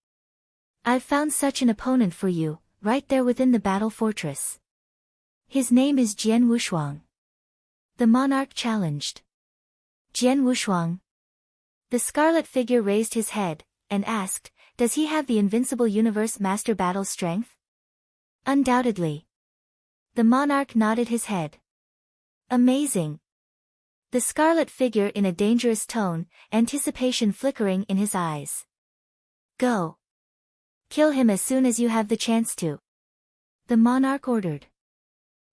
I've found such an opponent for you, right there within the battle fortress. His name is Jian Wushuang. The monarch challenged. Jian Wushuang. The scarlet figure raised his head, and asked, does he have the invincible universe master battle strength? Undoubtedly. The monarch nodded his head. Amazing. The scarlet figure in a dangerous tone, anticipation flickering in his eyes. Go. Kill him as soon as you have the chance to. The monarch ordered.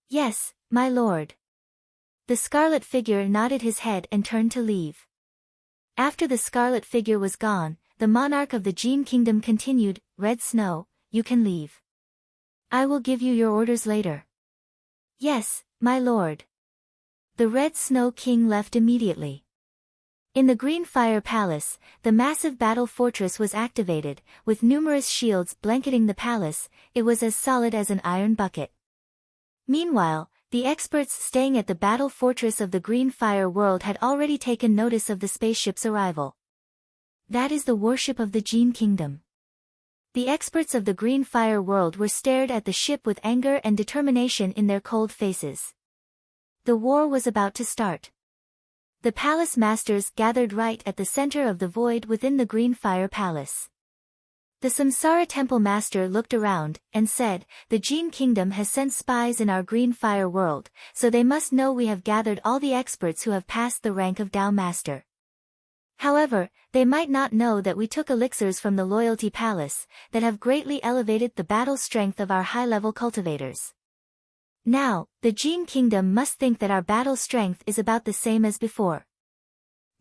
Yes, my lord. The scarlet figure nodded his head and turned to leave. After the scarlet figure was gone, the monarch of the Jin Kingdom continued, "Red Snow, you can leave. I will give you your orders later." "Yes, my lord." The Red Snow King left immediately. In the Green Fire Palace, the massive battle fortress was activated, with numerous shields blanketing the palace. It was as solid as an iron bucket. Meanwhile, the experts staying at the battle fortress of the Green Fire world had already taken notice of the spaceship's arrival. That is the warship of the Jin Kingdom. The experts of the Green Fire world were stared at the ship with anger and determination in their cold faces. The war was about to start. The palace masters gathered right at the center of the void within the Green Fire Palace. The Samsara Temple Master looked around, and said, "The Jin Kingdom has sent spies in our Green Fire world, so they must know we have gathered all the experts who have passed the rank of Tao Master. However, they might not know that we took elixirs from the Loyalty Palace, that have greatly elevated the battle strength of our high-level cultivators. Now, the Jin Kingdom must think that our battle strength is about the same as before.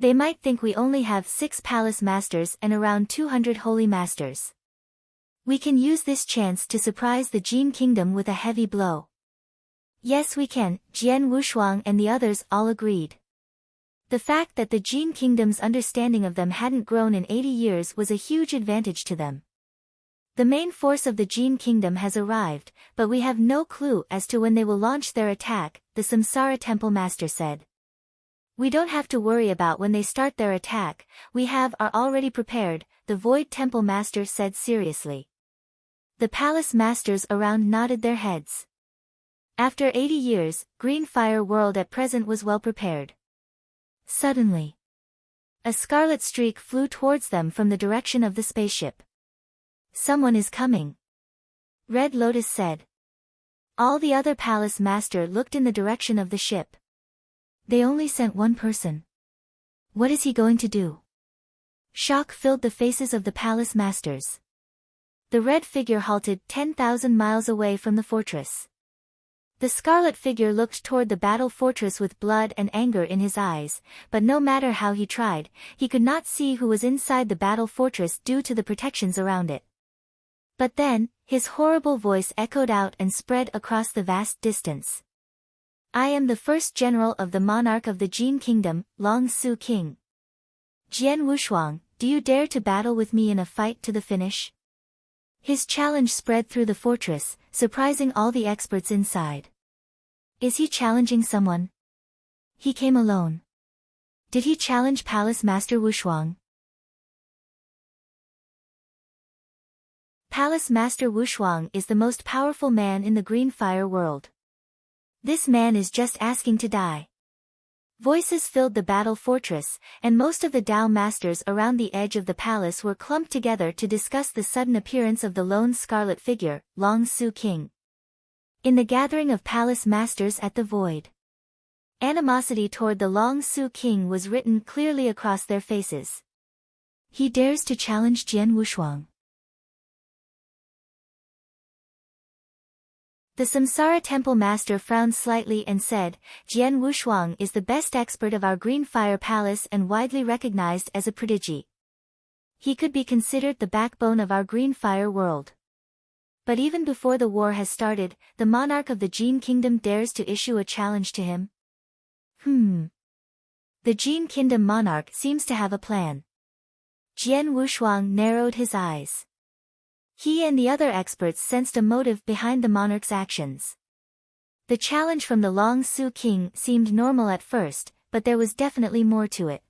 They might think we only have 6 palace masters and around 200 holy masters. We can use this chance to surprise the Jin Kingdom with a heavy blow." "Yes, we can," Jian Wushuang and the others all agreed. The fact that the Jin Kingdom's understanding of them hadn't grown in 80 years was a huge advantage to them. "The main force of the Jin Kingdom has arrived, but we have no clue as to when they will launch their attack," the Samsara Temple Master said. "We don't have to worry about when they start their attack, we are already prepared," the Void Temple Master said seriously. The palace masters around nodded their heads. After 80 years, Green Fire World at present was well prepared. Suddenly, a scarlet streak flew towards them from the direction of the spaceship. "Someone is coming," Red Lotus said. All the other palace master looked in the direction of the ship. They only sent one person. What is he going to do? Shock filled the faces of the palace masters. The red figure halted 10,000 miles away from the fortress. The scarlet figure looked toward the battle fortress with blood and anger in his eyes, but no matter how he tried, he could not see who was inside the battle fortress due to the protections around it. But then, his horrible voice echoed out and spread across the vast distance. "I am the first general of the monarch of the Jin Kingdom, Long Su King. Jian Wushuang, do you dare to battle with me in a fight to the finish?" His challenge spread through the fortress, surprising all the experts inside. Is he challenging someone? He came alone. Did he challenge Palace Master Wushuang? Palace Master Wushuang is the most powerful man in the Green Fire world. This man is just asking to die. Voices filled the battle fortress, and most of the Tao masters around the edge of the palace were clumped together to discuss the sudden appearance of the lone scarlet figure, Long Su King. In the gathering of palace masters at the void, animosity toward the Long Su King was written clearly across their faces. He dares to challenge Jian Wushuang. The Samsara Temple Master frowned slightly and said, "Jian Wushuang is the best expert of our Green Fire Palace and widely recognized as a prodigy. He could be considered the backbone of our Green Fire world. But even before the war has started, the monarch of the Jin Kingdom dares to issue a challenge to him? The Jin Kingdom monarch seems to have a plan." Jian Wushuang narrowed his eyes. He and the other experts sensed a motive behind the monarch's actions. The challenge from the Long Su King seemed normal at first, but there was definitely more to it.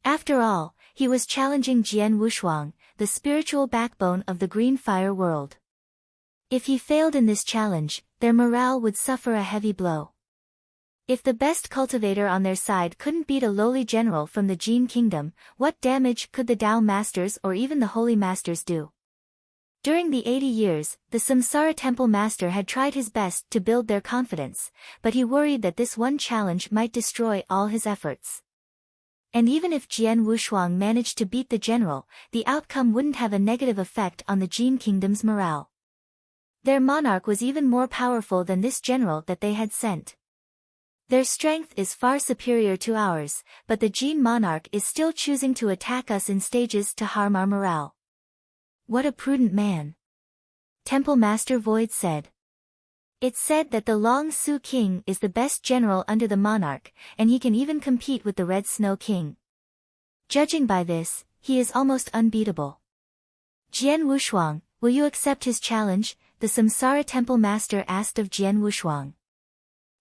After all, he was challenging Jian Wushuang, the spiritual backbone of the Green Fire world. If he failed in this challenge, their morale would suffer a heavy blow. If the best cultivator on their side couldn't beat a lowly general from the Jin Kingdom, what damage could the Tao Masters or even the Holy Masters do? During the 80 years, the Samsara Temple Master had tried his best to build their confidence, but he worried that this one challenge might destroy all his efforts. And even if Jian Wushuang managed to beat the general, the outcome wouldn't have a negative effect on the Jin Kingdom's morale. Their monarch was even more powerful than this general that they had sent. Their strength is far superior to ours, but the Jin monarch is still choosing to attack us in stages to harm our morale. What a prudent man. Temple Master Void said. It's said that the Long Su King is the best general under the monarch, and he can even compete with the Red Snow King. Judging by this, he is almost unbeatable. Jian Wushuang, will you accept his challenge? The Samsara Temple Master asked of Jian Wushuang.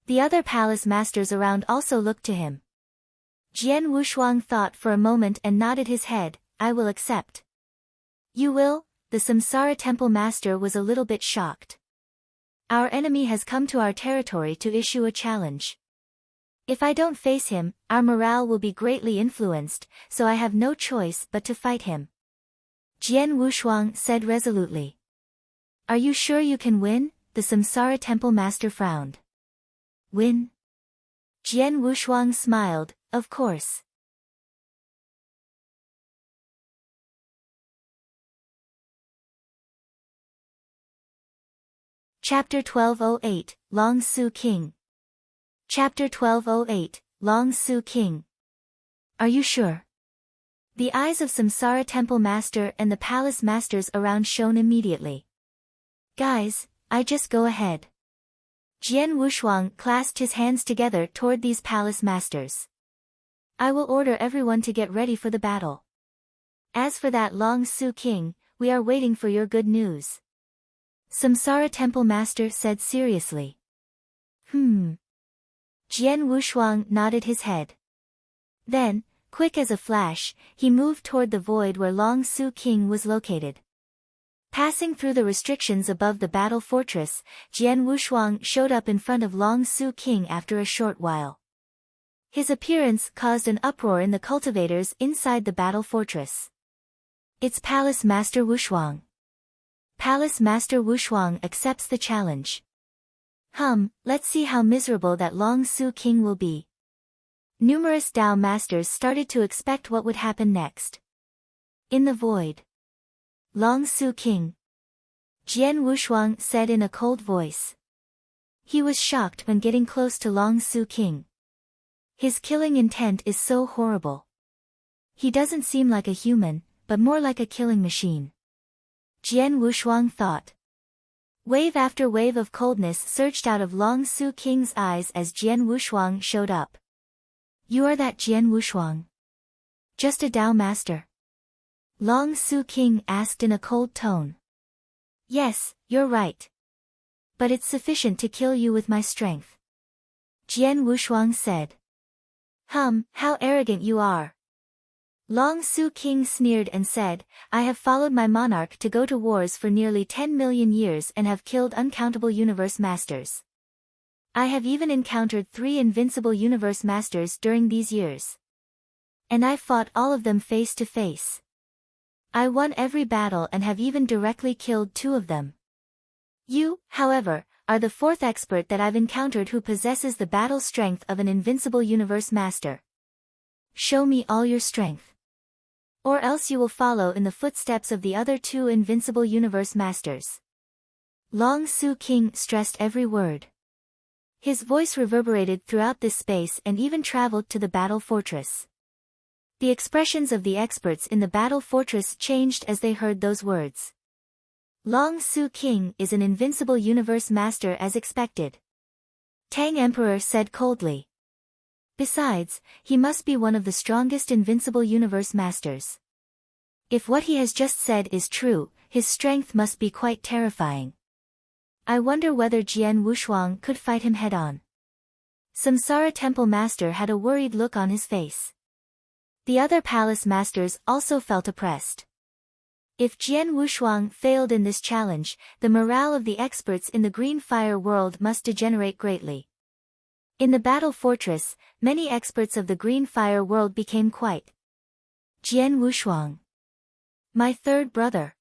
The other palace masters around also looked to him. Jian Wushuang thought for a moment and nodded his head. I will accept. You will? The Samsara Temple Master was a little bit shocked. Our enemy has come to our territory to issue a challenge. If I don't face him, our morale will be greatly influenced, so I have no choice but to fight him. Jian Wushuang said resolutely. Are you sure you can win? The Samsara Temple Master frowned. Win? Jian Wushuang smiled, of course. Chapter 1208, Long Su King. Chapter 1208, Long Su King. Are you sure? The eyes of Samsara Temple Master and the palace masters around shone immediately. Guys, I just go ahead. Jian Wushuang clasped his hands together toward these palace masters. I will order everyone to get ready for the battle. As for that Long Su King, we are waiting for your good news. Samsara Temple Master said seriously. Jian Wushuang nodded his head. Then, quick as a flash, he moved toward the void where Long Su King was located. Passing through the restrictions above the battle fortress, Jian Wushuang showed up in front of Long Su King after a short while. His appearance caused an uproar in the cultivators inside the battle fortress. It's Palace Master Wushuang. Palace Master Wushuang accepts the challenge. Let's see how miserable that Long Su King will be. Numerous Dao masters started to expect what would happen next. In the void. Long Su King. Jian Wushuang said in a cold voice. He was shocked when getting close to Long Su King. His killing intent is so horrible. He doesn't seem like a human, but more like a killing machine. Jian Wushuang thought. Wave after wave of coldness surged out of Long Su King's eyes as Jian Wushuang showed up. You are that Jian Wushuang? Just a Dao master? Long Su King asked in a cold tone. Yes, you're right. But it's sufficient to kill you with my strength. Jian Wushuang said. How arrogant you are. Long Su King sneered and said, I have followed my monarch to go to wars for nearly 10 million years and have killed uncountable universe masters. I have even encountered 3 invincible universe masters during these years. And I fought all of them face to face. I won every battle and have even directly killed 2 of them. You, however, are the 4th expert that I've encountered who possesses the battle strength of an invincible universe master. Show me all your strength. Or else you will follow in the footsteps of the other 2 invincible universe masters. Long Su King stressed every word. His voice reverberated throughout this space and even traveled to the battle fortress. The expressions of the experts in the battle fortress changed as they heard those words. Long Su King is an invincible universe master as expected. Tang Emperor said coldly. Besides, he must be one of the strongest invincible universe masters. If what he has just said is true, his strength must be quite terrifying. I wonder whether Jian Wushuang could fight him head-on. Samsara Temple Master had a worried look on his face. The other palace masters also felt oppressed. If Jian Wushuang failed in this challenge, the morale of the experts in the Green Fire world must degenerate greatly. In the battle fortress, many experts of the Green Fire world became quiet. Jian Wushuang. My 3rd brother.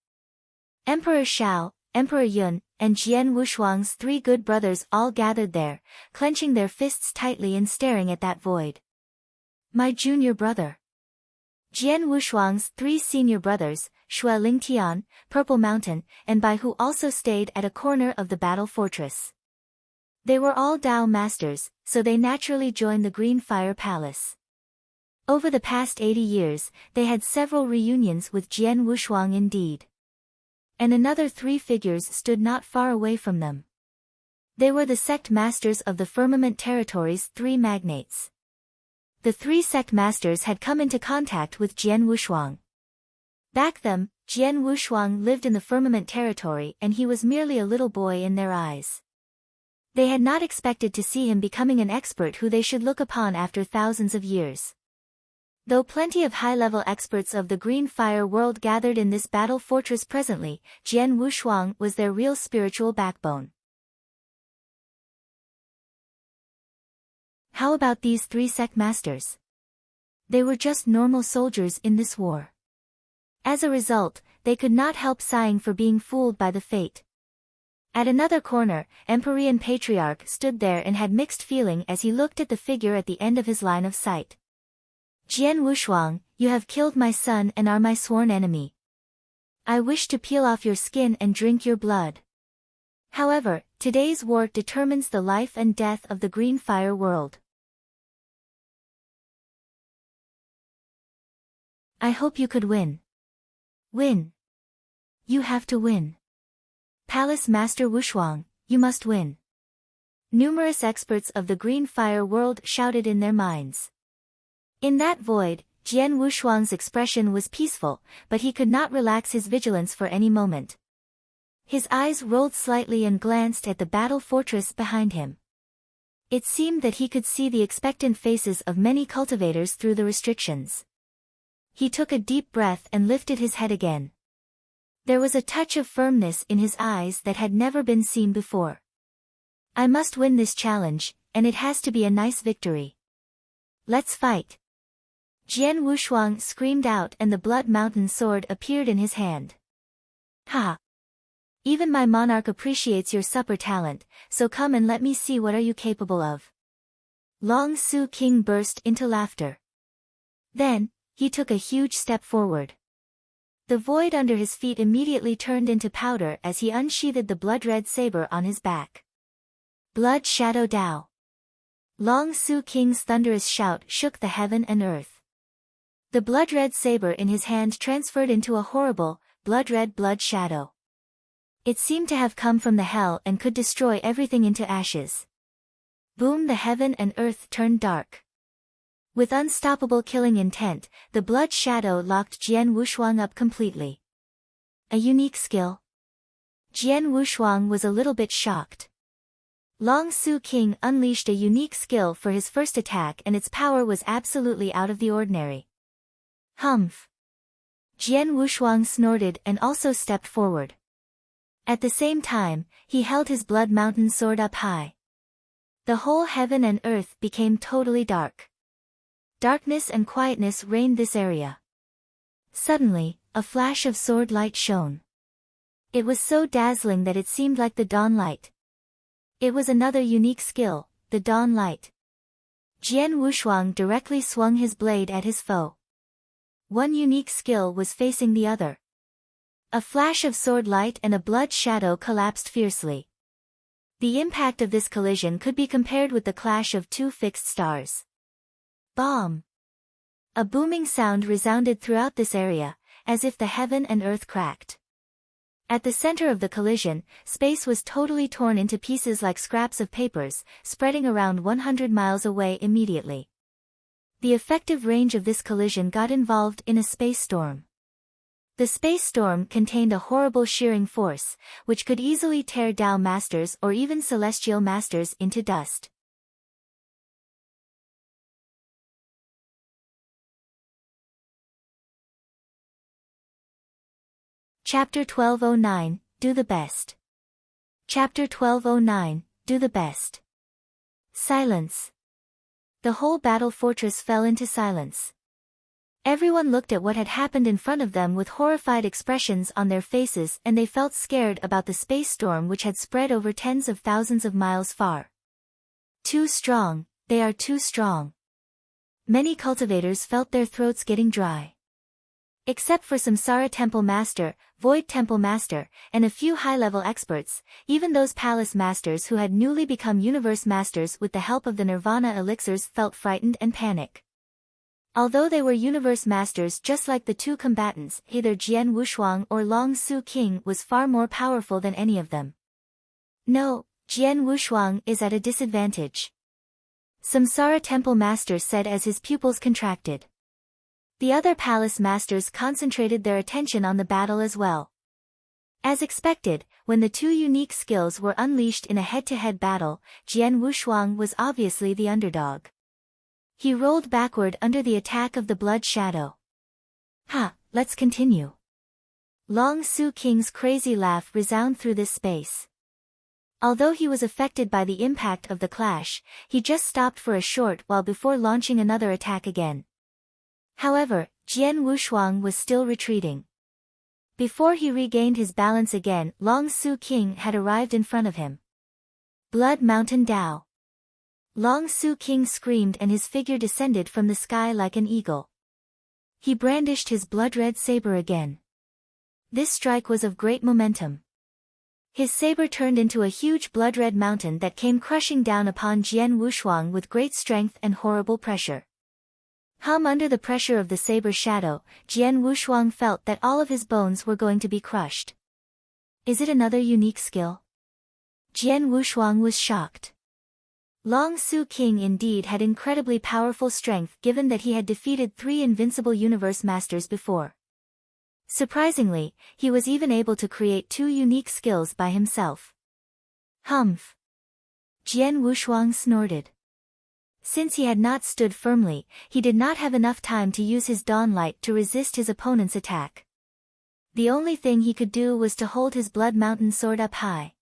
Emperor Shao, Emperor Yun, and Jian Wushuang's 3 good brothers all gathered there, clenching their fists tightly and staring at that void. My junior brother. Jian Wushuang's 3 senior brothers, Shui Lingtian, Purple Mountain, and Bai Hu also stayed at a corner of the battle fortress. They were all Dao masters, so they naturally joined the Green Fire Palace. Over the past 80 years, they had several reunions with Jian Wushuang indeed. And another 3 figures stood not far away from them. They were the sect masters of the Firmament Territory's 3 magnates. The 3 sect masters had come into contact with Jian Wushuang. Back then, Jian Wushuang lived in the Firmament Territory and he was merely a little boy in their eyes. They had not expected to see him becoming an expert who they should look upon after thousands of years. Though plenty of high-level experts of the Green Fire world gathered in this battle fortress presently, Jian Wushuang was their real spiritual backbone. How about these 3 sect masters? They were just normal soldiers in this war. As a result, they could not help sighing for being fooled by the fate. At another corner, Empyrean Patriarch stood there and had mixed feeling as he looked at the figure at the end of his line of sight. Jian Wushuang, you have killed my son and are my sworn enemy. I wish to peel off your skin and drink your blood. However, today's war determines the life and death of the Green Fire world. I hope you could win. Win. You have to win. Palace Master Wushuang, you must win. Numerous experts of the Green Fire world shouted in their minds. In that void, Jian Wushuang's expression was peaceful, but he could not relax his vigilance for any moment. His eyes rolled slightly and glanced at the battle fortress behind him. It seemed that he could see the expectant faces of many cultivators through the restrictions. He took a deep breath and lifted his head again. There was a touch of firmness in his eyes that had never been seen before. I must win this challenge, and it has to be a nice victory. Let's fight. Jian Wushuang screamed out and the Blood Mountain sword appeared in his hand. Ha! Even my monarch appreciates your supper talent, so come and let me see what are you capable of. Long Su King burst into laughter. Then, he took a huge step forward. The void under his feet immediately turned into powder as he unsheathed the blood-red saber on his back. Blood Shadow Dao. Long Su King's thunderous shout shook the heaven and earth. The blood-red saber in his hand transferred into a horrible, blood-red blood shadow. It seemed to have come from the hell and could destroy everything into ashes. Boom! The heaven and earth turned dark. With unstoppable killing intent, the blood shadow locked Jian Wushuang up completely. A unique skill? Jian Wushuang was a little bit shocked. Long Su King unleashed a unique skill for his first attack and its power was absolutely out of the ordinary. Humph! Jian Wushuang snorted and also stepped forward. At the same time, he held his Blood Mountain sword up high. The whole heaven and earth became totally dark. Darkness and quietness reigned this area. Suddenly, a flash of sword light shone. It was so dazzling that it seemed like the dawn light. It was another unique skill, the dawn light. Jian Wushuang directly swung his blade at his foe. One unique skill was facing the other. A flash of sword light and a blood shadow collapsed fiercely. The impact of this collision could be compared with the clash of 2 fixed stars. Bomb! A booming sound resounded throughout this area, as if the heaven and earth cracked. At the center of the collision, space was totally torn into pieces like scraps of papers, spreading around 100 miles away immediately. The effective range of this collision got involved in a space storm. The space storm contained a horrible shearing force, which could easily tear Dao Masters or even Celestial Masters into dust. Chapter 1209, Do the Best. Chapter 1209, Do the Best. Silence. The whole battle fortress fell into silence. Everyone looked at what had happened in front of them with horrified expressions on their faces and they felt scared about the space storm which had spread over tens of thousands of miles far. Too strong, they are too strong. Many cultivators felt their throats getting dry. Except for Samsara Temple Master, Void Temple Master, and a few high-level experts, even those palace masters who had newly become universe masters with the help of the Nirvana elixirs felt frightened and panic. Although they were universe masters just like the two combatants, either Jian Wushuang or Long Su King was far more powerful than any of them. No, Jian Wushuang is at a disadvantage, Samsara Temple Master said as his pupils contracted. The other palace masters concentrated their attention on the battle as well. As expected, when the two unique skills were unleashed in a head-to-head battle, Jian Wushuang was obviously the underdog. He rolled backward under the attack of the blood shadow. Ha, let's continue. Long Su King's crazy laugh resounded through this space. Although he was affected by the impact of the clash, he just stopped for a short while before launching another attack again. However, Jian Wushuang was still retreating. Before he regained his balance again, Long Su King had arrived in front of him. Blood Mountain Dao. Long Su King screamed and his figure descended from the sky like an eagle. He brandished his blood-red saber again. This strike was of great momentum. His saber turned into a huge blood-red mountain that came crushing down upon Jian Wushuang with great strength and horrible pressure. Under the pressure of the saber shadow, Jian Wushuang felt that all of his bones were going to be crushed. Is it another unique skill? Jian Wushuang was shocked. Long Su King indeed had incredibly powerful strength given that he had defeated 3 invincible universe masters before. Surprisingly, he was even able to create 2 unique skills by himself. Humph! Jian Wushuang snorted. Since he had not stood firmly, he did not have enough time to use his dawn light to resist his opponent's attack. The only thing he could do was to hold his Blood Mountain sword up high.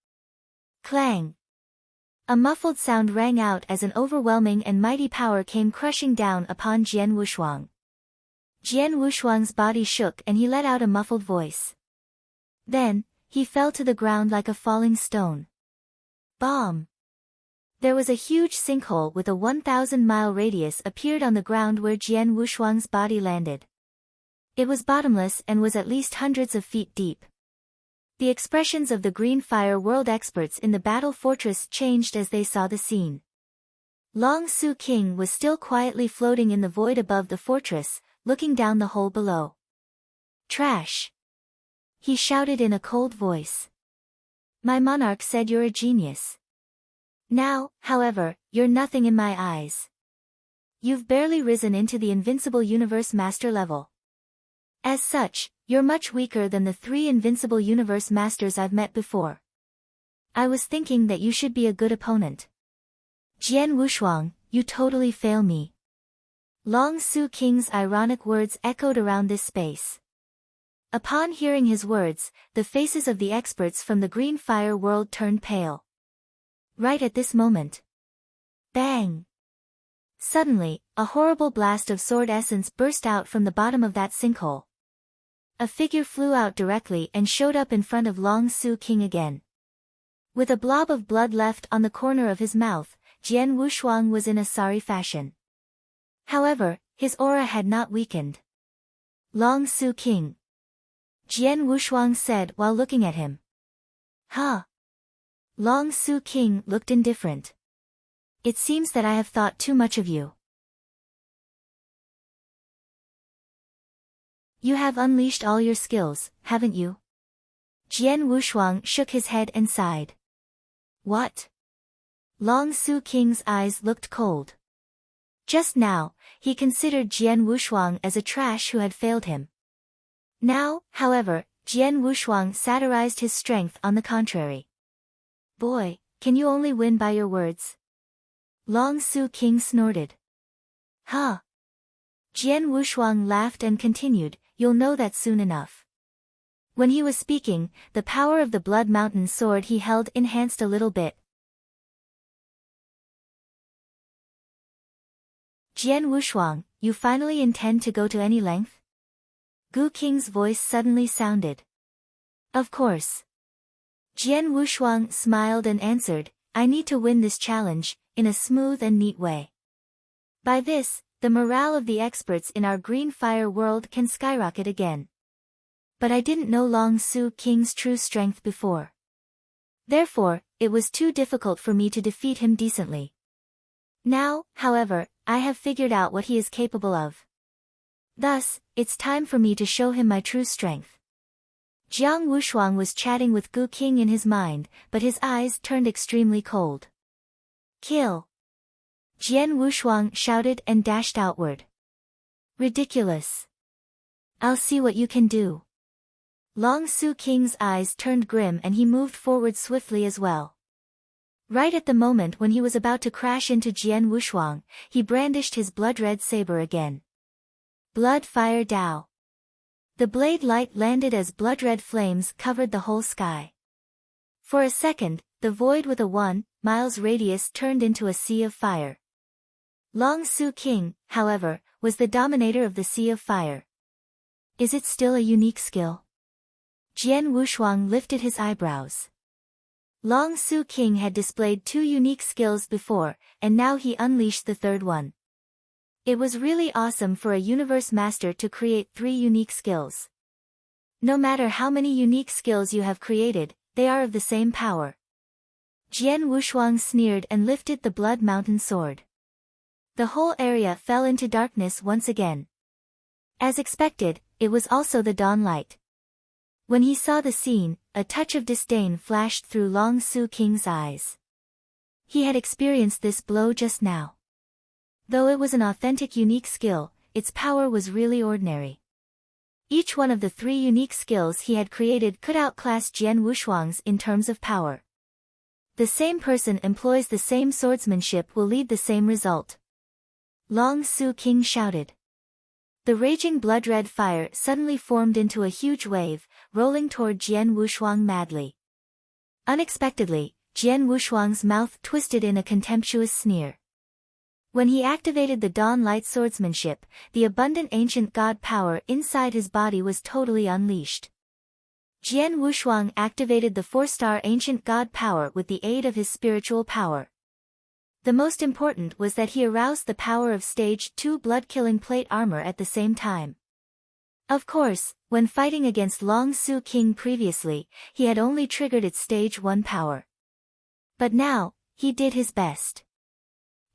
Clang! A muffled sound rang out as an overwhelming and mighty power came crushing down upon Jian Wushuang. Jian Wushuang's body shook and he let out a muffled voice. Then, he fell to the ground like a falling stone. Bomb! There was a huge sinkhole with a 1,000-mile radius appeared on the ground where Jian Wushuang's body landed. It was bottomless and was at least hundreds of feet deep. The expressions of the Green Fire World experts in the battle fortress changed as they saw the scene. Long Su King was still quietly floating in the void above the fortress, looking down the hole below. Trash! He shouted in a cold voice. My monarch said you're a genius. Now, however, you're nothing in my eyes. You've barely risen into the invincible universe master level. As such, you're much weaker than the 3 invincible universe masters I've met before. I was thinking that you should be a good opponent. Jian Wushuang, you totally fail me. Long Su King's ironic words echoed around this space. Upon hearing his words, the faces of the experts from the Green Fire World turned pale. Right at this moment. Bang! Suddenly, a horrible blast of sword essence burst out from the bottom of that sinkhole. A figure flew out directly and showed up in front of Long Su King again. With a blob of blood left on the corner of his mouth, Jian Wushuang was in a sorry fashion. However, his aura had not weakened. Long Su King. Jian Wushuang said while looking at him. Huh? Long Su King looked indifferent. It seems that I have thought too much of you. You have unleashed all your skills, haven't you? Jian Wushuang shook his head and sighed. What? Long Su King's eyes looked cold. Just now, he considered Jian Wushuang as a trash who had failed him. Now, however, Jian Wushuang satirized his strength on the contrary. Boy, can you only win by your words? Long Su King snorted. Huh? Jian Wushuang laughed and continued, you'll know that soon enough. When he was speaking, the power of the Blood Mountain sword he held enhanced a little bit. Jian Wushuang, you finally intend to go to any length? Gu King's voice suddenly sounded. Of course. Jian Wushuang smiled and answered, I need to win this challenge, in a smooth and neat way. By this, the morale of the experts in our green fire world can skyrocket again. But I didn't know Long Su King's true strength before. Therefore, it was too difficult for me to defeat him decently. Now, however, I have figured out what he is capable of. Thus, it's time for me to show him my true strength. Jiang Wushuang was chatting with Gu King in his mind, but his eyes turned extremely cold. Kill! Jian Wushuang shouted and dashed outward. Ridiculous. I'll see what you can do. Long Su King's eyes turned grim and he moved forward swiftly as well. Right at the moment when he was about to crash into Jian Wushuang, he brandished his blood-red saber again. Blood Fire Dao. The blade light landed as blood-red flames covered the whole sky. For a second, the void with a 1 miles radius turned into a sea of fire. Long Su King, however, was the dominator of the sea of fire. Is it still a unique skill? Jian Wushuang lifted his eyebrows. Long Su King had displayed 2 unique skills before, and now he unleashed the third one. It was really awesome for a universe master to create 3 unique skills. No matter how many unique skills you have created, they are of the same power. Jian Wushuang sneered and lifted the Blood Mountain sword. The whole area fell into darkness once again. As expected, it was also the dawn light. When he saw the scene, a touch of disdain flashed through Long Su King's eyes. He had experienced this blow just now. Though it was an authentic unique skill, its power was really ordinary. Each one of the 3 unique skills he had created could outclass Jian Wushuang's in terms of power. The same person employs the same swordsmanship will lead the same result. Long Su King shouted. The raging blood-red fire suddenly formed into a huge wave, rolling toward Jian Wushuang madly. Unexpectedly, Jian Wushuang's mouth twisted in a contemptuous sneer. When he activated the Dawn Light swordsmanship, the abundant ancient god power inside his body was totally unleashed. Jian Wushuang activated the 4-star ancient god power with the aid of his spiritual power. The most important was that he aroused the power of Stage 2 blood-killing plate armor at the same time. Of course, when fighting against Long Su King previously, he had only triggered its Stage 1 power. But now, he did his best.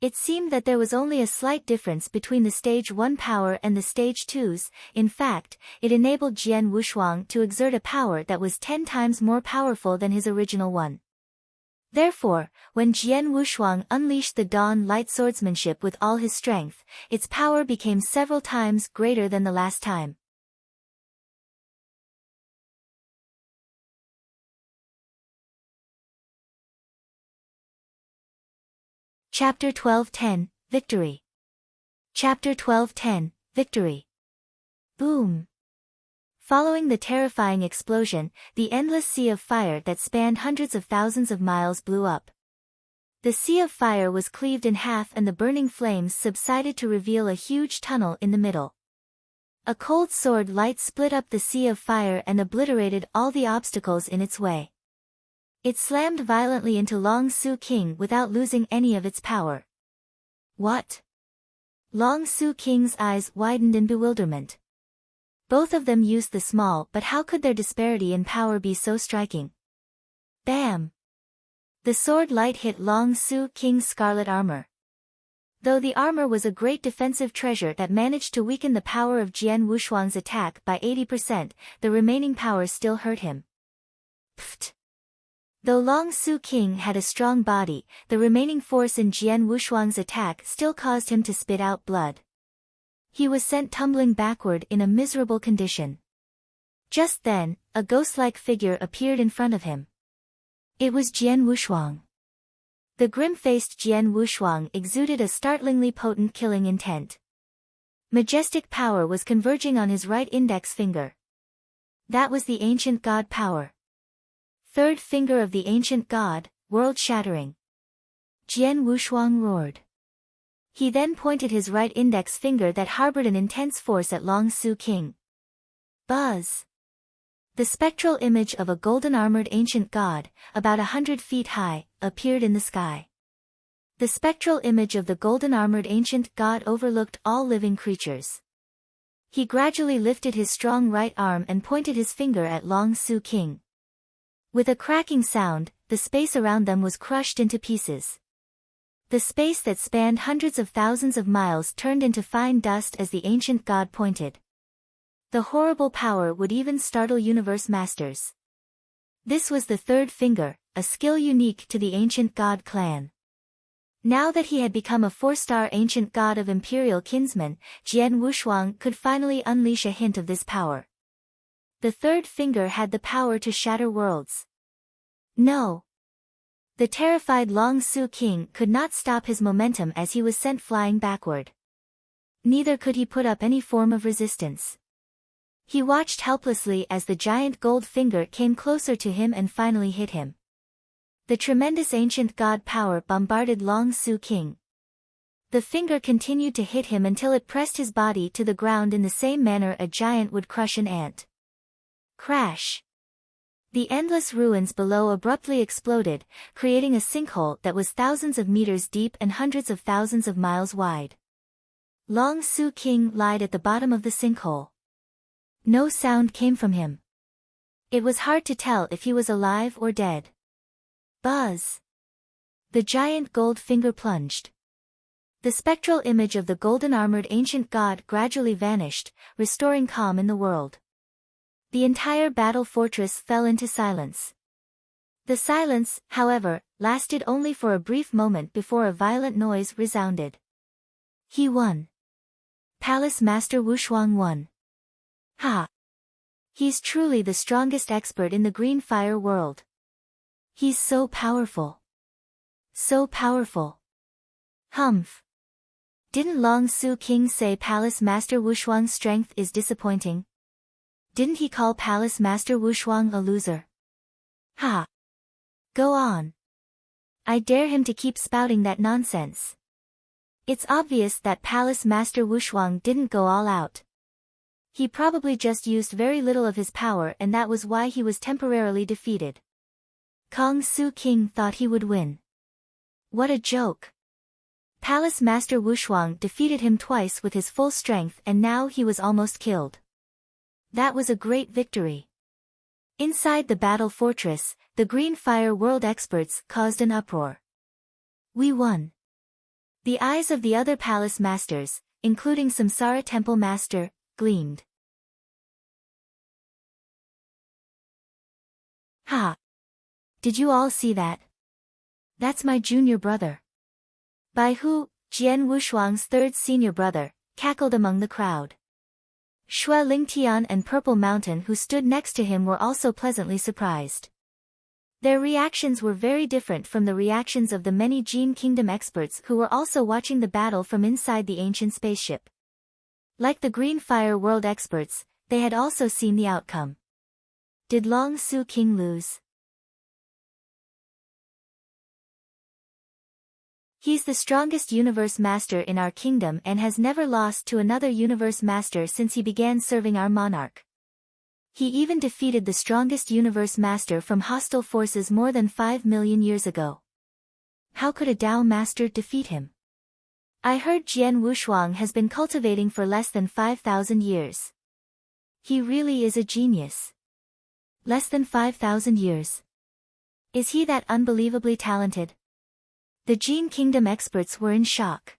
It seemed that there was only a slight difference between the Stage 1 power and the Stage 2's, in fact, it enabled Jian Wushuang to exert a power that was 10 times more powerful than his original one. Therefore, when Jian Wushuang unleashed the Dawn Light swordsmanship with all his strength, its power became several times greater than the last time. Chapter 12:10, Victory. Chapter 12:10, Victory. Boom. Following the terrifying explosion, the endless sea of fire that spanned hundreds of thousands of miles blew up. The sea of fire was cleaved in half and the burning flames subsided to reveal a huge tunnel in the middle. A cold sword light split up the sea of fire and obliterated all the obstacles in its way. It slammed violently into Long Su King without losing any of its power. What? Long Su King's eyes widened in bewilderment. Both of them used the small, but how could their disparity in power be so striking? Bam! The sword light hit Long Su King's scarlet armor. Though the armor was a great defensive treasure that managed to weaken the power of Jian Wushuang's attack by 80%, the remaining power still hurt him. Pfft! Though Long Su King had a strong body, the remaining force in Jian Wushuang's attack still caused him to spit out blood. He was sent tumbling backward in a miserable condition. Just then, a ghost-like figure appeared in front of him. It was Jian Wushuang. The grim-faced Jian Wushuang exuded a startlingly potent killing intent. Majestic power was converging on his right index finger. That was the ancient god power. Third finger of the ancient god, world-shattering. Jian Wushuang roared. He then pointed his right index finger that harbored an intense force at Long Su King. Buzz! The spectral image of a golden-armored ancient god, about 100 feet high, appeared in the sky. The spectral image of the golden-armored ancient god overlooked all living creatures. He gradually lifted his strong right arm and pointed his finger at Long Su King. With a cracking sound, the space around them was crushed into pieces. The space that spanned hundreds of thousands of miles turned into fine dust as the ancient god pointed. The horrible power would even startle universe masters. This was the third finger, a skill unique to the ancient god clan. Now that he had become a 4-star ancient god of imperial kinsmen, Jian Wushuang could finally unleash a hint of this power. The third finger had the power to shatter worlds. No! The terrified Long Su King could not stop his momentum as he was sent flying backward. Neither could he put up any form of resistance. He watched helplessly as the giant gold finger came closer to him and finally hit him. The tremendous ancient god power bombarded Long Su King. The finger continued to hit him until it pressed his body to the ground in the same manner a giant would crush an ant. Crash! The endless ruins below abruptly exploded, creating a sinkhole that was thousands of meters deep and hundreds of thousands of miles wide. Long Su King lied at the bottom of the sinkhole. No sound came from him. It was hard to tell if he was alive or dead. Buzz! The giant gold finger plunged. The spectral image of the golden-armored ancient god gradually vanished, restoring calm in the world. The entire battle fortress fell into silence. The silence, however, lasted only for a brief moment before a violent noise resounded. He won. Palace Master Wushuang won. Ha! He's truly the strongest expert in the green fire world. He's so powerful. So powerful. Humph. Didn't Long Su King say Palace Master Wushuang's strength is disappointing? Didn't he call Palace Master Wushuang a loser? Ha! Go on. I dare him to keep spouting that nonsense. It's obvious that Palace Master Wushuang didn't go all out. He probably just used very little of his power and that was why he was temporarily defeated. Kong Su King thought he would win. What a joke. Palace Master Wushuang defeated him twice with his full strength and now he was almost killed. That was a great victory. Inside the battle fortress, the Green Fire World experts caused an uproar. We won. The eyes of the other palace masters, including Samsara Temple Master, gleamed. Ha! Did you all see that? That's my junior brother. Bai Hu, Jian Wushuang's third senior brother, cackled among the crowd. Shui Lingtian and Purple Mountain who stood next to him were also pleasantly surprised. Their reactions were very different from the reactions of the many Jin Kingdom experts who were also watching the battle from inside the ancient spaceship. Like the Green Fire World experts, they had also seen the outcome. Did Long Su King lose? He's the strongest universe master in our kingdom and has never lost to another universe master since he began serving our monarch. He even defeated the strongest universe master from hostile forces more than 5 million years ago. How could a Dao master defeat him? I heard Jian Wushuang has been cultivating for less than 5,000 years. He really is a genius. Less than 5,000 years. Is he that unbelievably talented? The Jin Kingdom experts were in shock.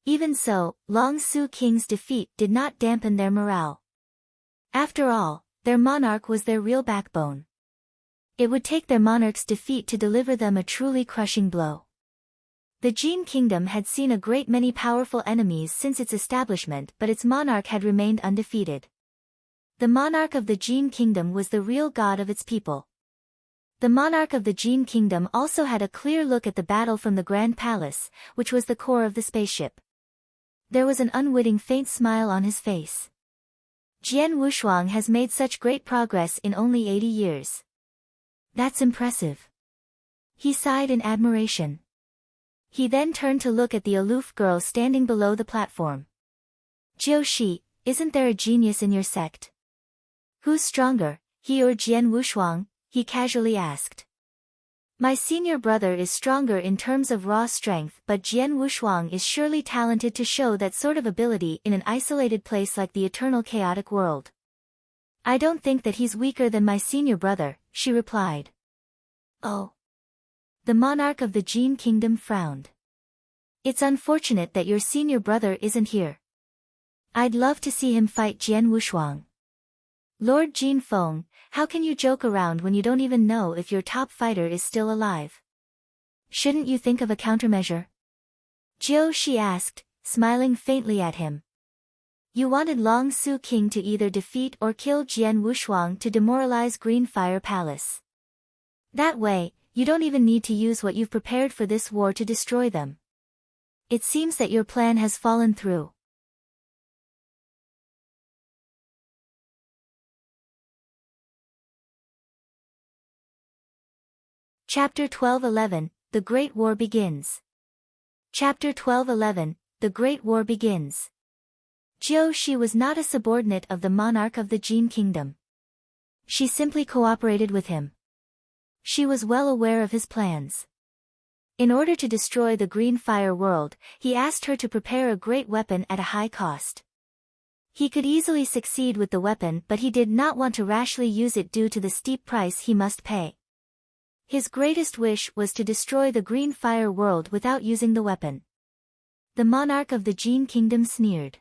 Even so, Long Su King's defeat did not dampen their morale. After all, their monarch was their real backbone. It would take their monarch's defeat to deliver them a truly crushing blow. The Jin Kingdom had seen a great many powerful enemies since its establishment but its monarch had remained undefeated. The monarch of the Jin Kingdom was the real god of its people. The monarch of the Jin Kingdom also had a clear look at the battle from the Grand Palace, which was the core of the spaceship. There was an unwitting faint smile on his face. Jian Wushuang has made such great progress in only 80 years. That's impressive. He sighed in admiration. He then turned to look at the aloof girl standing below the platform. Jiushi, isn't there a genius in your sect? Who's stronger, he or Jian Wushuang? He casually asked. My senior brother is stronger in terms of raw strength, but Jian Wushuang is surely talented to show that sort of ability in an isolated place like the eternal chaotic world. I don't think that he's weaker than my senior brother, she replied. Oh. The monarch of the Jin Kingdom frowned. It's unfortunate that your senior brother isn't here. I'd love to see him fight Jian Wushuang. Lord Jin Feng, how can you joke around when you don't even know if your top fighter is still alive? Shouldn't you think of a countermeasure? Jiu Shi asked, smiling faintly at him. You wanted Long Su King to either defeat or kill Jian Wushuang to demoralize Green Fire Palace. That way, you don't even need to use what you've prepared for this war to destroy them. It seems that your plan has fallen through. Chapter 12:11, The Great War Begins. Chapter 12:11, The Great War Begins. Jiu Shi was not a subordinate of the monarch of the Jin Kingdom. She simply cooperated with him. She was well aware of his plans. In order to destroy the Green Fire world, he asked her to prepare a great weapon at a high cost. He could easily succeed with the weapon, but he did not want to rashly use it due to the steep price he must pay. His greatest wish was to destroy the Green Fire world without using the weapon. The monarch of the Jin Kingdom sneered.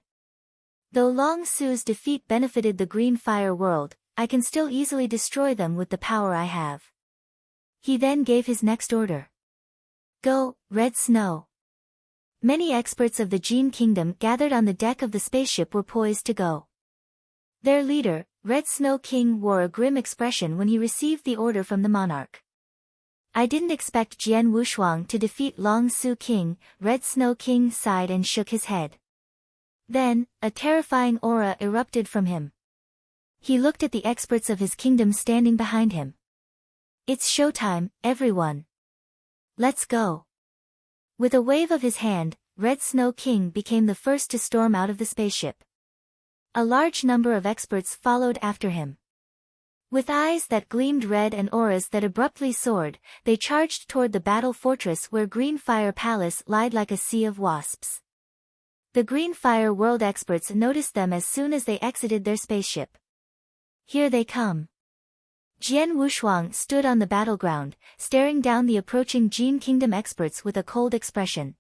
Though Long Su's defeat benefited the Green Fire world, I can still easily destroy them with the power I have. He then gave his next order. Go, Red Snow. Many experts of the Jin Kingdom gathered on the deck of the spaceship were poised to go. Their leader, Red Snow King, wore a grim expression when he received the order from the monarch. I didn't expect Jian Wushuang to defeat Long Su King, Red Snow King sighed and shook his head. Then, a terrifying aura erupted from him. He looked at the experts of his kingdom standing behind him. It's showtime, everyone. Let's go. With a wave of his hand, Red Snow King became the first to storm out of the spaceship. A large number of experts followed after him. With eyes that gleamed red and auras that abruptly soared, they charged toward the battle fortress where Green Fire Palace lied like a sea of wasps. The Green Fire World experts noticed them as soon as they exited their spaceship. Here they come. Jian Wushuang stood on the battleground, staring down the approaching Jin Kingdom experts with a cold expression.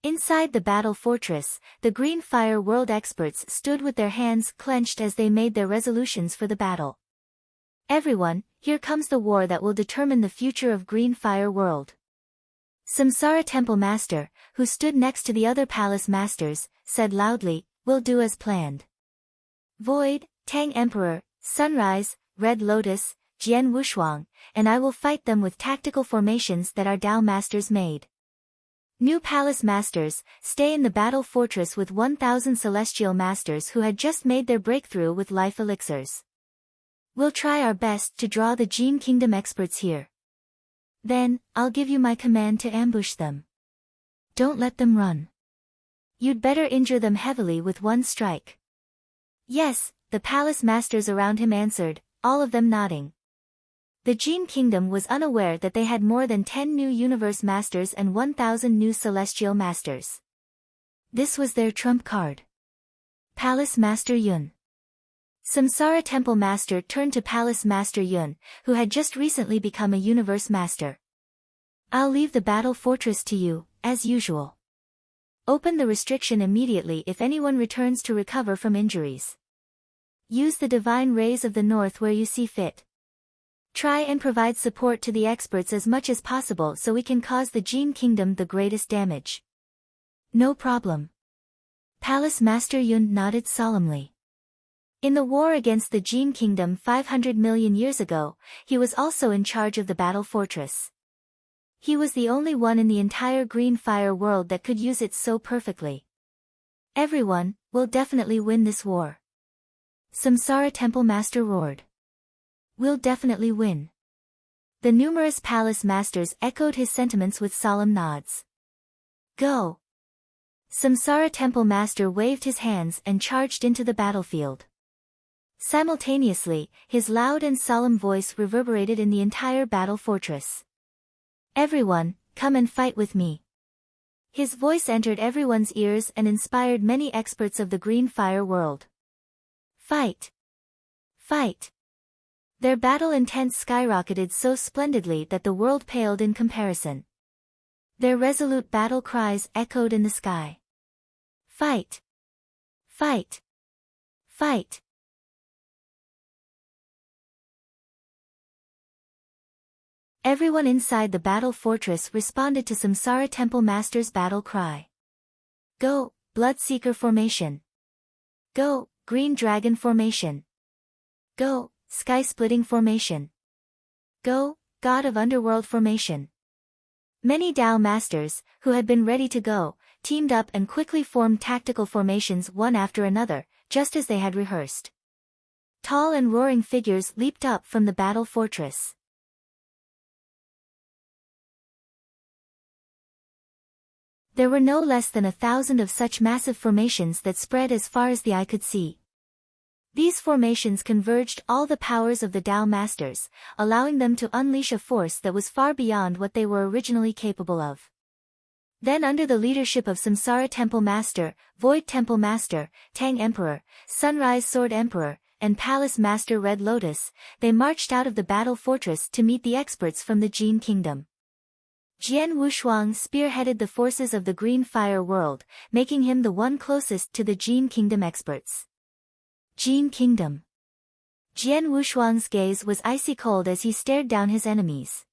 Inside the battle fortress, the Green Fire World experts stood with their hands clenched as they made their resolutions for the battle. Everyone, here comes the war that will determine the future of Green Fire World. Samsara Temple Master, who stood next to the other palace masters, said loudly, We'll do as planned. Void, Tang Emperor, Sunrise, Red Lotus, Jian Wushuang, and I will fight them with tactical formations that our Dao masters made. New palace masters, stay in the battle fortress with 1,000 celestial masters who had just made their breakthrough with life elixirs. We'll try our best to draw the Jin Kingdom experts here. Then, I'll give you my command to ambush them. Don't let them run. You'd better injure them heavily with one strike. Yes, the palace masters around him answered, all of them nodding. The Jin Kingdom was unaware that they had more than 10 new universe masters and 1,000 new celestial masters. This was their trump card. Palace Master Yun. Samsara Temple Master turned to Palace Master Yun, who had just recently become a universe master. I'll leave the battle fortress to you, as usual. Open the restriction immediately if anyone returns to recover from injuries. Use the divine rays of the north where you see fit. Try and provide support to the experts as much as possible so we can cause the Jin Kingdom the greatest damage. No problem. Palace Master Yun nodded solemnly. In the war against the Jin Kingdom 500 million years ago, he was also in charge of the battle fortress. He was the only one in the entire Green Fire world that could use it so perfectly. Everyone will definitely win this war. Samsara Temple Master roared. We'll definitely win. The numerous palace masters echoed his sentiments with solemn nods. Go! Samsara Temple Master waved his hands and charged into the battlefield. Simultaneously, his loud and solemn voice reverberated in the entire battle fortress. Everyone, come and fight with me. His voice entered everyone's ears and inspired many experts of the green fire world. Fight! Fight! Their battle intent skyrocketed so splendidly that the world paled in comparison. Their resolute battle cries echoed in the sky. Fight! Fight! Fight! Everyone inside the battle fortress responded to Samsara Temple Master's battle cry. Go, Bloodseeker formation. Go, Green Dragon formation. Go, Sky-Splitting formation. Go, God of Underworld formation. Many Tao Masters, who had been ready to go, teamed up and quickly formed tactical formations one after another, just as they had rehearsed. Tall and roaring figures leaped up from the battle fortress. There were no less than 1,000 of such massive formations that spread as far as the eye could see. These formations converged all the powers of the Tao Masters, allowing them to unleash a force that was far beyond what they were originally capable of. Then under the leadership of Samsara Temple Master, Void Temple Master, Tang Emperor, Sunrise Sword Emperor, and Palace Master Red Lotus, they marched out of the battle fortress to meet the experts from the Jin Kingdom. Jian Wushuang spearheaded the forces of the Green Fire world, making him the one closest to the Jin Kingdom experts. Jin Kingdom. Jian Wushuang's gaze was icy cold as he stared down his enemies.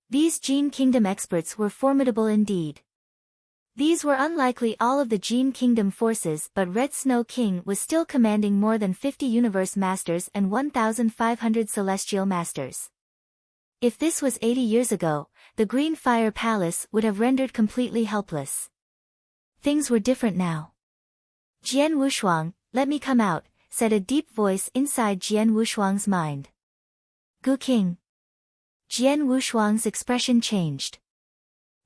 These Jin Kingdom experts were formidable indeed. These were unlikely all of the Jin Kingdom forces, but Red Snow King was still commanding more than 50 Universe Masters and 1,500 Celestial Masters. If this was 80 years ago, the Green Fire Palace would have rendered completely helpless. Things were different now. Jian Wushuang, let me come out, said a deep voice inside Jian Wushuang's mind. Gu King. Jian Wushuang's expression changed.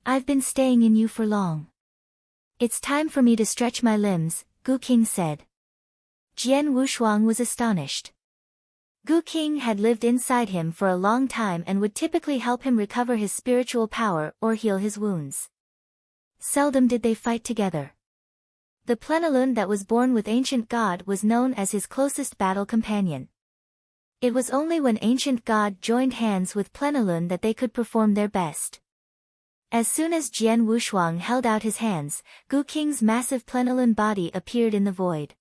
I've been staying in you for long. It's time for me to stretch my limbs, Gu King said. Jian Wushuang was astonished. Gu King had lived inside him for a long time and would typically help him recover his spiritual power or heal his wounds. Seldom did they fight together. The plenilune that was born with Ancient God was known as his closest battle companion. It was only when Ancient God joined hands with plenilune that they could perform their best. As soon as Jian Wushuang held out his hands, Gu King's massive plenilune body appeared in the void.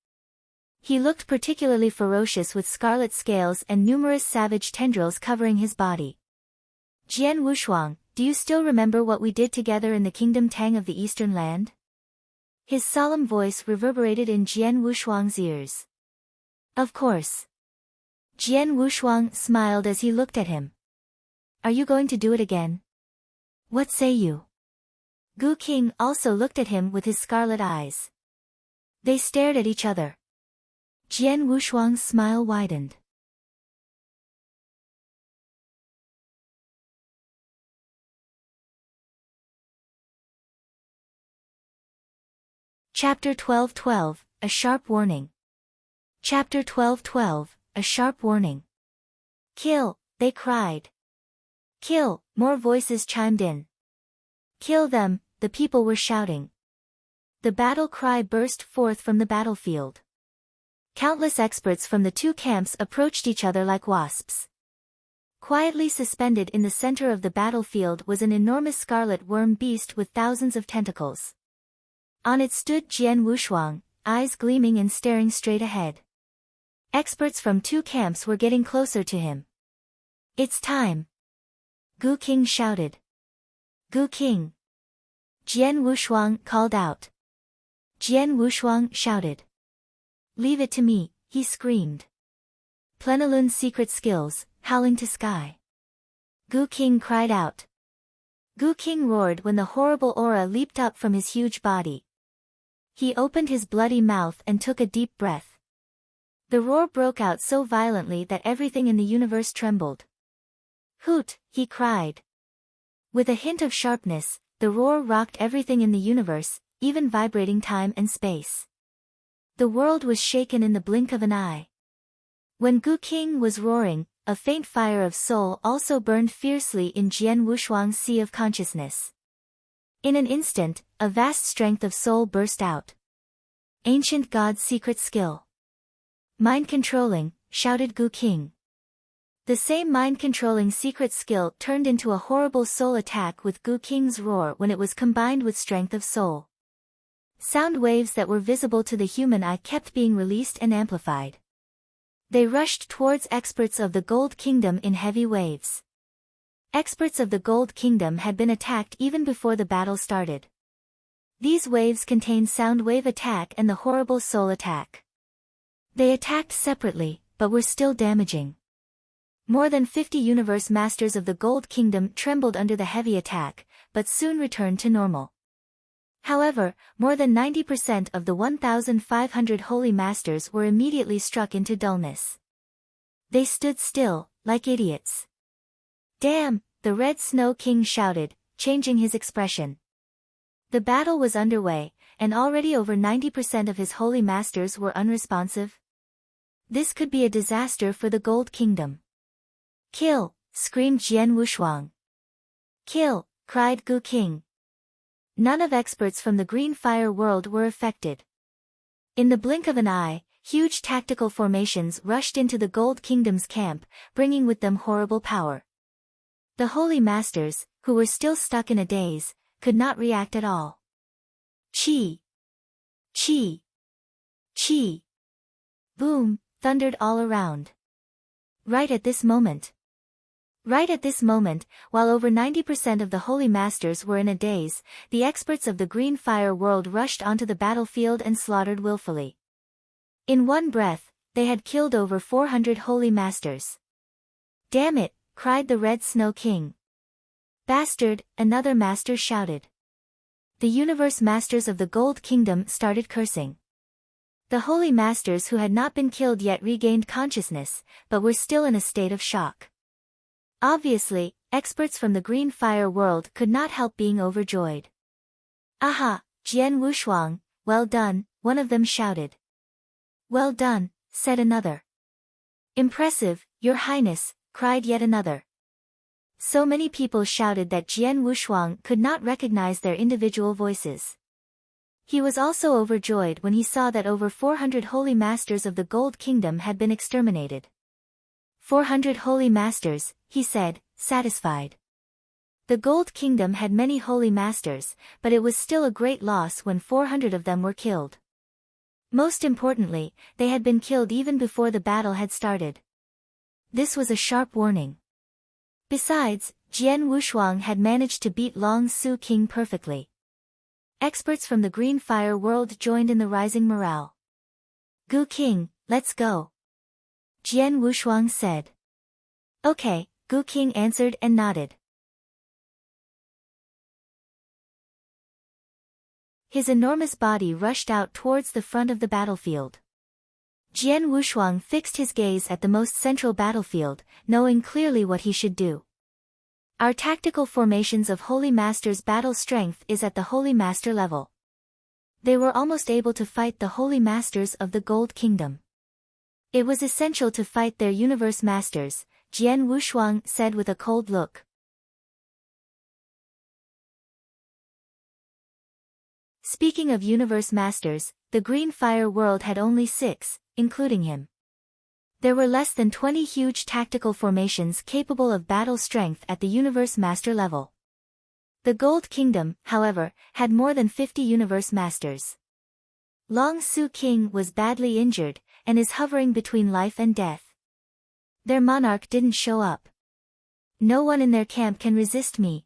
He looked particularly ferocious with scarlet scales and numerous savage tendrils covering his body. Jian Wushuang, do you still remember what we did together in the Kingdom Tang of the Eastern Land? His solemn voice reverberated in Jian Wushuang's ears. Of course. Jian Wushuang smiled as he looked at him. Are you going to do it again? What say you? Gu King also looked at him with his scarlet eyes. They stared at each other. Jian Wushuang's smile widened. Chapter 12:12, A Sharp Warning. Chapter 12:12, A Sharp Warning. Kill, they cried. Kill, more voices chimed in. Kill them, the people were shouting. The battle cry burst forth from the battlefield. Countless experts from the two camps approached each other like wasps. Quietly suspended in the center of the battlefield was an enormous scarlet worm beast with thousands of tentacles. On it stood Jian Wushuang, eyes gleaming and staring straight ahead. Experts from two camps were getting closer to him. It's time! Gu King shouted. Gu King! Jian Wushuang called out. Jian Wushuang shouted. Leave it to me, he screamed. Plenilune's secret skills, howling to sky. Gu King cried out. Gu King roared when the horrible aura leaped up from his huge body. He opened his bloody mouth and took a deep breath. The roar broke out so violently that everything in the universe trembled. Hoot, he cried. With a hint of sharpness, the roar rocked everything in the universe, even vibrating time and space. The world was shaken in the blink of an eye. When Gu King was roaring, a faint fire of soul also burned fiercely in Jian Wushuang's sea of consciousness. In an instant, a vast strength of soul burst out. Ancient God's secret skill. Mind-controlling, shouted Gu King. The same mind-controlling secret skill turned into a horrible soul attack with Gu King's roar when it was combined with strength of soul. Sound waves that were visible to the human eye kept being released and amplified. They rushed towards experts of the Gold Kingdom in heavy waves. Experts of the Gold Kingdom had been attacked even before the battle started. These waves contained sound wave attack and the horrible soul attack. They attacked separately, but were still damaging. More than 50 universe masters of the Gold Kingdom trembled under the heavy attack, but soon returned to normal. However, more than 90% of the 1,500 holy masters were immediately struck into dullness. They stood still, like idiots. Damn, the Red Snow King shouted, changing his expression. The battle was underway, and already over 90% of his holy masters were unresponsive. This could be a disaster for the Gold Kingdom. Kill, screamed Jian Wushuang. Kill, cried Gu King. None of experts from the Green Fire world were affected. In the blink of an eye, huge tactical formations rushed into the Gold Kingdom's camp, bringing with them horrible power. The holy masters, who were still stuck in a daze, could not react at all. Chi! Chi! Chi! Boom, thundered all around. Right at this moment, while over 90% of the holy masters were in a daze, the experts of the Green Fire world rushed onto the battlefield and slaughtered willfully. In one breath, they had killed over 400 holy masters. Damn it, cried the Red Snow King. Bastard, another master shouted. The universe masters of the Gold Kingdom started cursing. The holy masters who had not been killed yet regained consciousness, but were still in a state of shock. Obviously, experts from the Green Fire world could not help being overjoyed. Aha, Jian Wushuang, well done, one of them shouted. Well done, said another. Impressive, Your Highness, cried yet another. So many people shouted that Jian Wushuang could not recognize their individual voices. He was also overjoyed when he saw that over 400 holy masters of the Gold Kingdom had been exterminated. 400 holy masters, he said, satisfied. The Gold Kingdom had many holy masters, but it was still a great loss when 400 of them were killed. Most importantly, they had been killed even before the battle had started. This was a sharp warning. Besides, Jian Wushuang had managed to beat Long Su King perfectly. Experts from the Green Fire world joined in the rising morale. Gu King, let's go. Jian Wushuang said. Okay, Gu King answered and nodded. His enormous body rushed out towards the front of the battlefield. Jian Wushuang fixed his gaze at the most central battlefield, knowing clearly what he should do. Our tactical formations of Holy Master's battle strength is at the Holy Master level. They were almost able to fight the Holy Masters of the Gold Kingdom. It was essential to fight their universe masters, Jian Wushuang said with a cold look. Speaking of universe masters, the Green Fire world had only 6, including him. There were less than 20 huge tactical formations capable of battle strength at the universe master level. The Gold Kingdom, however, had more than 50 universe masters. Long Su King was badly injured, and is hovering between life and death. Their monarch didn't show up. No one in their camp can resist me.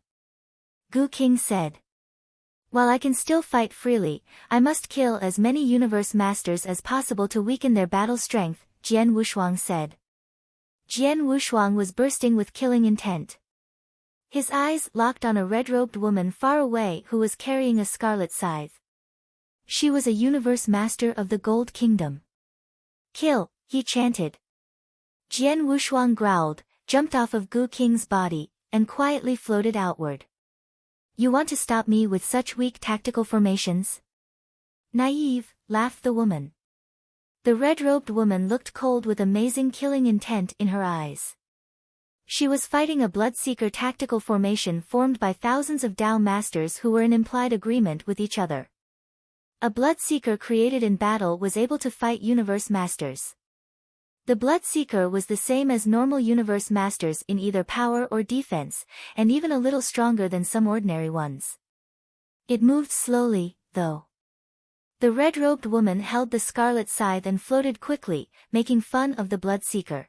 Gu King said. While I can still fight freely, I must kill as many universe masters as possible to weaken their battle strength, Jian Wushuang said. Jian Wushuang was bursting with killing intent. His eyes locked on a red-robed woman far away who was carrying a scarlet scythe. She was a universe master of the Gold Kingdom. Kill, he chanted. Jian Wushuang growled, jumped off of Gu King's body, and quietly floated outward. You want to stop me with such weak tactical formations? Naive, laughed the woman. The red-robed woman looked cold with amazing killing intent in her eyes. She was fighting a Bloodseeker tactical formation formed by thousands of Dao masters who were in implied agreement with each other. A Bloodseeker created in battle was able to fight Universe Masters. The Bloodseeker was the same as normal Universe Masters in either power or defense, and even a little stronger than some ordinary ones. It moved slowly, though. The red-robed woman held the scarlet scythe and floated quickly, making fun of the Bloodseeker.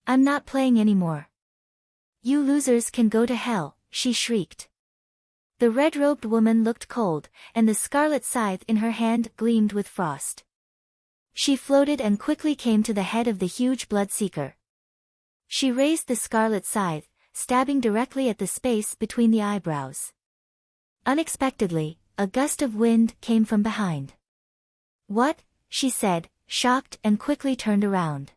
"I'm not playing anymore. You losers can go to hell," she shrieked. The red-robed woman looked cold, and the scarlet scythe in her hand gleamed with frost. She floated and quickly came to the head of the huge Bloodseeker. She raised the scarlet scythe, stabbing directly at the space between the eyebrows. Unexpectedly, a gust of wind came from behind. "What?" she said, shocked, and quickly turned around.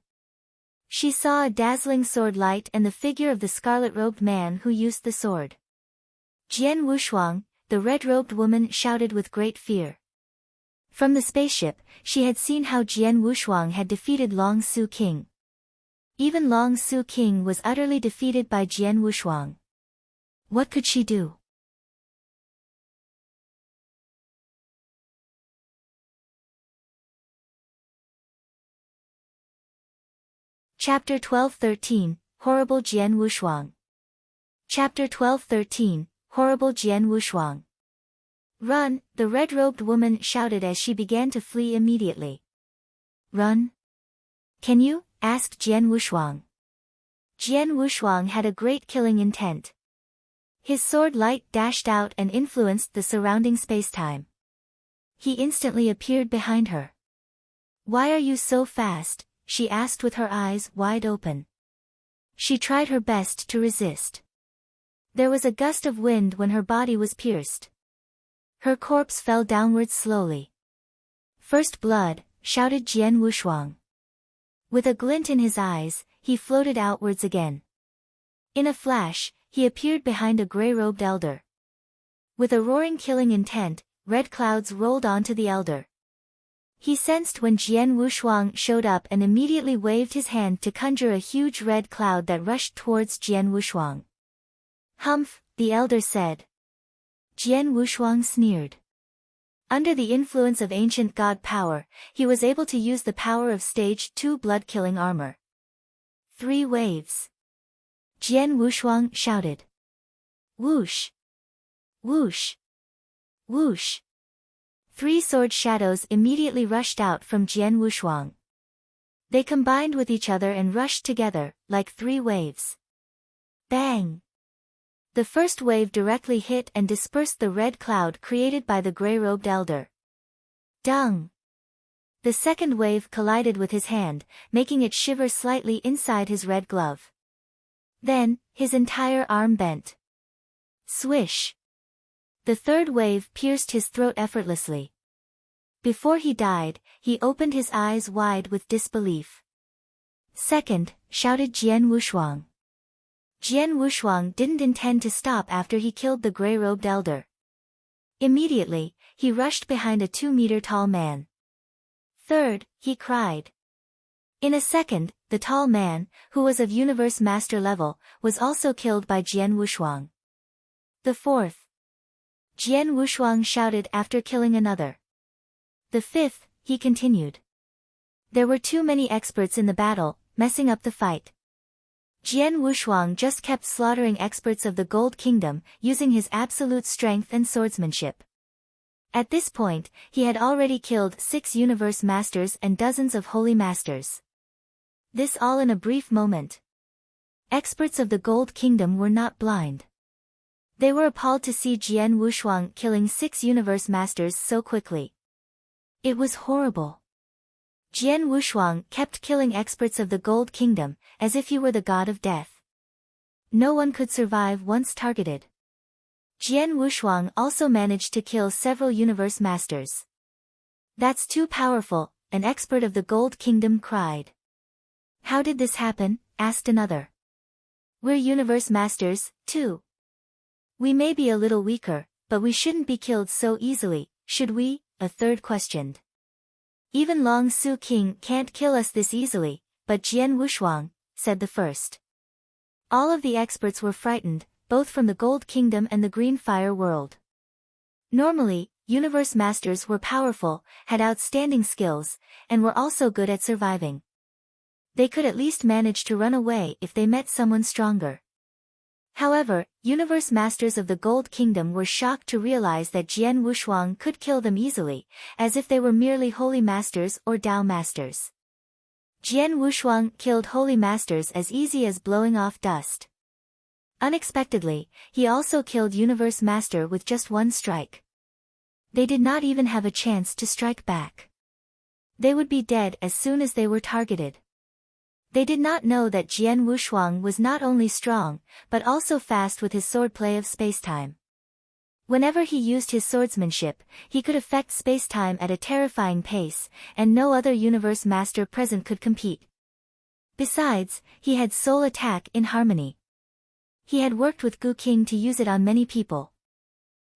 She saw a dazzling sword light and the figure of the scarlet-robed man who used the sword. "Jian Wushuang," the red-robed woman shouted with great fear. From the spaceship, she had seen how Jian Wushuang had defeated Long Su King. Even Long Su King was utterly defeated by Jian Wushuang. What could she do? Chapter 12-13, Horrible Jian Wushuang. Chapter 12-13, Horrible Jian Wushuang. "Run," the red-robed woman shouted as she began to flee immediately. "Run? Can you?" asked Jian Wushuang. Jian Wushuang had a great killing intent. His sword light dashed out and influenced the surrounding spacetime. He instantly appeared behind her. "Why are you so fast?" she asked with her eyes wide open. She tried her best to resist. There was a gust of wind when her body was pierced. Her corpse fell downwards slowly. "First blood," shouted Jian Wushuang. With a glint in his eyes, he floated outwards again. In a flash, he appeared behind a grey-robed elder. With a roaring killing intent, red clouds rolled onto the elder. He sensed when Jian Wushuang showed up and immediately waved his hand to conjure a huge red cloud that rushed towards Jian Wushuang. "Humph," the elder said. Jian Wushuang sneered. Under the influence of ancient god power, he was able to use the power of Stage 2 blood-killing armor. 3 waves. Jian Wushuang shouted. Whoosh! Whoosh! Whoosh! 3 sword shadows immediately rushed out from Jian Wushuang. They combined with each other and rushed together, like 3 waves. Bang! The first wave directly hit and dispersed the red cloud created by the grey-robed elder. Dung! The second wave collided with his hand, making it shiver slightly inside his red glove. Then, his entire arm bent. Swish! The third wave pierced his throat effortlessly. Before he died, he opened his eyes wide with disbelief. "Second," shouted Jian Wushuang. Jian Wushuang didn't intend to stop after he killed the grey-robed elder. Immediately, he rushed behind a 2-meter-tall man. "Third," he cried. In a second, the tall man, who was of Universe Master level, was also killed by Jian Wushuang. The fourth. Jian Wushuang shouted after killing another. The fifth, he continued. There were too many experts in the battle, messing up the fight. Jian Wushuang just kept slaughtering experts of the Gold Kingdom, using his absolute strength and swordsmanship. At this point, he had already killed 6 Universe Masters and dozens of Holy Masters. This all in a brief moment. Experts of the Gold Kingdom were not blind. They were appalled to see Jian Wushuang killing 6 Universe Masters so quickly. It was horrible. Jian Wushuang kept killing experts of the Gold Kingdom, as if he were the god of death. No one could survive once targeted. Jian Wushuang also managed to kill several Universe Masters. That's too powerful, an expert of the Gold Kingdom cried. How did this happen? Asked another. We're Universe Masters, too. We may be a little weaker, but we shouldn't be killed so easily, should we? A third questioned. Even Long Su King can't kill us this easily, but Jian Wushuang, said the first. All of the experts were frightened, both from the Gold Kingdom and the Green Fire world. Normally, universe masters were powerful, had outstanding skills, and were also good at surviving. They could at least manage to run away if they met someone stronger. However, universe masters of the Gold Kingdom were shocked to realize that Jian Wushuang could kill them easily, as if they were merely holy masters or Dao masters. Jian Wushuang killed holy masters as easy as blowing off dust. Unexpectedly, he also killed universe master with just one strike. They did not even have a chance to strike back. They would be dead as soon as they were targeted. They did not know that Jian Wushuang was not only strong, but also fast with his swordplay of spacetime. Whenever he used his swordsmanship, he could affect spacetime at a terrifying pace, and no other universe master present could compete. Besides, he had soul attack in harmony. He had worked with Gu King to use it on many people.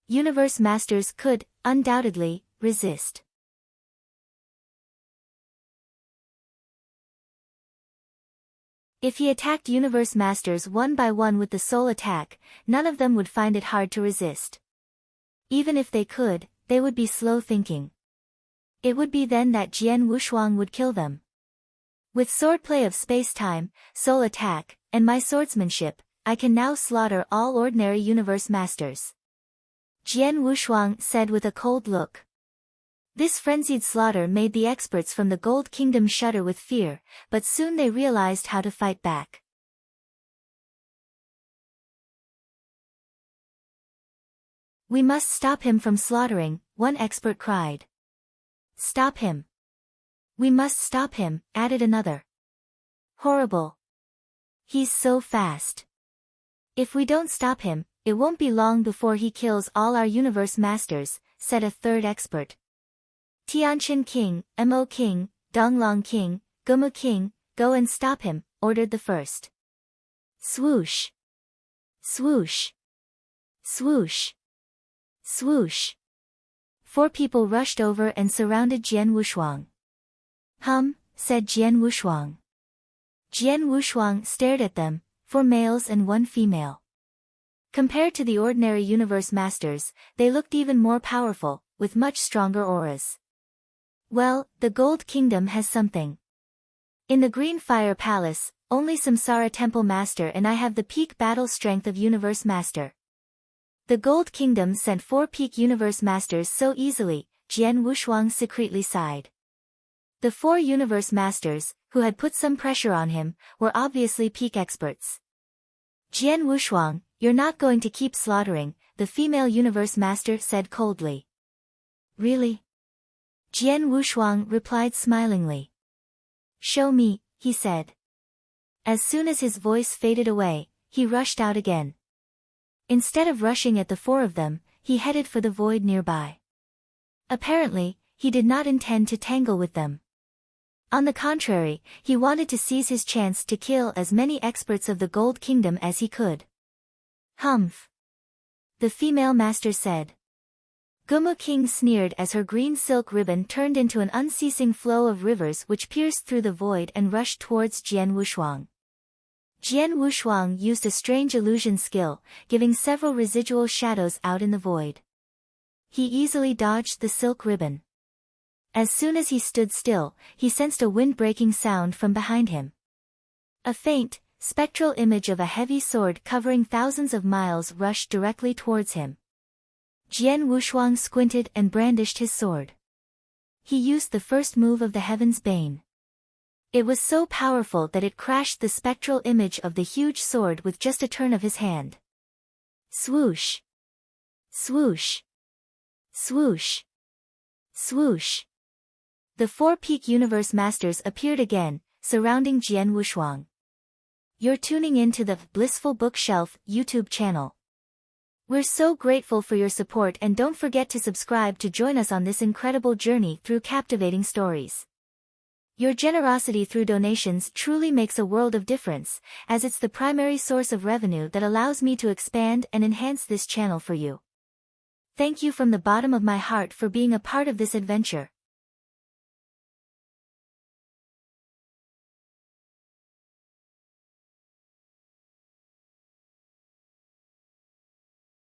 Universe masters could, undoubtedly, resist. If he attacked universe masters one by one with the soul attack, none of them would find it hard to resist. Even if they could, they would be slow thinking. It would be then that Jian Wushuang would kill them. With swordplay of space-time, soul attack, and my swordsmanship, I can now slaughter all ordinary universe masters. Jian Wushuang said with a cold look. This frenzied slaughter made the experts from the Gold Kingdom shudder with fear, but soon they realized how to fight back. We must stop him from slaughtering, one expert cried. Stop him. We must stop him, added another. Horrible. He's so fast. If we don't stop him, it won't be long before he kills all our universe masters, said a third expert. Tianqin King, Mo King, Donglong King, Gumu King, go and stop him, ordered the first. Swoosh. Swoosh. Swoosh. Swoosh. 4 people rushed over and surrounded Jian Wushuang. Said Jian Wushuang. Jian Wushuang stared at them, 4 males and 1 female. Compared to the ordinary universe masters, they looked even more powerful, with much stronger auras. Well, the Gold Kingdom has something. In the Green Fire Palace, only Samsara Temple Master and I have the peak battle strength of Universe Master. The Gold Kingdom sent 4 peak Universe Masters so easily, Jian Wushuang secretly sighed. The 4 Universe Masters, who had put some pressure on him, were obviously peak experts. Jian Wushuang, you're not going to keep slaughtering, the female Universe Master said coldly. Really? Jian Wushuang replied smilingly. Show me, he said. As soon as his voice faded away, he rushed out again. Instead of rushing at the 4 of them, he headed for the void nearby. Apparently, he did not intend to tangle with them. On the contrary, he wanted to seize his chance to kill as many experts of the Gold Kingdom as he could. Humph. The female master said. Gumu King sneered as her green silk ribbon turned into an unceasing flow of rivers which pierced through the void and rushed towards Jian Wushuang. Jian Wushuang used a strange illusion skill, giving several residual shadows out in the void. He easily dodged the silk ribbon. As soon as he stood still, he sensed a wind-breaking sound from behind him. A faint, spectral image of a heavy sword covering thousands of miles rushed directly towards him. Jian Wushuang squinted and brandished his sword. He used the first move of the Heaven's Bane. It was so powerful that it crashed the spectral image of the huge sword with just a turn of his hand. Swoosh! Swoosh! Swoosh! Swoosh! The 4 peak universe masters appeared again, surrounding Jian Wushuang. You're tuning in to the Blissful Bookshelf YouTube channel. We're so grateful for your support and don't forget to subscribe to join us on this incredible journey through captivating stories. Your generosity through donations truly makes a world of difference, as it's the primary source of revenue that allows me to expand and enhance this channel for you. Thank you from the bottom of my heart for being a part of this adventure.